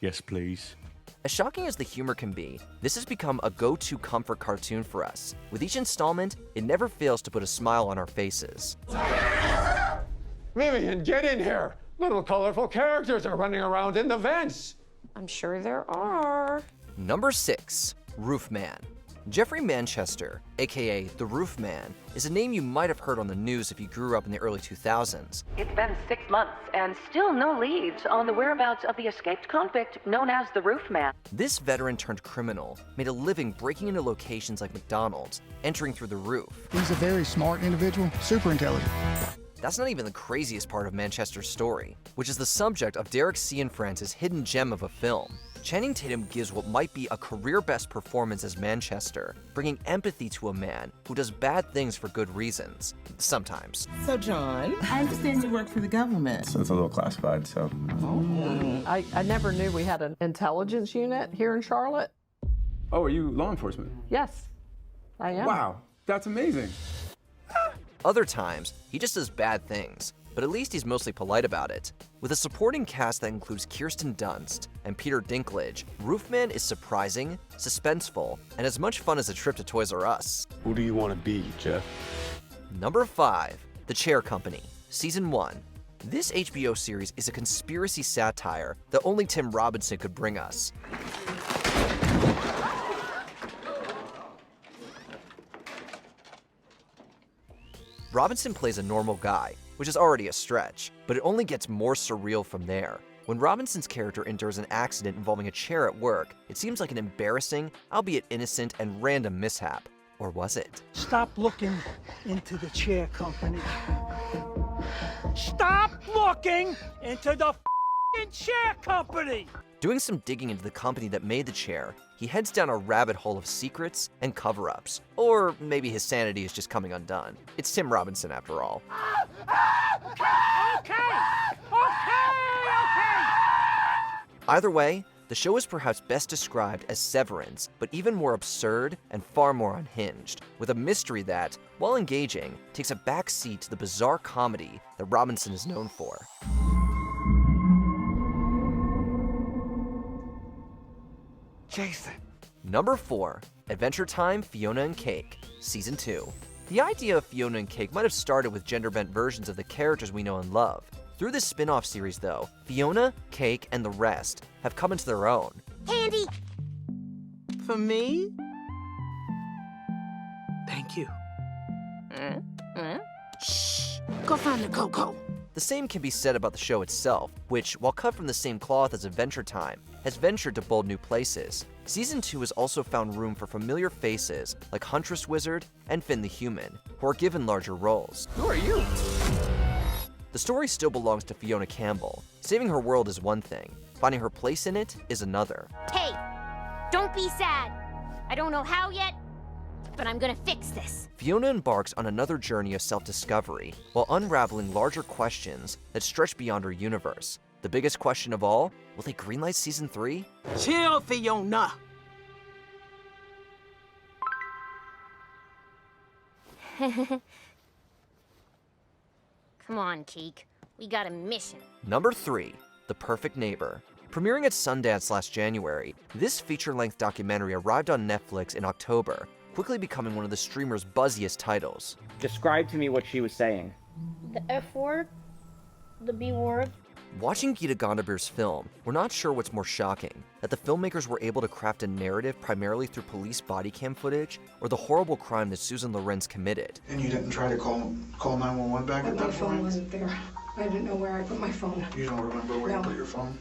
Yes, please. As shocking as the humor can be, this has become a go-to comfort cartoon for us. With each installment, it never fails to put a smile on our faces. Vivian, get in here! Little colorful characters are running around in the vents! I'm sure there are. Number 6, Roofman. Jeffrey Manchester, aka The Roofman, is a name you might have heard on the news if you grew up in the early 2000s. It's been 6 months and still no leads on the whereabouts of the escaped convict known as the Roofman. This veteran-turned-criminal made a living breaking into locations like McDonald's, entering through the roof. He's a very smart individual, super intelligent. That's not even the craziest part of Manchester's story, which is the subject of Derek Cianfrance's hidden gem of a film. Channing Tatum gives what might be a career-best performance as Manchester, bringing empathy to a man who does bad things for good reasons. Sometimes. So, John, I understand you work for the government. So it's a little classified, so. I never knew we had an intelligence unit here in Charlotte. Oh, are you law enforcement? Yes, I am. Wow, that's amazing. Other times, he just does bad things, but at least he's mostly polite about it. With a supporting cast that includes Kirsten Dunst and Peter Dinklage, Roofman is surprising, suspenseful, and as much fun as a trip to Toys R Us. Who do you want to be, Jeff? Number 5, The Chair Company, Season 1. This HBO series is a conspiracy satire that only Tim Robinson could bring us. Robinson plays a normal guy, which is already a stretch, but it only gets more surreal from there. When Robinson's character endures an accident involving a chair at work, it seems like an embarrassing, albeit innocent and random mishap. Or was it? Stop looking into the chair company. Stop looking into the f***ing chair company! Doing some digging into the company that made the chair, he heads down a rabbit hole of secrets and cover-ups. Or maybe his sanity is just coming undone. It's Tim Robinson after all. Okay! Either way, the show is perhaps best described as Severance, but even more absurd and far more unhinged, with a mystery that, while engaging, takes a back seat to the bizarre comedy that Robinson is known for. Jason. Number 4, Adventure Time Fiona and Cake, Season 2. The idea of Fiona and Cake might have started with gender-bent versions of the characters we know and love. Through this spin-off series, though, Fiona, Cake, and the rest have come into their own. Candy! For me? Thank you. Shh! Go find the cocoa. The same can be said about the show itself, which, while cut from the same cloth as Adventure Time, has ventured to bold new places. Season 2 has also found room for familiar faces like Huntress Wizard and Finn the Human, who are given larger roles. Who are you? The story still belongs to Fiona Campbell. Saving her world is one thing, finding her place in it is another. Hey, don't be sad. I don't know how yet, but I'm gonna fix this. Fiona embarks on another journey of self-discovery while unraveling larger questions that stretch beyond her universe. The biggest question of all, will they greenlight Season 3? Chill, Fiona. Come on, Keek. We got a mission. Number 3, The Perfect Neighbor. Premiering at Sundance last January, this feature-length documentary arrived on Netflix in October, quickly becoming one of the streamer's buzziest titles. Describe to me what she was saying. The F word? The B word? Watching Geeta Gandhabir's film, we're not sure what's more shocking, that the filmmakers were able to craft a narrative primarily through police body cam footage, or the horrible crime that Susan Lorenz committed. And you didn't try to call 911 back at that point? My phone wasn't there. I didn't know where I put my phone. You don't remember where you put your phone?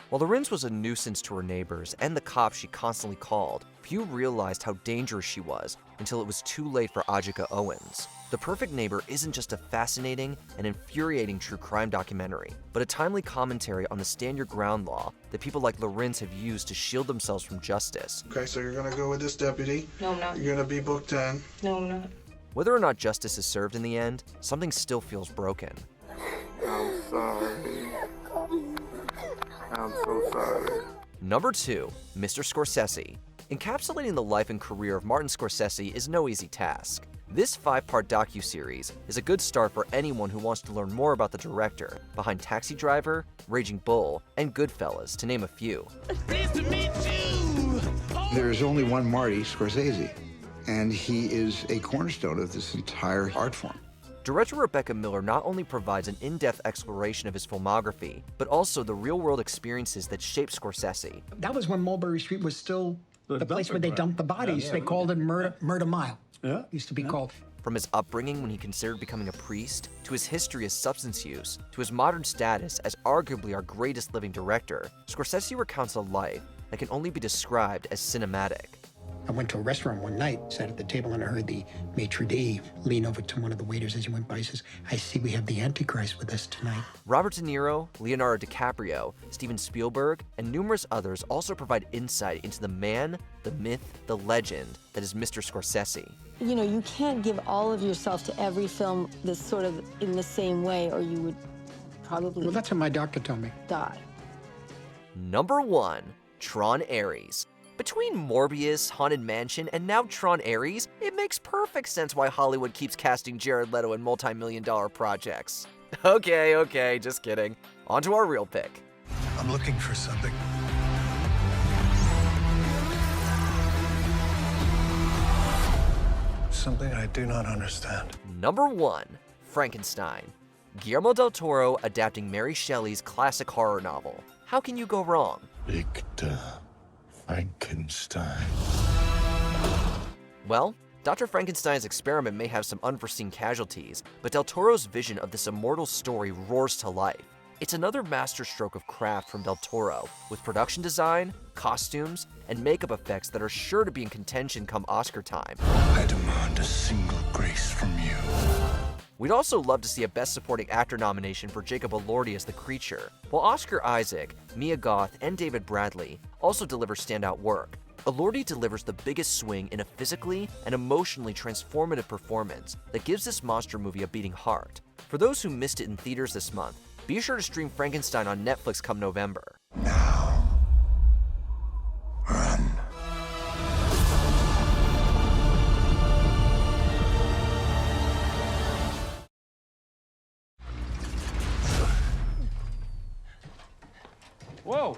While Lorenz was a nuisance to her neighbors and the cops she constantly called, few realized how dangerous she was until it was too late for Ajika Owens. The Perfect Neighbor isn't just a fascinating and infuriating true crime documentary, but a timely commentary on the stand your ground law that people like Lorenz have used to shield themselves from justice. Okay, so you're gonna go with this deputy. No, I'm not. You're gonna be booked 10. No, I'm not. Whether or not justice is served in the end, something still feels broken. I'm sorry. I'm so sorry. Number 2, Mr. Scorsese. Encapsulating the life and career of Martin Scorsese is no easy task. This 5-part docuseries is a good start for anyone who wants to learn more about the director behind Taxi Driver, Raging Bull, and Goodfellas, to name a few. There's only one Marty Scorsese, and he is a cornerstone of this entire art form. Director Rebecca Miller not only provides an in-depth exploration of his filmography, but also the real-world experiences that shaped Scorsese. That was when Mulberry Street was still the place where they dumped the bodies. They called it Murder Mile. Yeah. Used to be called. From his upbringing when he considered becoming a priest, to his history as substance use, to his modern status as arguably our greatest living director, Scorsese recounts a life that can only be described as cinematic. I went to a restaurant one night, sat at the table, and I heard the maitre d' lean over to one of the waiters as he went by. He says, "I see we have the Antichrist with us tonight." Robert De Niro, Leonardo DiCaprio, Steven Spielberg, and numerous others also provide insight into the man, the myth, the legend that is Mr. Scorsese. You know, you can't give all of yourself to every film this sort of in the same way, or you would probably... Well, that's what my doctor told me. Die. Number 1, Tron Ares. Between Morbius, Haunted Mansion, and now Tron Ares, it makes perfect sense why Hollywood keeps casting Jared Leto in multi-million-dollar projects. Okay, just kidding. On to our real pick. I'm looking for something. Something I do not understand. Number 1, Frankenstein. Guillermo del Toro adapting Mary Shelley's classic horror novel. How can you go wrong? Victor Frankenstein. Well, Dr. Frankenstein's experiment may have some unforeseen casualties, but Del Toro's vision of this immortal story roars to life. It's another masterstroke of craft from Del Toro, with production design, costumes, and makeup effects that are sure to be in contention come Oscar time. I demand a single grace from you. We'd also love to see a Best Supporting Actor nomination for Jacob Elordi as the Creature, while Oscar Isaac, Mia Goth, and David Bradley also deliver standout work. Elordi delivers the biggest swing in a physically and emotionally transformative performance that gives this monster movie a beating heart. For those who missed it in theaters this month, be sure to stream Frankenstein on Netflix come November. Run. Whoa.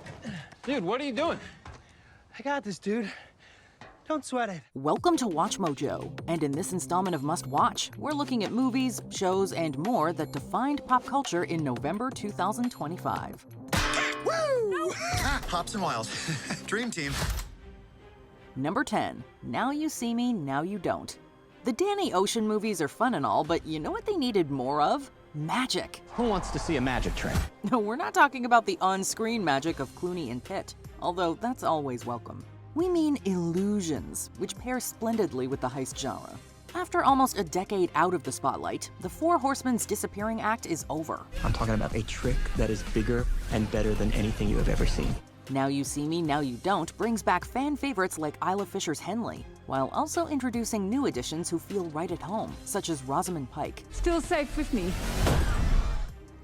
Dude, what are you doing? I got this, dude. Don't sweat it. Welcome to Watch Mojo, and in this installment of Must Watch, we're looking at movies, shows, and more that defined pop culture in November 2025. Woo! Hops and Wiles. Dream team. Number 10, Now You See Me, Now You Don't. The Danny Ocean movies are fun and all, but you know what they needed more of? Magic. Who wants to see a magic trick? No, we're not talking about the on-screen magic of Clooney and Pitt, although that's always welcome. We mean illusions, which pair splendidly with the heist genre. After almost a decade out of the spotlight, the Four Horsemen's disappearing act is over. I'm talking about a trick that is bigger and better than anything you have ever seen. Now You See Me, Now You Don't brings back fan favorites like Isla Fisher's Henley, while also introducing new additions who feel right at home, such as Rosamund Pike. Still safe with me.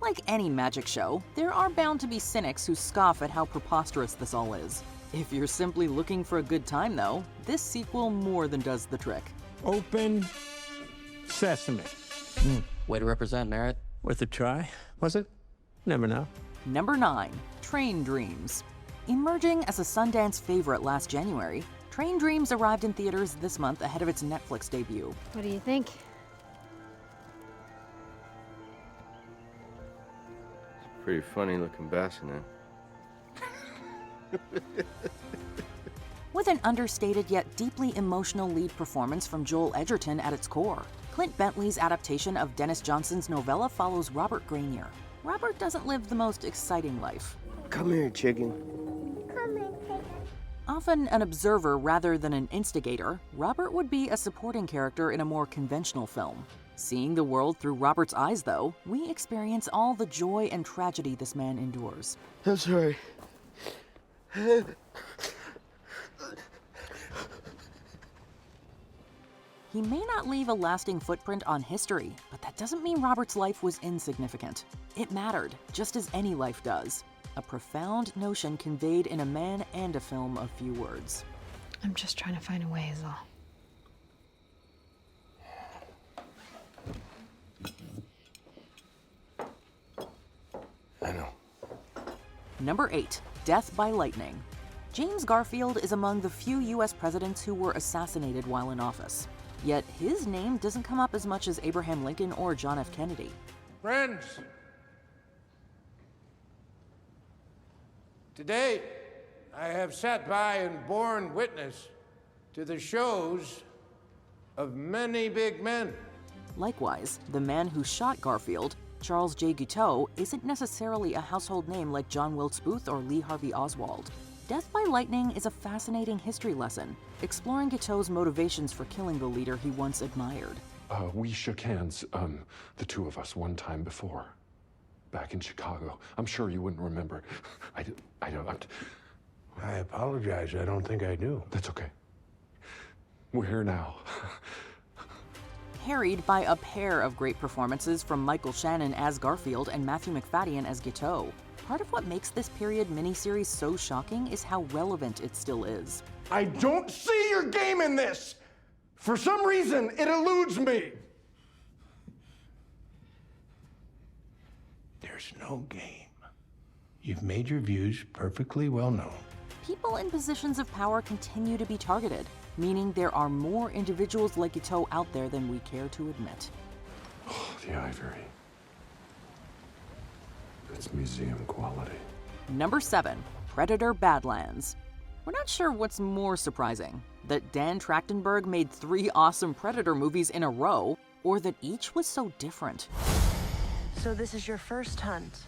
Like any magic show, there are bound to be cynics who scoff at how preposterous this all is. If you're simply looking for a good time, though, this sequel more than does the trick. Open sesame. Way to represent, Merritt. Worth a try, was it? Never know. Number 9. Train Dreams. Emerging as a Sundance favorite last January, Train Dreams arrived in theaters this month ahead of its Netflix debut. What do you think? Pretty funny looking bassinet. With an understated yet deeply emotional lead performance from Joel Edgerton at its core, Clint Bentley's adaptation of Dennis Johnson's novella follows Robert Grenier. Robert doesn't live the most exciting life. Come here, chicken. Often an observer rather than an instigator, Robert would be a supporting character in a more conventional film. Seeing the world through Robert's eyes, though, we experience all the joy and tragedy this man endures. I'm sorry. He may not leave a lasting footprint on history, but that doesn't mean Robert's life was insignificant. It mattered, just as any life does. A profound notion conveyed in a man and a film of few words. I'm just trying to find a way is all. I know. Number 8. Death by Lightning. James Garfield is among the few U.S. presidents who were assassinated while in office. Yet his name doesn't come up as much as Abraham Lincoln or John F. Kennedy. Friends, today I have sat by and borne witness to the shows of many big men. Likewise, the man who shot Garfield, Charles J. Guiteau, isn't necessarily a household name like John Wilkes Booth or Lee Harvey Oswald. Death by Lightning is a fascinating history lesson, exploring Guiteau's motivations for killing the leader he once admired. We shook hands, the two of us, one time before, back in Chicago. I'm sure you wouldn't remember. I apologize. I don't think I do. That's okay. We're here now. Harried by a pair of great performances from Michael Shannon as Garfield and Matthew McFadden as Guiteau. Part of what makes this period miniseries so shocking is how relevant it still is. I don't see your game in this! For some reason, it eludes me! There's no game. You've made your views perfectly well known. People in positions of power continue to be targeted, meaning there are more individuals like Guiteau out there than we care to admit. Oh, the ivory. It's museum quality. Number 7. Predator Badlands. We're not sure what's more surprising, that Dan Trachtenberg made 3 awesome Predator movies in a row, or that each was so different. So this is your first hunt.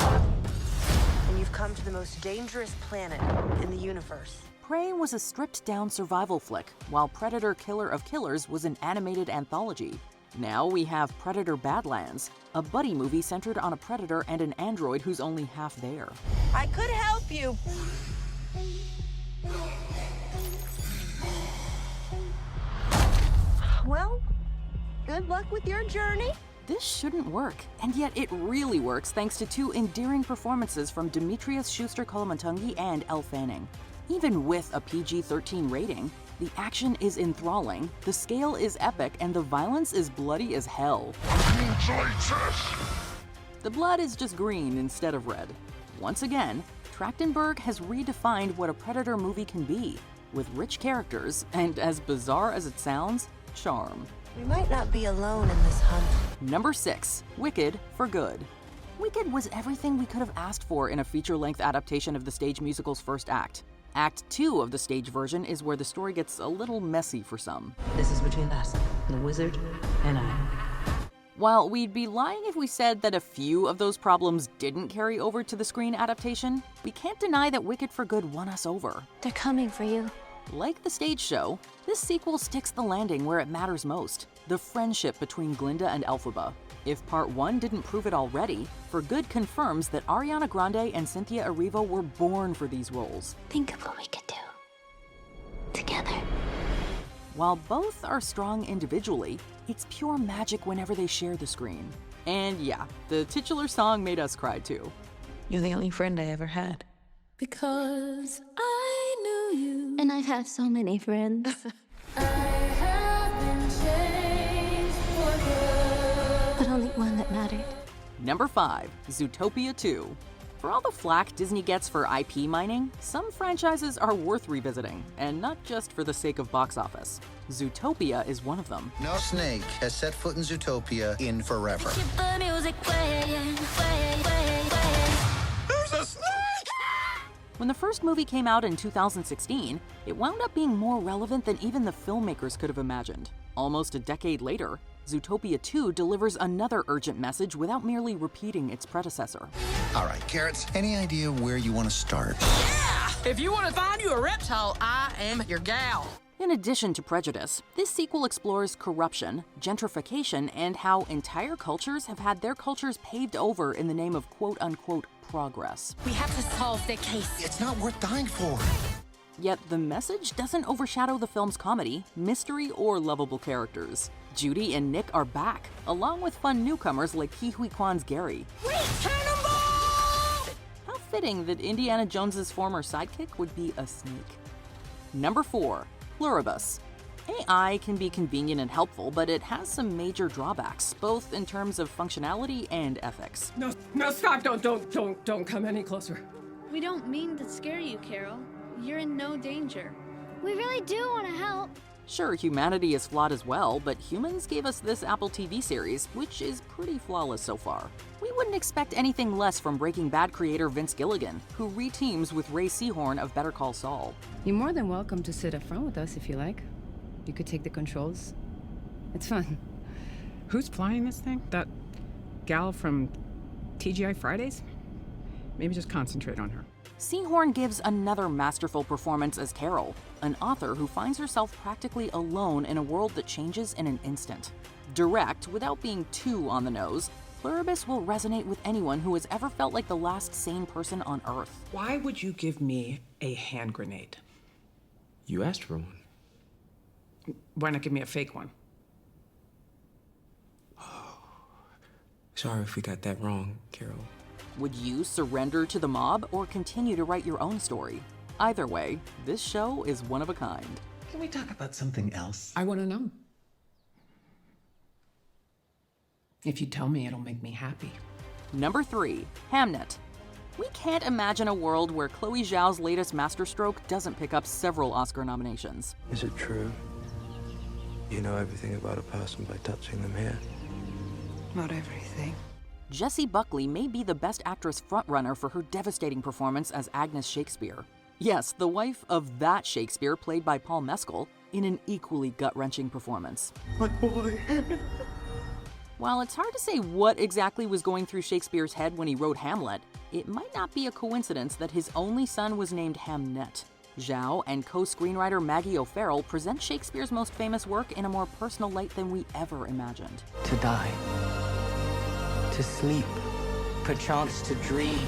And you've come to the most dangerous planet in the universe. Prey was a stripped-down survival flick, while Predator Killer of Killers was an animated anthology. Now we have Predator Badlands, a buddy movie centered on a predator and an android who's only half there. I could help you. Well, good luck with your journey. This shouldn't work, and yet it really works thanks to 2 endearing performances from Demetrius Schuster-Kolomotungi and Elle Fanning. Even with a PG-13 rating, the action is enthralling, the scale is epic, and the violence is bloody as hell. The blood is just green instead of red. Once again, Trachtenberg has redefined what a Predator movie can be, with rich characters and, as bizarre as it sounds, charm. We might not be alone in this hunt. Number 6. Wicked for Good. Wicked was everything we could have asked for in a feature-length adaptation of the stage musical's first act. Act 2 of the stage version is where the story gets a little messy for some. This is between us, the wizard and I. While we'd be lying if we said that a few of those problems didn't carry over to the screen adaptation, we can't deny that Wicked for Good won us over. They're coming for you. Like the stage show, this sequel sticks the landing where it matters most, the friendship between Glinda and Elphaba. If Part 1 didn't prove it already, For Good confirms that Ariana Grande and Cynthia Erivo were born for these roles. Think of what we could do together. While both are strong individually, it's pure magic whenever they share the screen. And yeah, the titular song made us cry too. You're the only friend I ever had. Because I knew you. And I've had so many friends. I have been changed for good. But only one that mattered. Number 5, Zootopia 2. For all the flack Disney gets for IP mining, some franchises are worth revisiting, and not just for the sake of box office. Zootopia is one of them. No snake has set foot in Zootopia in forever. There's a snake! When the first movie came out in 2016, it wound up being more relevant than even the filmmakers could have imagined. Almost a decade later, Zootopia 2 delivers another urgent message without merely repeating its predecessor. All right, Carrots, any idea where you want to start? Yeah! If you want to find you a reptile, I am your gal. In addition to prejudice, this sequel explores corruption, gentrification, and how entire cultures have had their cultures paved over in the name of quote-unquote progress. We have to solve their case. It's not worth dying for. Yet the message doesn't overshadow the film's comedy, mystery, or lovable characters. Judy and Nick are back, along with fun newcomers like Ke Huy Quan's Gary. Wait, cannonball! How fitting that Indiana Jones's former sidekick would be a snake. Number 4, Pluribus. AI can be convenient and helpful, but it has some major drawbacks, both in terms of functionality and ethics. No, stop! Don't come any closer. We don't mean to scare you, Carol. You're in no danger. We really do want to help. Sure, humanity is flawed as well, but humans gave us this Apple TV series, which is pretty flawless so far. We wouldn't expect anything less from Breaking Bad creator Vince Gilligan, who reteams with Ray Seahorn of Better Call Saul. You're more than welcome to sit up front with us if you like. You could take the controls. It's fun. Who's flying this thing? That gal from TGI Fridays? Maybe just concentrate on her. Seahorn gives another masterful performance as Carol, an author who finds herself practically alone in a world that changes in an instant. Direct, without being too on the nose, Pluribus will resonate with anyone who has ever felt like the last sane person on Earth. Why would you give me a hand grenade? You asked for one. Why not give me a fake one? Sorry if we got that wrong, Carol. Would you surrender to the mob or continue to write your own story? Either way, this show is one of a kind. Can we talk about something else? I want to know. If you tell me, it'll make me happy. Number 3, Hamnet. We can't imagine a world where Chloe Zhao's latest masterstroke doesn't pick up several Oscar nominations. Is it true? You know everything about a person by touching them here? Not everything. Jessie Buckley may be the Best Actress frontrunner for her devastating performance as Agnes Shakespeare. Yes, the wife of that Shakespeare played by Paul Mescal in an equally gut-wrenching performance. My boy. While it's hard to say what exactly was going through Shakespeare's head when he wrote Hamlet, it might not be a coincidence that his only son was named Hamnet. Zhao and co-screenwriter Maggie O'Farrell present Shakespeare's most famous work in a more personal light than we ever imagined. To die. To sleep. Perchance to dream.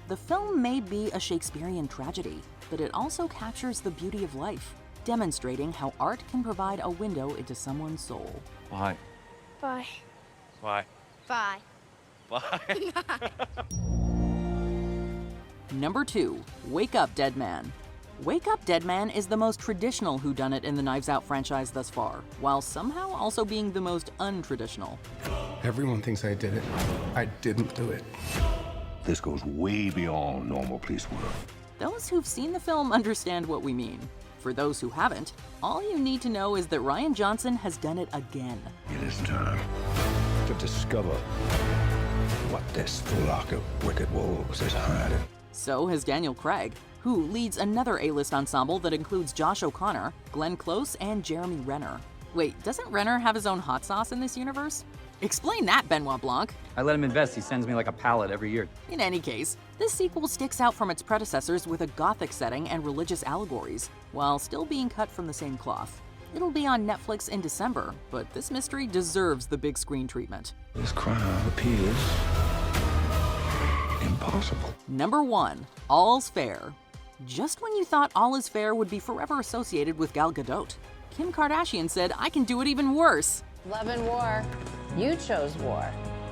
The film may be a Shakespearean tragedy, but it also captures the beauty of life, demonstrating how art can provide a window into someone's soul. Why? Bye. Why? Bye. Why? Number 2, Wake Up, Dead Man. Wake Up, Dead Man is the most traditional whodunit in the Knives Out franchise thus far, while somehow also being the most untraditional. Everyone thinks I did it. I didn't do it. This goes way beyond normal police work. Those who've seen the film understand what we mean. For those who haven't, all you need to know is that Rian Johnson has done it again. It is time to discover what this flock of wicked wolves is hiding. So has Daniel Craig, who leads another A-list ensemble that includes Josh O'Connor, Glenn Close, and Jeremy Renner. Wait, doesn't Renner have his own hot sauce in this universe? Explain that, Benoit Blanc. I let him invest. He sends me like a pallet every year. In any case, this sequel sticks out from its predecessors with a gothic setting and religious allegories, while still being cut from the same cloth. It'll be on Netflix in December, but this mystery deserves the big screen treatment. This crime appears impossible. Number 1, All's Fair. Just when you thought All Is Fair would be forever associated with Gal Gadot, Kim Kardashian said, "I can do it even worse." Love and war. You chose war,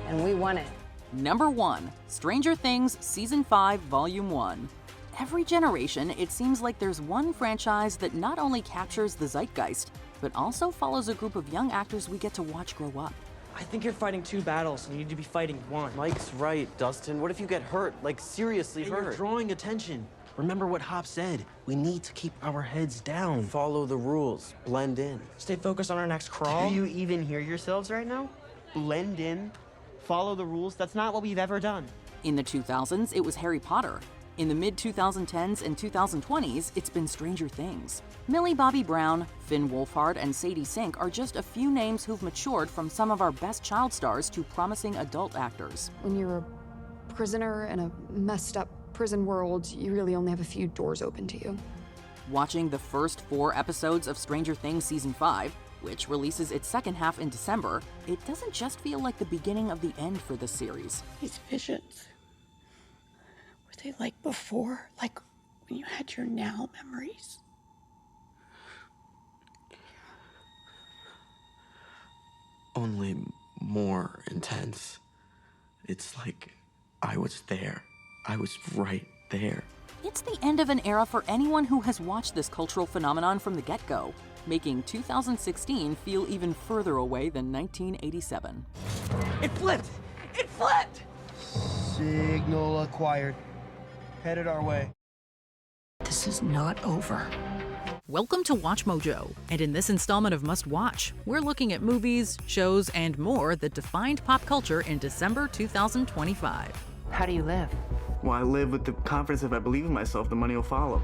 and we won it. Number 1, Stranger Things Season 5, Volume 1. Every generation, it seems like there's one franchise that not only captures the zeitgeist, but also follows a group of young actors we get to watch grow up. I think you're fighting 2 battles, and you need to be fighting 1. Mike's right, Dustin. What if you get hurt? Like, seriously hurt? You're drawing attention. Remember what Hop said. We need to keep our heads down. Follow the rules. Blend in. Stay focused on our next crawl. Do you even hear yourselves right now? Blend in. Follow the rules. That's not what we've ever done. In the 2000s, it was Harry Potter. In the mid-2010s and 2020s, it's been Stranger Things. Millie Bobby Brown, Finn Wolfhard, and Sadie Sink are just a few names who've matured from some of our best child stars to promising adult actors. When you're a prisoner in a messed up prison world, you really only have a few doors open to you. Watching the first 4 episodes of Stranger Things Season 5, which releases its second half in December, it doesn't just feel like the beginning of the end for this series. These visions, were they like before? Like when you had your now memories? Only more intense. It's like I was there. I was right there. It's the end of an era for anyone who has watched this cultural phenomenon from the get-go, making 2016 feel even further away than 1987. It flipped! It flipped! Signal acquired. Headed our way. This is not over. Welcome to WatchMojo, and in this installment of Must Watch, we're looking at movies, shows, and more that defined pop culture in December 2025. How do you live? Well, I live with the confidence if I believe in myself, the money will follow.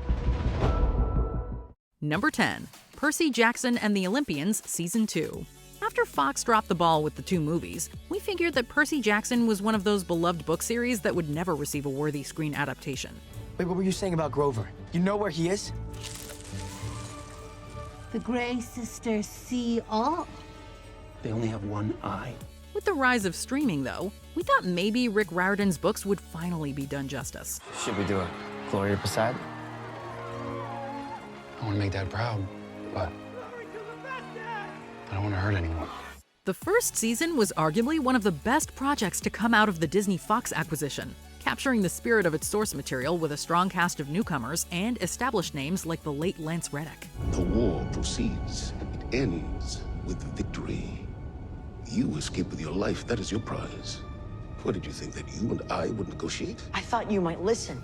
Number 10, Percy Jackson and the Olympians Season 2. After Fox dropped the ball with the 2 movies, we figured that Percy Jackson was one of those beloved book series that would never receive a worthy screen adaptation. Wait, what were you saying about Grover? You know where he is? The Grey Sisters see all. They only have one eye. With the rise of streaming, though, we thought maybe Rick Riordan's books would finally be done justice. Should we do a Gloria Prasad? I want to make Dad proud, but I don't want to hurt anyone. The first season was arguably one of the best projects to come out of the Disney-Fox acquisition, capturing the spirit of its source material with a strong cast of newcomers and established names like the late Lance Reddick. The war proceeds. It ends with victory. You escape with your life. That is your prize. What did you think, that you and I would negotiate? I thought you might listen.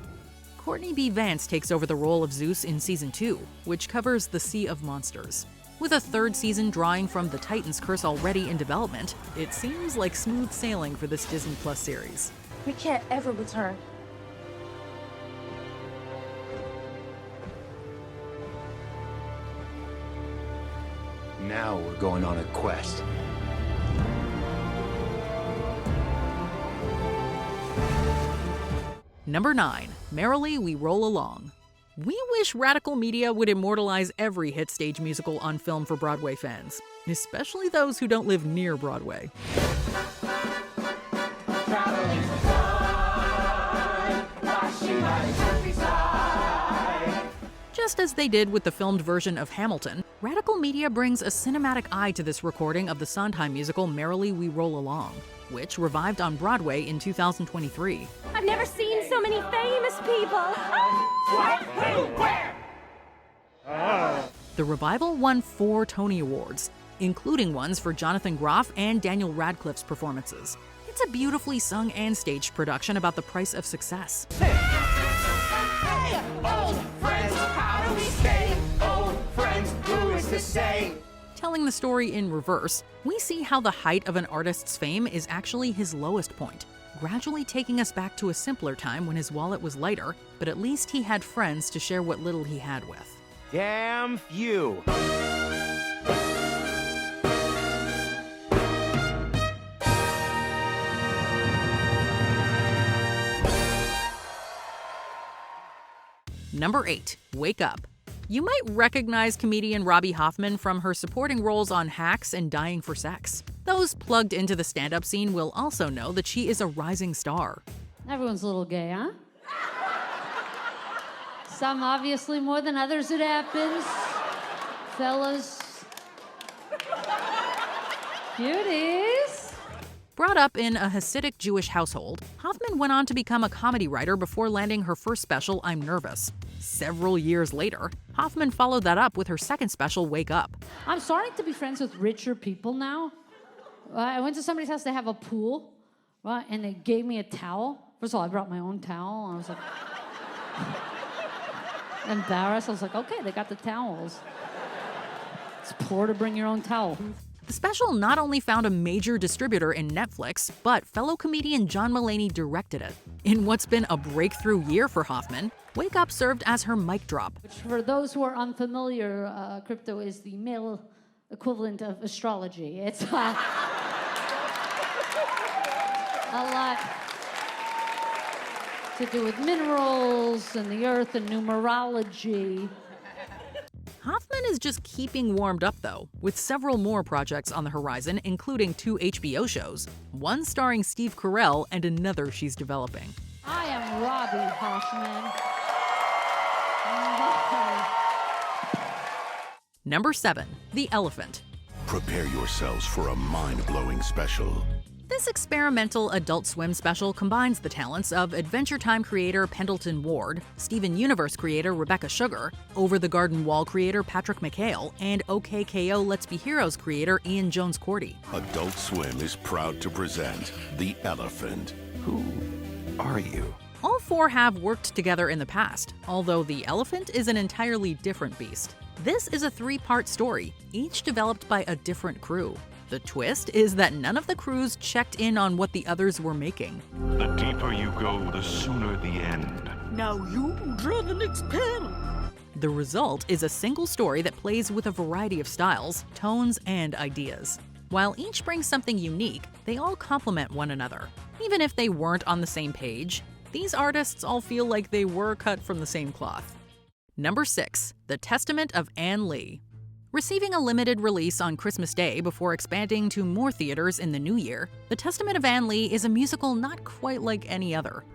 Courtney B. Vance takes over the role of Zeus in Season 2, which covers the Sea of Monsters. With a 3rd season drawing from the Titan's Curse already in development, it seems like smooth sailing for this Disney Plus series. We can't ever return. Now we're going on a quest. Number 9, Merrily We Roll Along. We wish Radical Media would immortalize every hit stage musical on film for Broadway fans, especially those who don't live near Broadway. Just as they did with the filmed version of Hamilton, Radical Media brings a cinematic eye to this recording of the Sondheim musical Merrily We Roll Along, which revived on Broadway in 2023. I've never seen so many famous people. What? Who? Where? The revival won 4 Tony Awards, including ones for Jonathan Groff and Daniel Radcliffe's performances. It's a beautifully sung and staged production about the price of success. Hey, old friends, how do we stay? Old friends, who is to say? Telling the story in reverse, we see how the height of an artist's fame is actually his lowest point, gradually taking us back to a simpler time when his wallet was lighter, but at least he had friends to share what little he had with. Damn few. Number 8, Wake Up. You might recognize comedian Robbie Hoffman from her supporting roles on Hacks and Dying for Sex. Those plugged into the stand-up scene will also know that she is a rising star. Everyone's a little gay, huh? Some obviously more than others, it happens. Fellas. Cuties. Brought up in a Hasidic Jewish household, Hoffman went on to become a comedy writer before landing her first special, I'm Nervous. Several years later, Hoffman followed that up with her second special, Wake Up. I'm starting to be friends with richer people now. I went to somebody's house, they have a pool, right? And they gave me a towel. First of all, I brought my own towel. I was like, embarrassed. I was like, okay, they got the towels. It's poor to bring your own towel. The special not only found a major distributor in Netflix, but fellow comedian John Mulaney directed it. In what's been a breakthrough year for Hoffman, Wake Up served as her mic drop. Which, for those who are unfamiliar, crypto is the male equivalent of astrology. It's a lot to do with minerals and the earth and numerology. Hoffman is just keeping warmed up, though, with several more projects on the horizon, including 2 HBO shows, one starring Steve Carell and another she's developing. I am Robbie Hoffman. Number 7, The Elephant. Prepare yourselves for a mind-blowing special. This experimental Adult Swim special combines the talents of Adventure Time creator Pendleton Ward, Steven Universe creator Rebecca Sugar, Over the Garden Wall creator Patrick McHale, and OKKO Let's Be Heroes creator Ian Jones-Cordy. Adult Swim is proud to present The Elephant. Who are you? All 4 have worked together in the past, although The Elephant is an entirely different beast. This is a 3-part story, each developed by a different crew. The twist is that none of the crews checked in on what the others were making. The deeper you go, the sooner the end. Now you draw the next panel. The result is a single story that plays with a variety of styles, tones, and ideas. While each brings something unique, they all complement one another. Even if they weren't on the same page, these artists all feel like they were cut from the same cloth. Number 6, The Testament of Ann Lee. Receiving a limited release on Christmas Day before expanding to more theaters in the new year, The Testament of Ann Lee is a musical not quite like any other.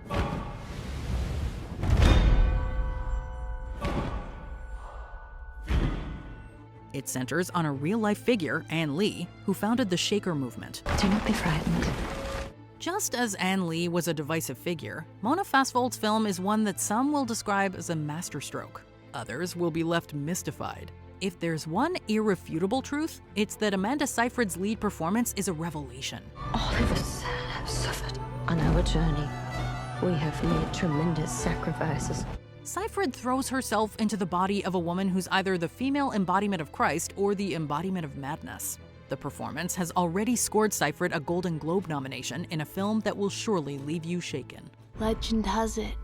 It centers on a real-life figure, Ann Lee, who founded the Shaker movement. Do not be frightened. Just as Ann Lee was a divisive figure, Mona Fastvold's film is one that some will describe as a masterstroke. Others will be left mystified. If there's one irrefutable truth, it's that Amanda Seyfried's lead performance is a revelation. All of us have suffered on our journey. We have made tremendous sacrifices. Seyfried throws herself into the body of a woman who's either the female embodiment of Christ or the embodiment of madness. The performance has already scored Seyfried a Golden Globe nomination in a film that will surely leave you shaken. Legend has it,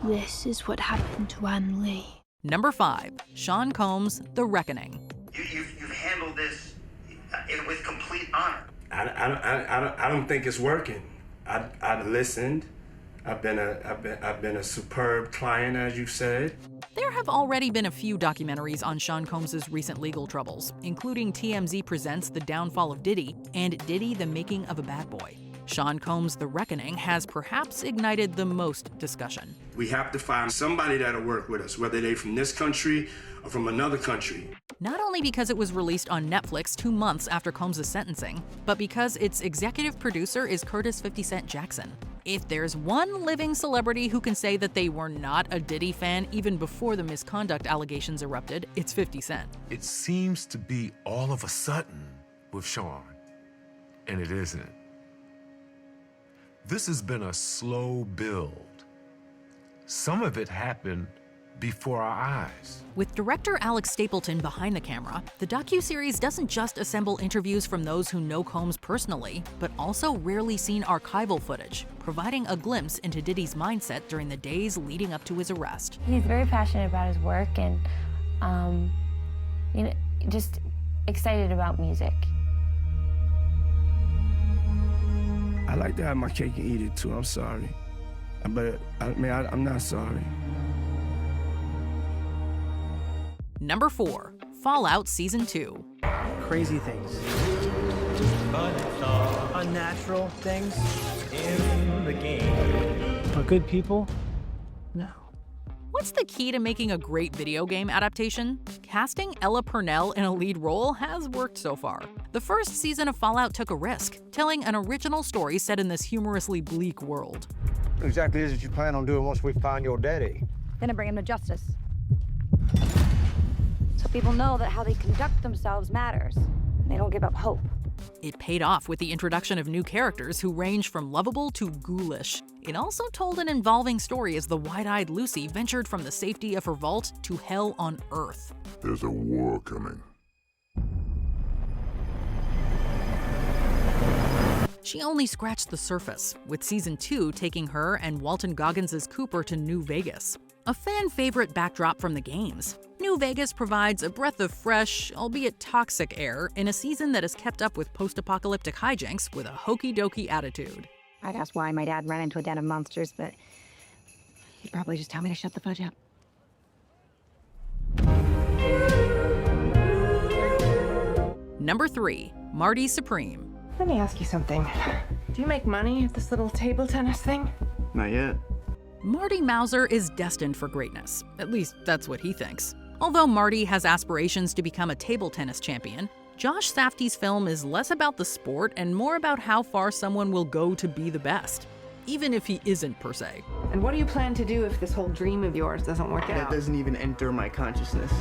this is what happened to Ann Lee. Number 5, Sean Combs' The Reckoning. You've handled this with complete honor. I don't think it's working. I listened. I've been a superb client, as you said. There have already been a few documentaries on Sean Combs' recent legal troubles, including TMZ Presents The Downfall of Diddy and Diddy: The Making of a Bad Boy. Sean Combs' The Reckoning has perhaps ignited the most discussion. We have to find somebody that'll work with us, whether they're from this country or from another country. Not only because it was released on Netflix 2 months after Combs' sentencing, but because its executive producer is Curtis 50 Cent Jackson. If there's one living celebrity who can say that they were not a Diddy fan even before the misconduct allegations erupted, it's 50 Cent. It seems to be all of a sudden with Sean, and it isn't. This has been a slow build. Some of it happened before our eyes. With director Alex Stapleton behind the camera, the docuseries doesn't just assemble interviews from those who know Combs personally, but also rarely seen archival footage, providing a glimpse into Diddy's mindset during the days leading up to his arrest. He's very passionate about his work and, just excited about music. I like to have my cake and eat it too, I'm sorry. But, I'm not sorry. Number 4, Fallout Season 2. Crazy things. Unnatural things in the game. But good people? No. What's the key to making a great video game adaptation? Casting Ella Purnell in a lead role has worked so far. The first season of Fallout took a risk, telling an original story set in this humorously bleak world. What exactly is it you plan on doing once we find your daddy? Gonna bring him to justice. So people know that how they conduct themselves matters, and they don't give up hope. It paid off with the introduction of new characters who range from lovable to ghoulish. It also told an involving story as the wide-eyed Lucy ventured from the safety of her vault to hell on Earth. There's a war coming. She only scratched the surface, with Season 2 taking her and Walton Goggins' Cooper to New Vegas. A fan-favorite backdrop from the games, New Vegas provides a breath of fresh, albeit toxic air in a season that has kept up with post-apocalyptic hijinks with a hokey-dokey attitude. I'd ask why my dad ran into a den of monsters, but he'd probably just tell me to shut the fudge up. Number 3, Marty Supreme. Let me ask you something. Do you make money at this little table tennis thing? Not yet. Marty Mauser is destined for greatness. At least that's what he thinks. Although Marty has aspirations to become a table tennis champion, Josh Safdie's film is less about the sport and more about how far someone will go to be the best, even if he isn't per se. And what do you plan to do if this whole dream of yours doesn't work out? That doesn't even enter my consciousness.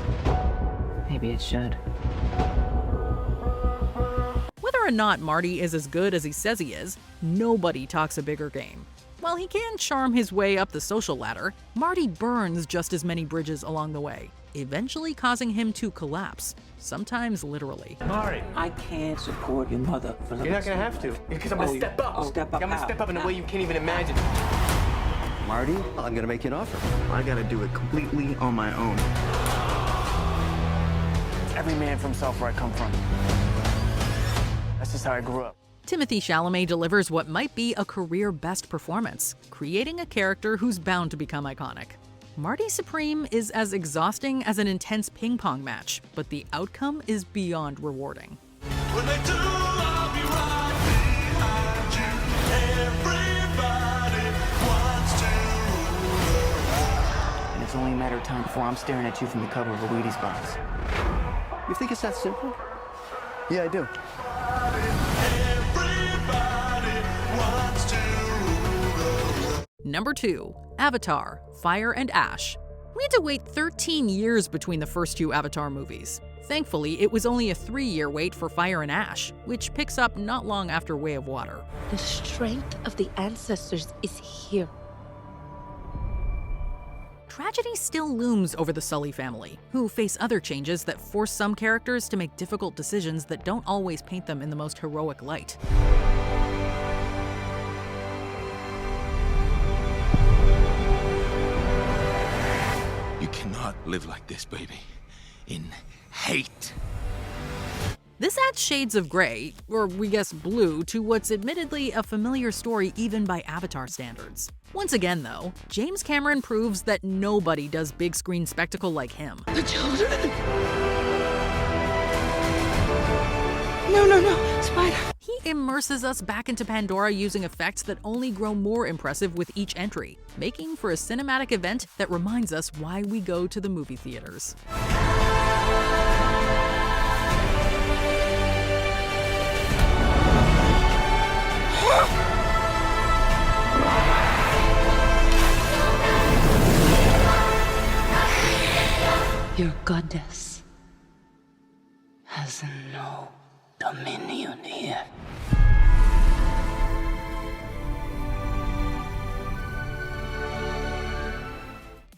Maybe it should. Whether or not Marty is as good as he says he is, nobody talks a bigger game. While he can charm his way up the social ladder, Marty burns just as many bridges along the way, eventually causing him to collapse, sometimes literally. Marty, I can't support your mother for the you're not gonna have to. Because I'm gonna step up. Step up. I'm gonna step up in a way you can't even imagine. Marty, I'm gonna make you an offer. I gotta do it completely on my own. Every man for himself where I come from. That's just how I grew up. Timothée Chalamet delivers what might be a career best performance, creating a character who's bound to become iconic. Marty Supreme is as exhausting as an intense ping pong match, but the outcome is beyond rewarding. When they do, I'll be right behind you. Everybody wants to. And it's only a matter of time before I'm staring at you from the cover of a Wheaties box. You think it's that simple? Yeah, I do. Number 2, Avatar, Fire and Ash. We had to wait 13 years between the first 2 Avatar movies. Thankfully, it was only a 3-year wait for Fire and Ash, which picks up not long after Way of Water. The strength of the ancestors is here. Tragedy still looms over the Sully family, who face other changes that force some characters to make difficult decisions that don't always paint them in the most heroic light. You cannot live like this, baby. In hate. This adds shades of gray, or we guess blue, to what's admittedly a familiar story even by Avatar standards. Once again, though, James Cameron proves that nobody does big screen spectacle like him. The children! No, Spider! He immerses us back into Pandora using effects that only grow more impressive with each entry, making for a cinematic event that reminds us why we go to the movie theaters. Your goddess has no dominion here.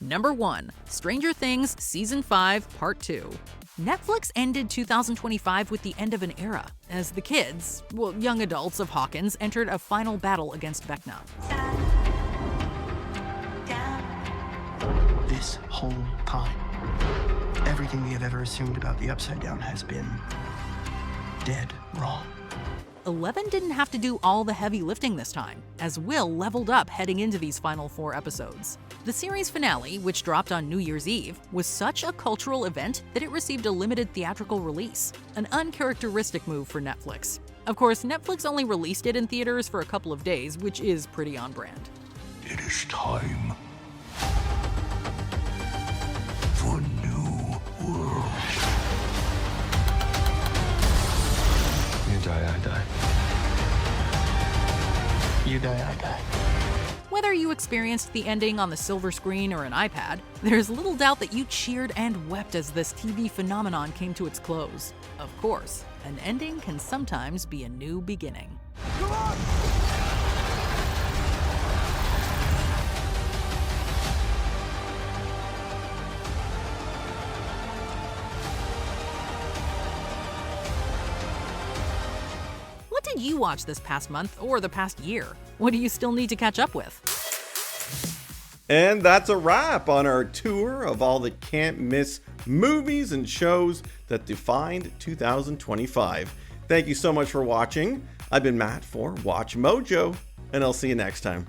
Number 1. Stranger Things Season 5 Part 2. Netflix ended 2025 with the end of an era, as the kids, well, young adults of Hawkins, entered a final battle against Vecna. This whole time, everything we have ever assumed about the Upside Down has been dead wrong. 11 didn't have to do all the heavy lifting this time, as Will leveled up heading into these final 4 episodes. The series finale, which dropped on New Year's Eve, was such a cultural event that it received a limited theatrical release, an uncharacteristic move for Netflix. Of course, Netflix only released it in theaters for a couple of days, which is pretty on brand. It is time for new world. You die, I die. You die, I die. Whether you experienced the ending on the silver screen or an iPad, there's little doubt that you cheered and wept as this TV phenomenon came to its close. Of course, an ending can sometimes be a new beginning. What did you watch this past month or the past year? What do you still need to catch up with? And that's a wrap on our tour of all the can't miss movies and shows that defined 2025. Thank you so much for watching. I've been Matt for Watch Mojo, and I'll see you next time.